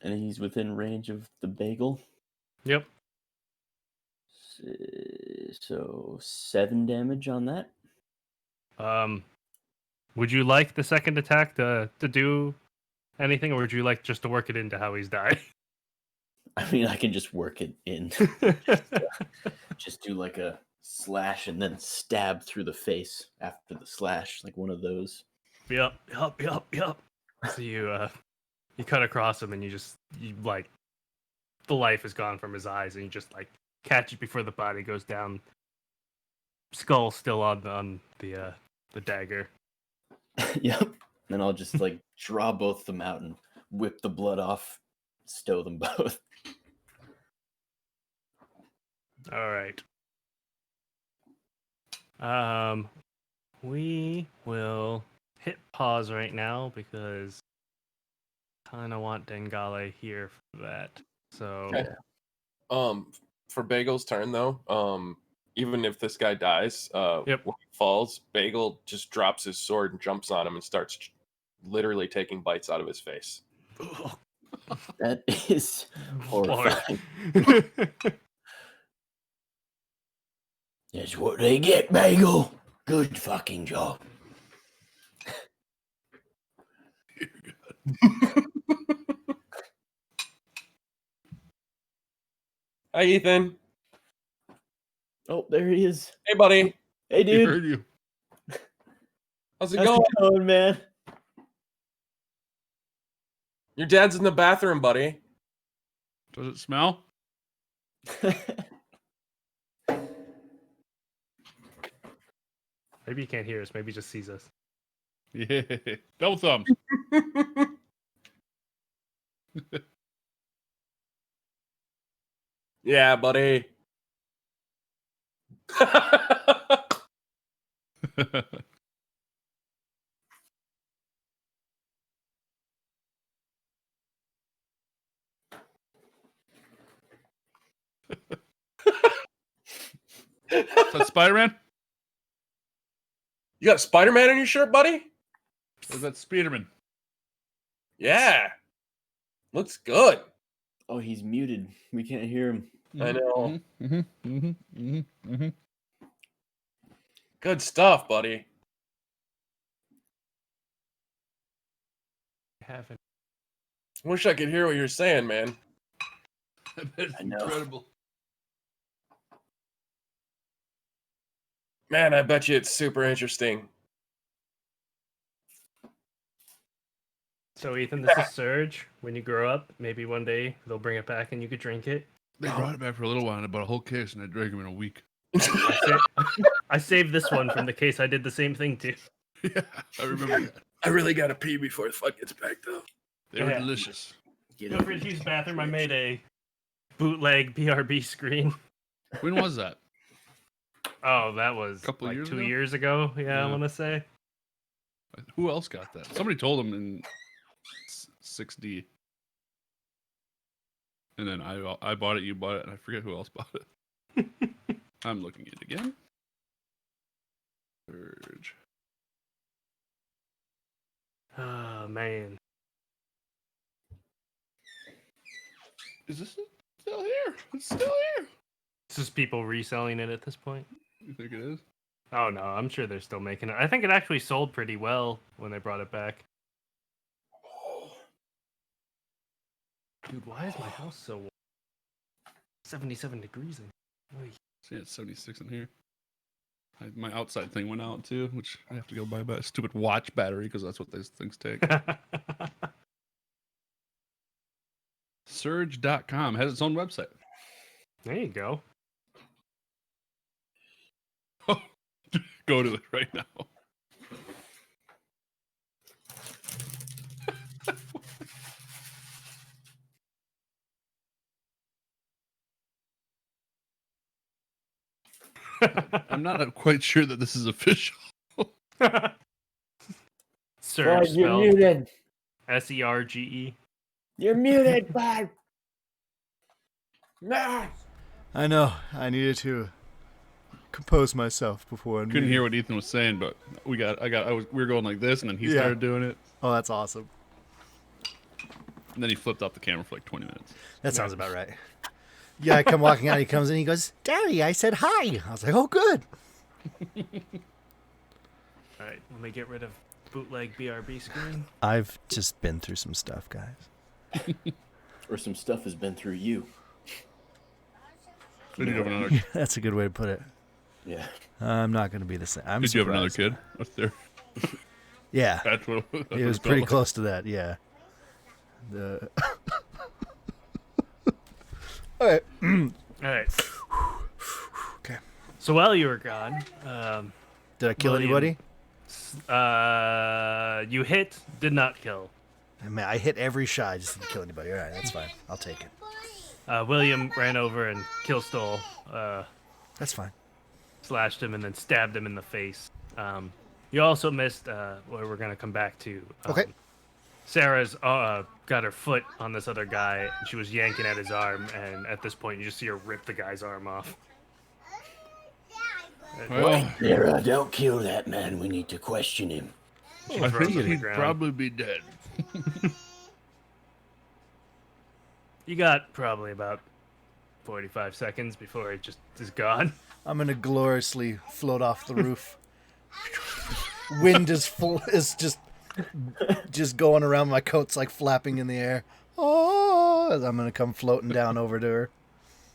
and he's within range of the bagel. Yep. So 7 damage on that. Would you like the second attack to do anything, or would you like just to work it into how he's died? I mean, I can just work it in. Just do like a slash and then stab through the face after the slash, like one of those. Yep. So you cut across him and you like the life is gone from his eyes and you just like catch it before the body goes down. Skull still on the dagger. Yep. Then I'll just like draw both of them out and whip the blood off, stow them both. All right. We will hit pause right now because kind of want Dengale here for that. So Okay. For Bagel's turn though, even if this guy dies, Yep. when he falls, Bagel just drops his sword and jumps on him and starts literally taking bites out of his face. That is horrifying. That's what they get, Bagel. Good fucking job. Hi, Ethan. Oh, there he is. Hey, buddy. Hey, He dude. heard you. How's it How's going? it going, man? Your dad's in the bathroom, buddy. Does it smell? Maybe he can't hear us. Maybe he just sees us. Yeah. Double thumbs. Yeah, buddy. Is that Spider-Man? You got Spider-Man on your shirt, buddy? Or is that Spiderman? Yeah. Looks good. Oh, he's muted. We can't hear him. I know. Mm-hmm. Good stuff, buddy. Haven't. Wish I could hear what you're saying, man. I bet it's I know. incredible. Man, I bet you it's super interesting. So Ethan, this is Surge. When you grow up, maybe one day they'll bring it back and you could drink it. They brought it back for a little while, and I bought a whole case, and I drank them in a week. I saved this one from the case I did the same thing to. Yeah, I remember that. I really gotta pee before the fuck gets back though. They were Yeah. delicious. Feel free to use the bathroom. I made a bootleg PRB screen. When was that? Oh, that was Couple like years 2 ago? years ago. Yeah, I Yeah. want to say. Who else got that? Somebody told them in 6D. And then I bought it, you bought it, and I forget who else bought it. I'm looking at it again. Surge. Oh man. Is this still here? It's still here. It's just people reselling it at this point. You think it is? Oh no, I'm sure they're still making it. I think it actually sold pretty well when they brought it back. Dude, why is my house so warm? 77 degrees in. Oy. See, it's 76 in here. My outside thing went out too, which I have to go buy a stupid watch battery because that's what these things take. Surge.com has its own website. There you go. Go to it right now. I'm not quite sure that this is official. Surge Bud, you're spelled muted. Serge. You're muted, bud. No. I know. I needed to compose myself before. I Couldn't hear what Ethan was saying, but we were going like this, and then he Yeah. started doing it, Oh, that's awesome. and then he flipped off the camera for like 20 minutes. That sounds about right. Yeah, I come walking out. He comes in. He goes, "Daddy, I said hi." I was like, "Oh, good." All right, let me get rid of bootleg BRB screen. I've just been through some stuff, guys. Or some stuff has been through you. Did you have another? That's a good way to put it. Yeah. I'm not going to be the same. I'm Did you have another surprised. kid up there? Yeah, That's what it it was pretty close to that. Yeah. The. All right. All right. Okay. So while you were gone, Did I kill William. anybody? you hit, did not kill. I mean, I hit every shot. I just didn't kill anybody. All right, that's fine. I'll take it. William ran over and kill stole, That's fine. slashed him, and then stabbed him in the face. You also missed where we're gonna come back to. Okay. Sarah's got her foot on this other guy, and she was yanking at his arm, and at this point, you just see her rip the guy's arm off. Well, Sarah, don't kill that man. We need to question him. She I throws think him to the he'd ground. probably be dead. You got probably about 45 seconds before it just is gone. I'm gonna gloriously float off the roof. Wind is full. Is just going around. My coat's like flapping in the air. Oh, as I'm gonna come floating down over to her.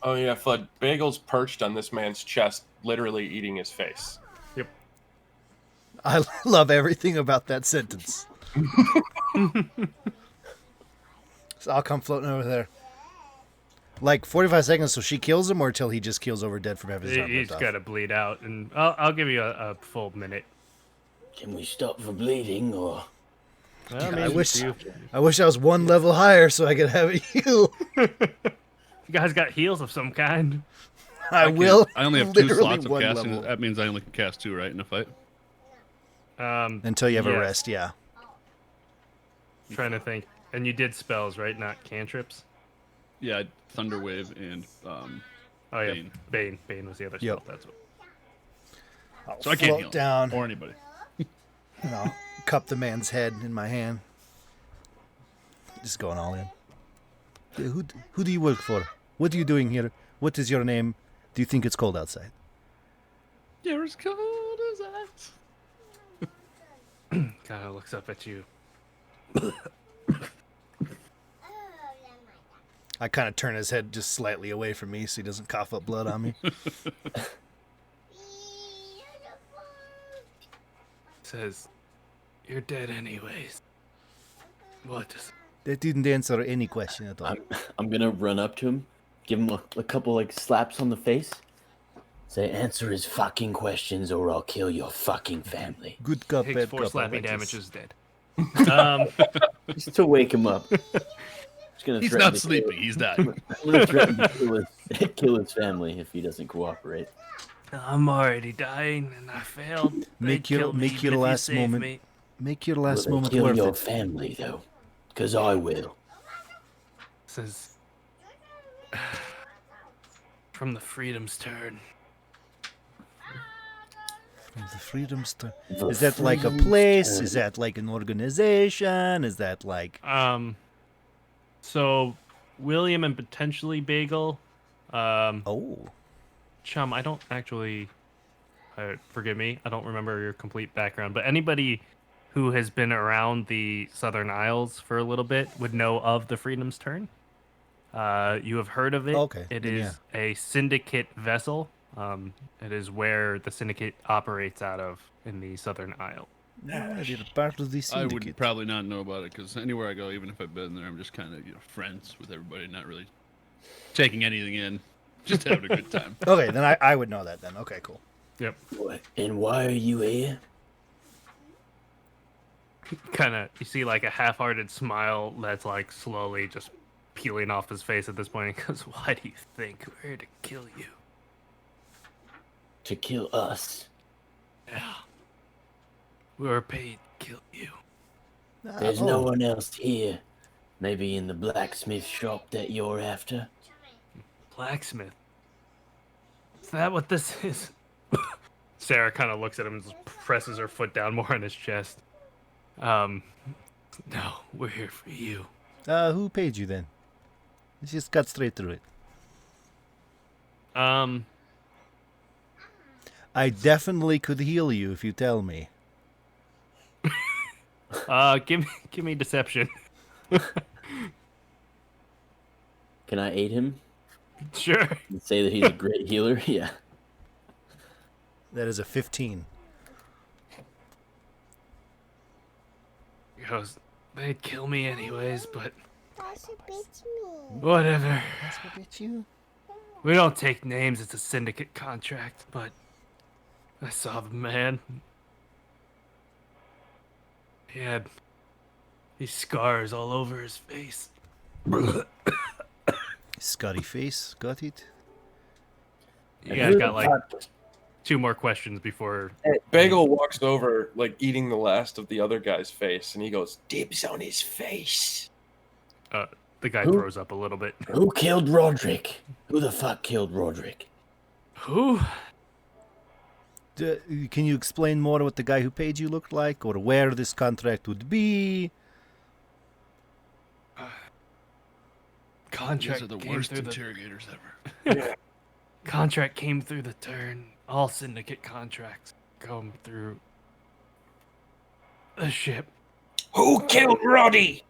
Oh yeah, Flood. Bagel's perched on this man's chest, literally eating his face. I love everything about that sentence. So I'll come floating over there. Like 45 seconds, so she kills him, or till he just keels over dead from having his arm He's ripped off? got to bleed out, and I'll give you a full minute. Can we stop for bleeding, or Well, I maybe wish you I was one level higher so I could have it heal. guys got heals of some kind. I will. I only have 2 literally slots of one casting. level. That means I only can cast 2, right, in a fight? Until you have a Yes. rest, yeah. Trying to think. And you did spells, right? Not cantrips? Yeah, Thunder Wave and Oh, yeah. Bane. Bane was the other spell. Yep. That's what. I'll so I can't float heal down. or anybody. And I'll cup the man's head in my hand. Just going all in. Who do you work for? What are you doing here? What is your name? Do you think it's cold outside? You're as cold as ice. Kind of looks up at you. I kind of turn his head just slightly away from me so he doesn't cough up blood on me. Says, "You're dead anyways." What does? That didn't answer any question at all. I'm gonna run up to him, give him a couple like slaps on the face. Say, answer his fucking questions or I'll kill your fucking family. Good cup, Takes bad 4 cup. I slapping like this. damage, is dead. Um, Just to wake him up. Just gonna He's threaten not to sleeping. kill- He's dying. I'm gonna threaten to kill his family if he doesn't cooperate. I'm already dying, and I failed. Make They'd your- kill me make even your if you last saved moment me. Make your Will last they moment kill worth your it. family though? Because I will. Says, from the Freedom's turn. The Freedom Star. The Is that like a Freedom's place? turn. Is that like an organization? Is that like... So William and potentially Bagel. Oh. Chum, I don't actually. Forgive me, I don't remember your complete background, but anybody who has been around the Southern Isles for a little bit would know of the Freedom's Turn. You have heard of it. Okay, It then is a syndicate vessel. It is where the syndicate operates out of in the Southern Isle. Yeah, they're part of the I syndicate. would probably not know about it because anywhere I go, even if I've been there, I'm just kind of friends with everybody, not really taking anything in, just having a good time. Okay, then I would know that then. Okay, cool. Yep. What? And why are you here? Kind of, you see like a half-hearted smile that's like slowly just peeling off his face at this point. He goes, "Why do you think we're here to kill you?" To kill us. Yeah. We were paid to kill you. There's no one else here. Maybe in the blacksmith shop that you're after. Blacksmith. Is that what this is? Sarah kind of looks at him and just presses her foot down more on his chest. No, we're here for you. Who paid you then? Let's just cut straight through it. I definitely could heal you if you tell me. Give me deception. Can I aid him? Sure. And say that he's a great healer? Yeah. That is a 15. He goes, "They'd kill me anyways, but That's a bit me. whatever. That's what it's you. We don't take names, it's a syndicate contract, but I saw the man. He had these scars all over his face." Scotty face, got it? You guys got like 2 more questions before. Bagel walks over, like eating the last of the other guy's face, and he goes, Dibs on his face. The guy Who? throws up a little bit. Who killed Roderick? Who the fuck killed Roderick? Who? Can you explain more what the guy who paid you looked like, or where this contract would be? These Contract are the came worst through the interrogators ever. contract came through the turn. All syndicate contracts come through the ship. Who killed Roddy?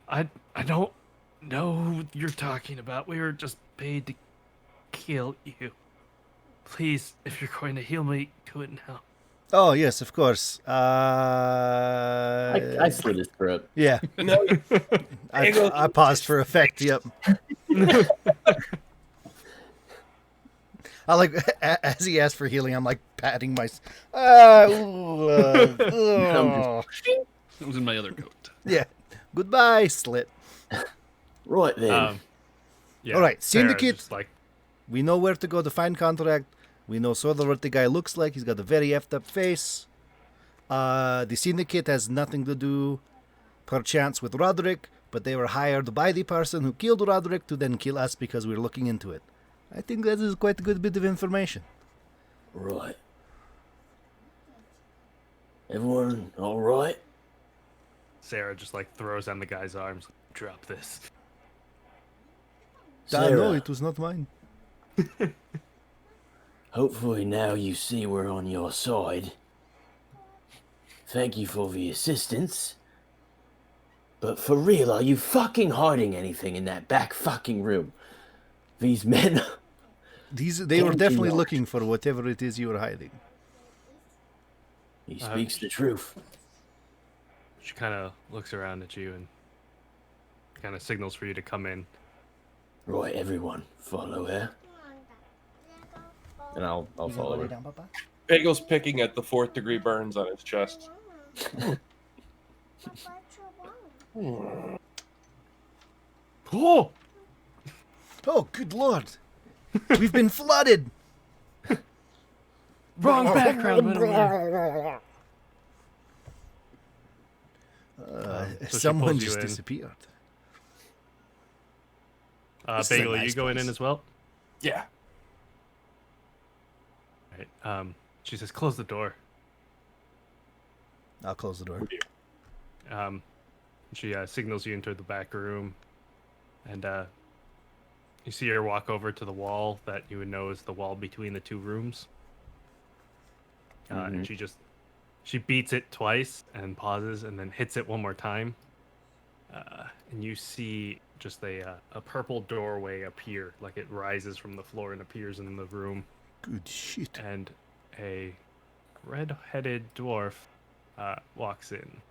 I don't know who you're talking about. We were just paid to kill you. Please, if you're going to heal me, do it now. Oh, yes, of course. I slit his throat. Yeah. No, I paused for effect, yep. I like, as he asked for healing, I'm like patting my... I'm It was in my other coat. yeah. Goodbye, slit. Right then. Yeah, All right, Sarah's syndicate. just like, We know where to go to find contract. We know sort of what the guy looks like. He's got a very effed up face. The syndicate has nothing to do, perchance, with Roderick, but they were hired by the person who killed Roderick to then kill us because we're looking into it. I think that is quite a good bit of information. Right. Everyone all right? Sarah just like throws on the guy's arms. Drop this. No, Sarah, it was not mine. hopefully now you see we're on your side. Thank you for the assistance. But for real, are you fucking hiding anything in that back fucking room? These men. They were Can't definitely you not? looking for whatever it is you were hiding. He speaks the truth. She kind of looks around at you and kind of signals for you to come in. Right, everyone, follow her. And I'll follow her. Bagel's picking at the 4th-degree burns on his chest. Oh! Oh, good lord! We've been flooded. Wrong background. Went over there. So she Someone pulls you just in. disappeared. This is a Bagel, nice you going in place. as well? Yeah. Right. She says, close the door. I'll close the door. She signals you into the back room, and you see her walk over to the wall that you would know is the wall between the two rooms. And she beats it twice and pauses and then hits it one more time. And you see just a purple doorway appear, like it rises from the floor and appears in the room. Good shit. And a red-headed dwarf walks in.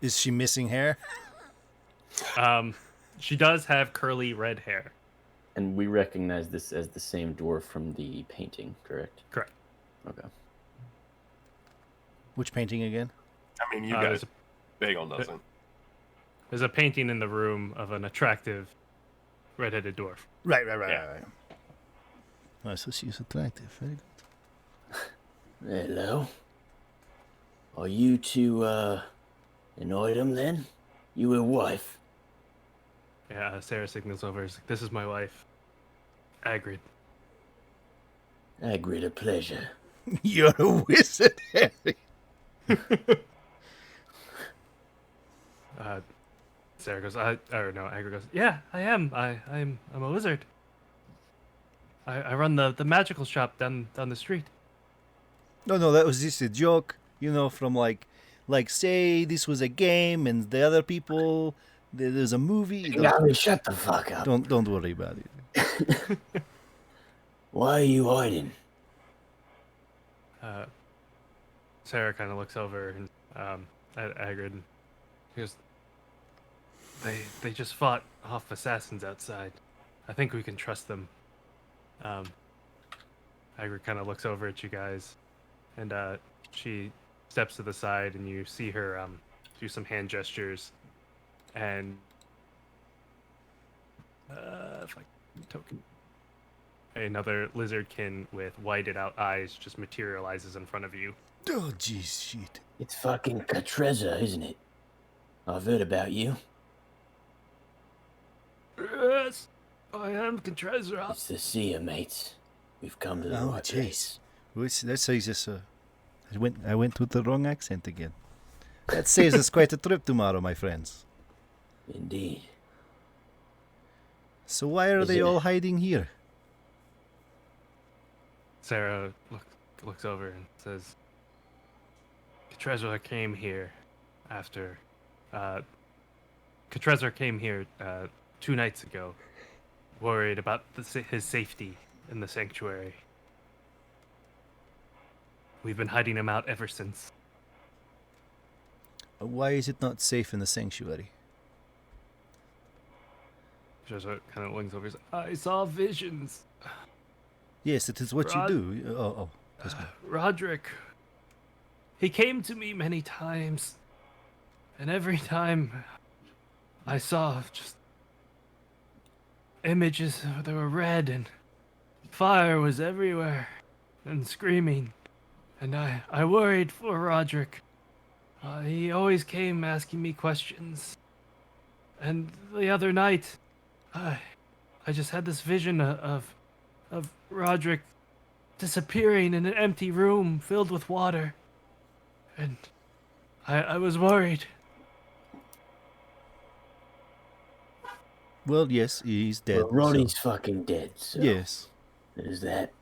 Is she missing hair? She does have curly red hair. And we recognize this as the same dwarf from the painting, correct? Correct. Okay. Which painting again? I mean, you guys. Bagel doesn't. There's a painting in the room of an attractive red-headed dwarf. Right. Yeah. Oh, so she's attractive. Very good. Hello. Are you two, an item then? You a wife? Yeah, Sarah signals over. She's like, this is my wife, Agrid. Agrid, a pleasure. You're a wizard, Harry. Sarah goes, Agrid goes, yeah, I am. I'm a wizard. I run the magical shop down the street. No, that was just a joke. You know, from like say this was a game and the other people, there's a movie. Gary, shut the fuck up. Don't worry about it. Why are you hiding? Sarah kind of looks over and at Agrid. And he goes, they just fought off assassins outside. I think we can trust them. Agrid kind of looks over at you guys, and she steps to the side, and you see her do some hand gestures, and token. Another lizardkin with whited out eyes just materializes in front of you. Oh, jeez, shit. It's fucking Katreza, isn't it? I've heard about you. Yes, I am Contrezra. It's the seer, mates. We've come to the right place. That saves us. I went with the wrong accent again. That saves us quite a trip tomorrow, my friends. Indeed. So why are they all hiding here? Sarah looks over and says, Contrezra came here after... Contrezra came here 2 nights ago, worried about his safety in the sanctuary. We've been hiding him out ever since. Why is it not safe in the sanctuary? Contrezra kind of looks over and says, I saw visions. Yes, it is what you do. Oh. Roderick. He came to me many times, and every time I saw just images that were red and fire was everywhere and screaming. And I worried for Roderick. He always came asking me questions. And the other night, I just had this vision of Roderick disappearing in an empty room filled with water. And I was worried. Well, yes, he's dead. Well, Ronnie's fucking dead, so... Yes. There's that.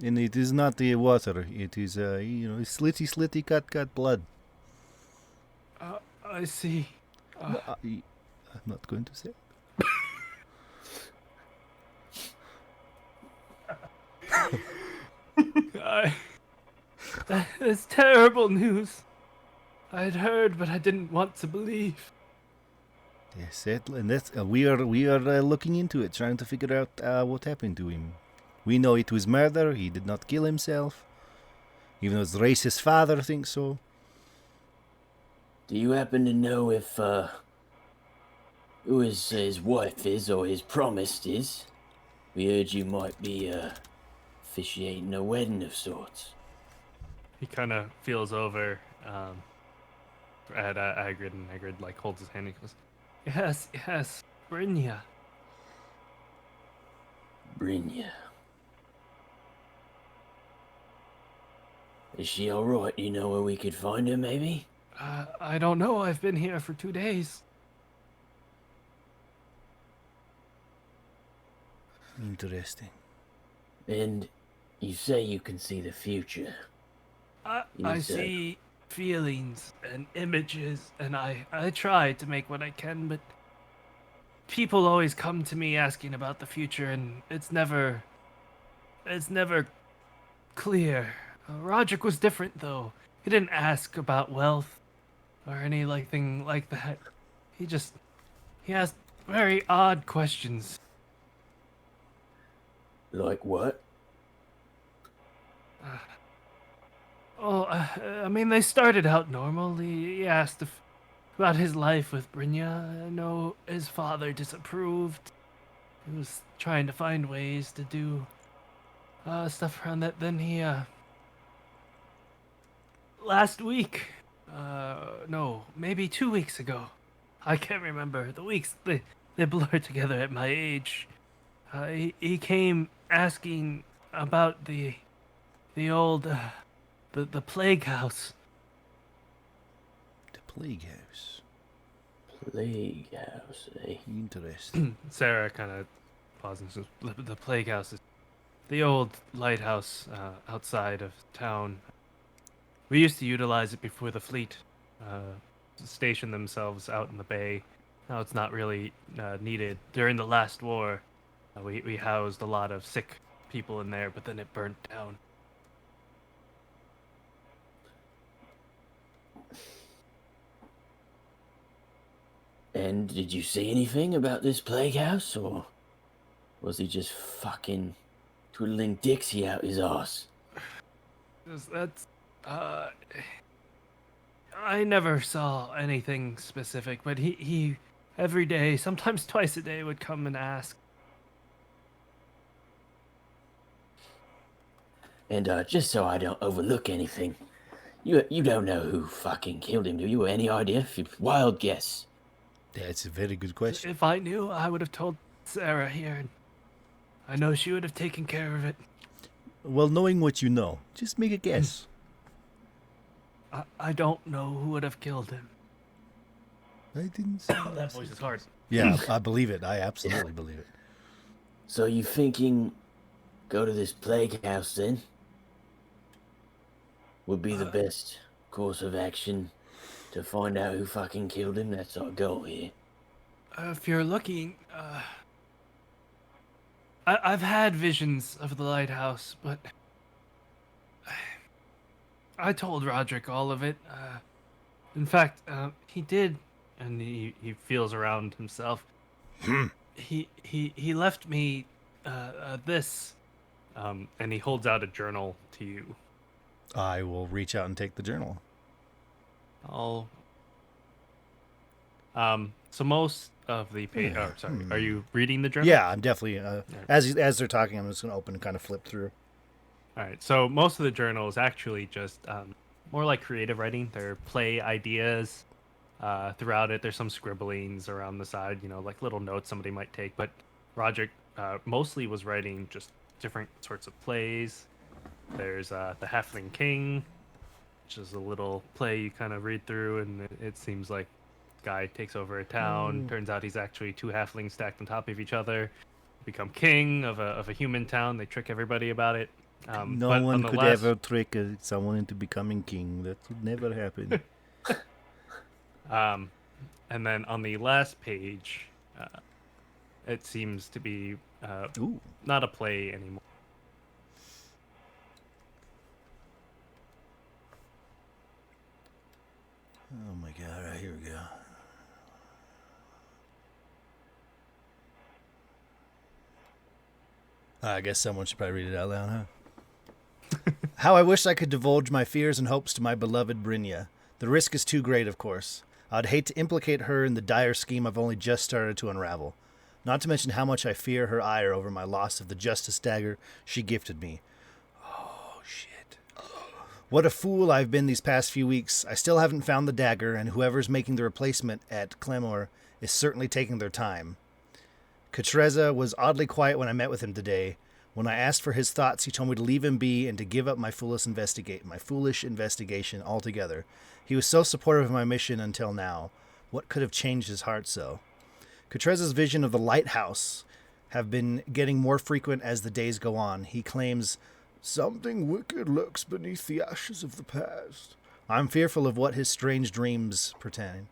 And it is not the water. It is, slitty, cut blood. I see. No, I'm not going to say. That's terrible news. I'd heard, but I didn't want to believe. Yes, and that's we are looking into it, trying to figure out what happened to him. We know it was murder. He did not kill himself, even though his racist father thinks so. Do you happen to know if who his wife is or his promised is? We heard you might be officiating a wedding of sorts. He kind of feels over at Hagrid, and Hagrid like holds his hand and goes, "Yes, Brynja." Brynja. Is she alright? You know where we could find her, maybe? I don't know. I've been here for 2 days. Interesting. And you say you can see the future. I Is, see feelings and images, and I try to make what I can, but people always come to me asking about the future, and it's never clear. Roderick was different, though. He didn't ask about wealth or anything like that. He asked very odd questions. Like what? I mean, they started out normal. He asked about his life with Brynja. I know his father disapproved. He was trying to find ways to do stuff around that. Then he, last week, no, maybe 2 weeks ago. I can't remember. The weeks, they blur together at my age. He came asking about the old, the plague house. The plague house. Plague house, eh? Interesting. Sarah kind of pauses and says, the plague house is the old lighthouse outside of town. We used to utilize it before the fleet stationed themselves out in the bay. Now it's not really needed. During the last war, we housed a lot of sick people in there, but then it burnt down. And did you see anything about this plague house, or was he just fucking twiddling Dixie out his ass? That's I never saw anything specific, but he every day, sometimes twice a day, would come and ask. And just so I don't overlook anything, you don't know who fucking killed him, do you? Any idea? Wild guess. That's a very good question. If I knew, I would have told Sarah here. And I know she would have taken care of it. Well, knowing what you know, just make a guess. I don't know who would have killed him. I didn't say That voice is hard. Yeah, I believe it. I absolutely believe it. So you thinking go to this plague house then? Would be the best course of action to find out who fucking killed him? That's our goal here. If you're looking, I've had visions of the lighthouse, but I told Roderick all of it. In fact, he did, and he feels around himself. he left me this, and he holds out a journal to you. I will reach out and take the journal. So most of the page. Oh, sorry. Are you reading the journal? Yeah, I'm definitely. As they're talking, I'm just going to open and kind of flip through. All right. So most of the journal is actually just more like creative writing. There are play ideas throughout it. There's some scribblings around the side, like little notes somebody might take. But Roderick mostly was writing just different sorts of plays. There's the Halfling King, which is a little play you kind of read through, and it seems like guy takes over a town. Turns out he's actually two halflings stacked on top of each other. Become king of a human town. They trick everybody about it. No but one on the could last- ever trick someone into becoming king. That would never happen. And then on the last page, it seems to be Ooh. not a play anymore. Oh my god, all right, here we go. I guess someone should probably read it out loud, huh? How I wish I could divulge my fears and hopes to my beloved Brynja. The risk is too great, of course. I'd hate to implicate her in the dire scheme I've only just started to unravel. Not to mention how much I fear her ire over my loss of the justice dagger she gifted me. Oh, shit. What a fool I've been these past few weeks. I still haven't found the dagger, and whoever's making the replacement at Clemor is certainly taking their time. Catreza was oddly quiet when I met with him today. When I asked for his thoughts, he told me to leave him be and to give up my foolish investigation altogether. He was so supportive of my mission until now. What could have changed his heart so? Catreza's vision of the lighthouse have been getting more frequent as the days go on. He claims, "Something wicked lurks beneath the ashes of the past." I'm fearful of what his strange dreams pertain.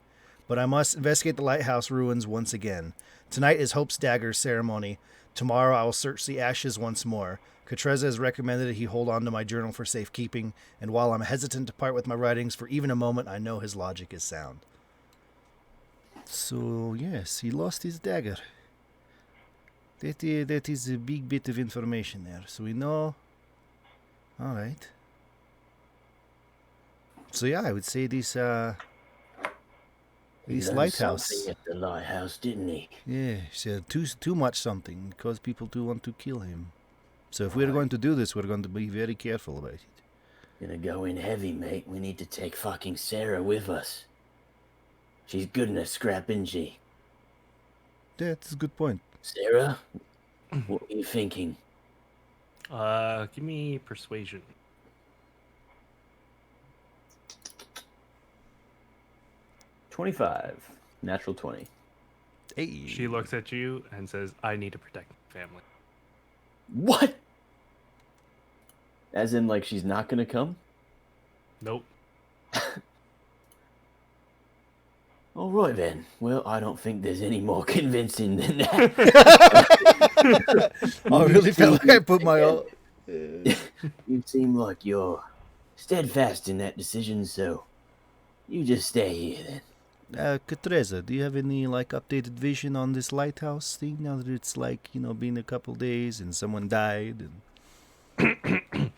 But I must investigate the lighthouse ruins once again. Tonight is Hope's Dagger ceremony. Tomorrow I will search the ashes once more. Catreza has recommended that he hold on to my journal for safekeeping, and while I'm hesitant to part with my writings for even a moment, I know his logic is sound. So, yes, he lost his dagger. That is a big bit of information there. So we know... Alright. So yeah, I would say this He learned lighthouse. something at the lighthouse, didn't he? Yeah, he said too much something, because people do want to kill him. So if we're going to do this, we're going to be very careful about it. Gonna go in heavy, mate. We need to take fucking Sarah with us. She's good in a scrap, isn't she? That's a good point. Sarah? What are you thinking? Give me persuasion. 25. Natural 20. Hey. She looks at you and says, "I need to protect my family." What? As in, like, she's not gonna come? Nope. All right then. Well, I don't think there's any more convincing than that. I really felt like I put my all... You seem like you're steadfast in that decision, so you just stay here then. Catreza, do you have any, like, updated vision on this lighthouse thing now that it's, like, you know, been a couple days and someone died and...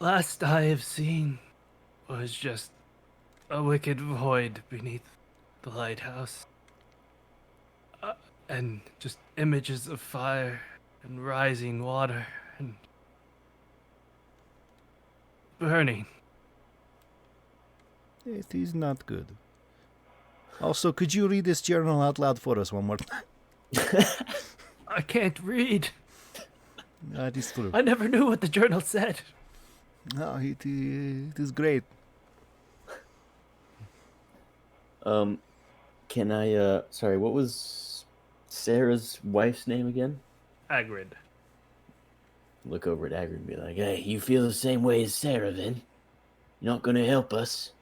Last I have seen was just a wicked void beneath the lighthouse. And just images of fire and rising water and burning. It is not good. Also, could you read this journal out loud for us one more time? I can't read. That is true. I never knew what the journal said. No, it is great. Can I, sorry, what was Sarah's wife's name again? Hagrid. Look over at Hagrid and be like, "Hey, you feel the same way as Sarah then? You're not gonna help us?"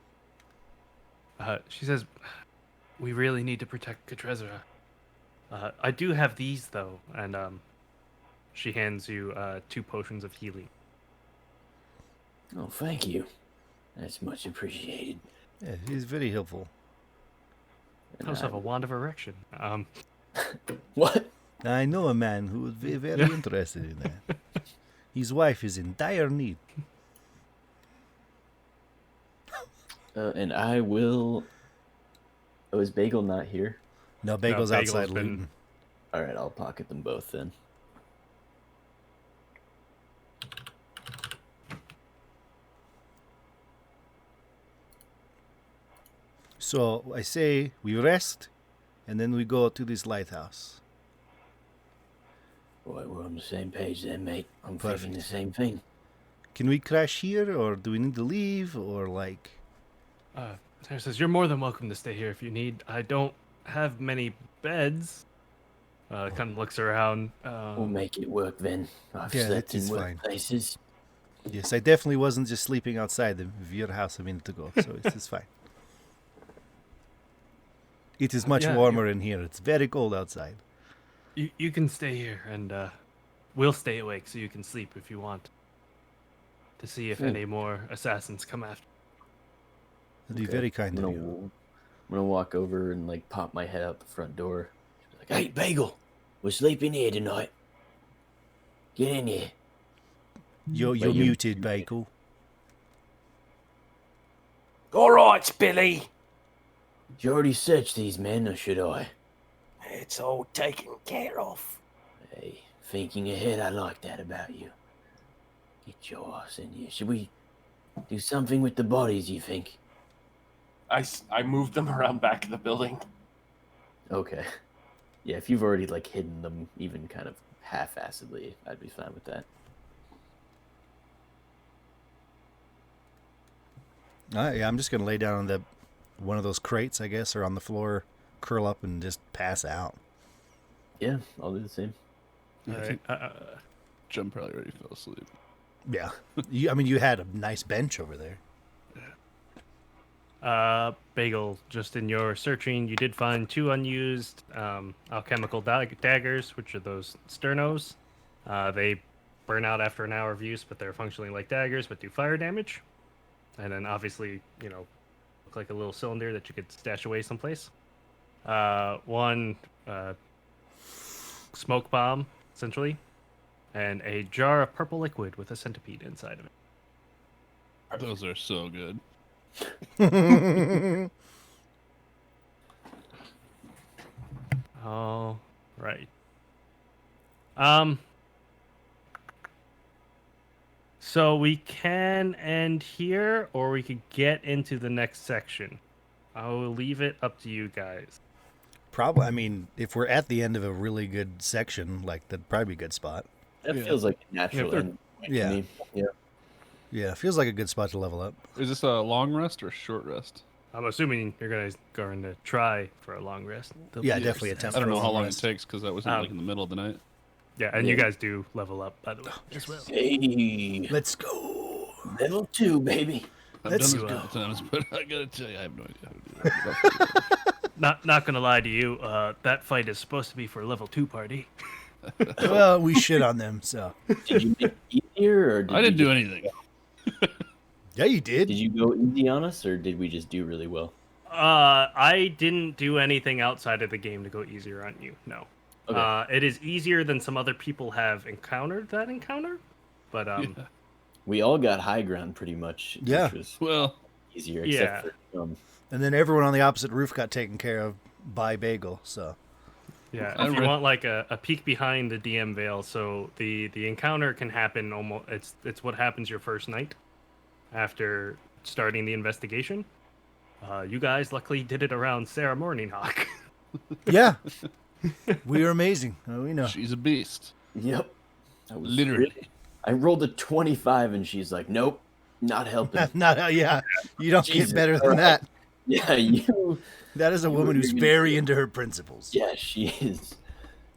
She says, "We really need to protect Catreza. I do have these, though." And she hands you 2 potions of healing. Oh, thank you. That's much appreciated. Yeah, it is very helpful. I also have a wand of erection. What? I know a man who would be very interested in that. His wife is in dire need. And I will... Oh, is Bagel not here? No, Bagel's Bagel's outside been- looting. Alright, I'll pocket them both then. So I say we rest, and then we go to this lighthouse. Boy, we're on the same page then, mate. I'm Perfect. thinking the same thing. Can we crash here, or do we need to leave, or like... Sarah says, "You're more than welcome to stay here if you need. I don't have many beds." Kind of looks around. We'll make it work then. I've Yeah, slept that is in fine. workplaces. Yes, I definitely wasn't just sleeping outside of your house a minute ago, so it's fine. It is much Yeah, warmer in here. It's very cold outside. You can stay here, and we'll stay awake so you can sleep if you want. To see if any more assassins come after. It'd be very kind of you. I'm gonna walk over and like pop my head out the front door. Like, hey, Bagel, we're sleeping here tonight. Get in here. You're But you- muted, Bagel. All right, Billy. Did you already search these men, or should I? It's all taken care of. Hey, thinking ahead, I like that about you. Get your ass in here. Should we do something with the bodies, you think? I moved them around back of the building. Okay. Yeah, if you've already like hidden them, even kind of half-assedly, I'd be fine with that. Yeah, I'm just gonna lay down on one of those crates, I guess, or on the floor, curl up and just pass out. Yeah, I'll do the same. Yeah, I All think right. Jim probably already fell asleep. Yeah, you had a nice bench over there. Bagel, just in your searching, you did find 2 unused alchemical daggers, which are those sternos. They burn out after an hour of use, but they're functionally like daggers, but do fire damage. And then obviously, look like a little cylinder that you could stash away someplace. One smoke bomb, essentially, and a jar of purple liquid with a centipede inside of it. Those are so good. All right. So we can end here, or we could get into the next section. I will leave it up to you guys. Probably. I mean, if we're at the end of a really good section, like that'd probably be a good spot. That Yeah. feels like a natural they're- end point Yeah. to me. Yeah. Yeah, feels like a good spot to level up. Is this a long rest or a short rest? I'm assuming you're going to try for a long rest. Yeah, definitely attempt. I don't for a know how long rest. it takes because I wasn't like in the middle of the night. Yeah, and you Yeah. guys do level up, by the way, as well. Hey, Let's go. level 2, baby. I've Let's done this a go. couple times, but I gotta tell you, I have no idea how to do that. Not gonna lie to you, that fight is supposed to be for a level 2 party. Well, we shit on them, so Did you make it easier, or I didn't you do anything. yeah, you did. Did you go easy on us, or did we just do really well? I didn't do anything outside of the game to go easier on you. No. Okay. It is easier than some other people have encountered that encounter, but Yeah. We all got high ground pretty much. Yeah. Which was Well, easier, Yeah. except for And then everyone on the opposite roof got taken care of by Bagel. So yeah, I if you read- want like a peek behind the DM veil, so the encounter can happen almost. It's what happens your first night after starting the investigation. You guys luckily did it around Sarah Morninghawk. yeah, we are amazing. Oh, we know. she's a beast. Yep. That was Literally. I rolled a 25, and she's like, "Nope, not helping." Not yeah. You don't Jesus, get better all than right. that. Yeah, you. That is a You woman were who's even- very into her principles. Yeah, she is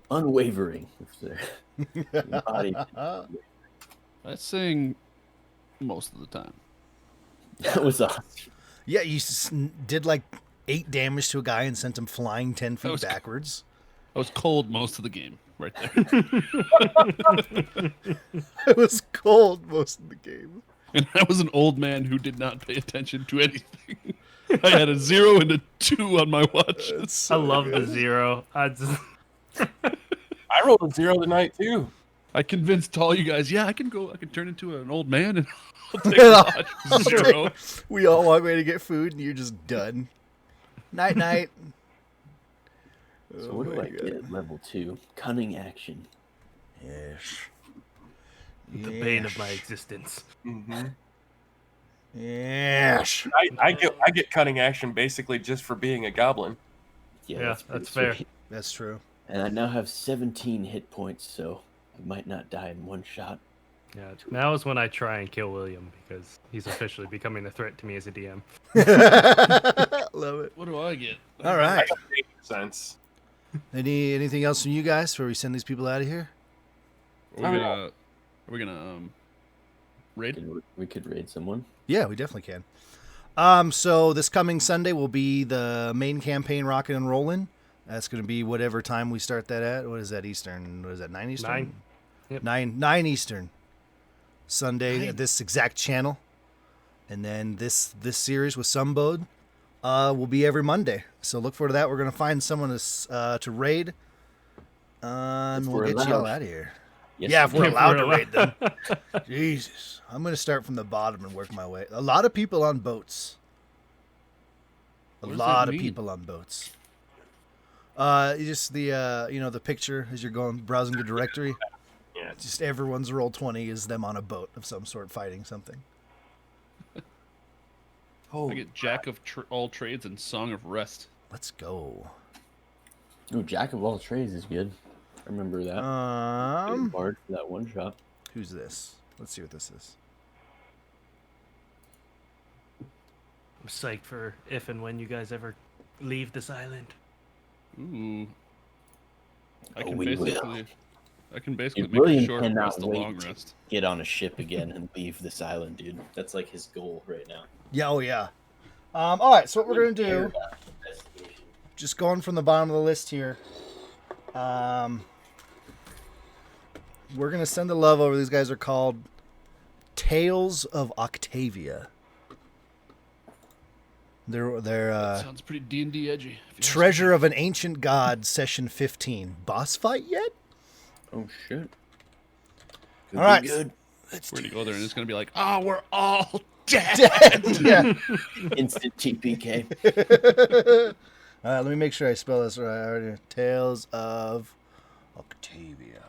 unwavering. If they're embodied. I sing most of the time. That was awesome. Yeah, you did like 8 damage to a guy and sent him flying 10 feet was- backwards. I was cold most of the game, right there. It was cold most of the game. And I was an old man who did not pay attention to anything. I had a 0 and a 2 on my watches. I love the 0. I just, I rolled a 0 tonight too. I convinced all you guys, yeah, I can turn into an old man and I'll take a watch. 0. We all walk away to get food and you're just done. Night night. So what do I get at level 2? Cunning action. Yes. the bane of my existence. Mm-hmm. Yes. I get cunning action basically just for being a goblin. Yeah, pretty that's fair. sweet. That's true. And I now have 17 hit points, so I might not die in one shot. Yeah, now is when I try and kill William because he's officially becoming a threat to me as a DM. Love it. What do I get? All I right. don't make sense. Anything else from you guys before we send these people out of here? Are we gonna Raid. We could raid someone. Yeah, we definitely can. So this coming Sunday will be the main campaign rocking and rolling. That's going to be whatever time we start that at. What is that Eastern? What is that, 9 Eastern? 9. Yep. 9 Eastern. Sunday 9. at this exact channel. And then this series with Sumbode will be every Monday. So look forward to that. We're going to find someone to raid. And we'll we're get you all allowed. out of here. Yes, Yeah, if we're If allowed we're to raid them. Jesus. I'm going to start from the bottom and work my way. A lot of people on boats. A What does that lot of mean? people on boats. Just the the picture as you're going browsing the directory. Yeah. Just everyone's roll 20 is them on a boat of some sort fighting something. I get Jack of all trades and Song of Rest. Let's go. Ooh, Jack of all trades is good. I remember that. Getting barred for that one shot. Who's this? Let's see what this is. I'm psyched for if and when you guys ever leave this island. Ooh. I Oh, can we basically Dude, make William a short cannot rest a wait long to rest. get on a ship again and leave this island, dude. That's like his goal right now. Yeah, oh yeah. All right, so what we're going to do, just going from the bottom of the list here, we're going to send the love over. These guys are called Tales of Octavia. They're Sounds pretty D&D edgy. if you ask Treasure of an Ancient God, Session 15. Boss fight yet? Oh shit. All right. Good. me. We're gonna go there and it's gonna be like, oh, we're all dead. Yeah. Instant TPK. All right, let me make sure I spell this right. Already. Tales of Octavia.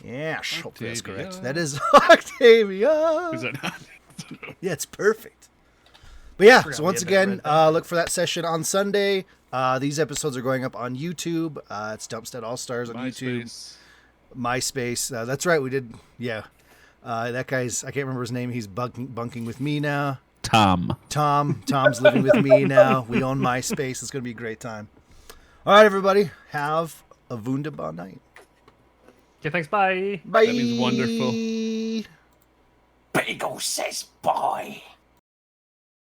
Yeah, hopefully that's correct. Octavia. That is Octavia. Is that not? Yeah, it's perfect. But yeah, Forgot so we once had that again, red button. look for that session on Sunday. These episodes are going up on YouTube. It's Dumpstead All Stars on YouTube. MySpace. That's right, we did. Yeah. That guy's, I can't remember his name. He's bunking with me now. Tom's living with me now. We own MySpace. It's going to be a great time. All right, everybody. Have a wunderbar night. Okay, thanks. Bye. Bye. That means wonderful. Beagle says bye.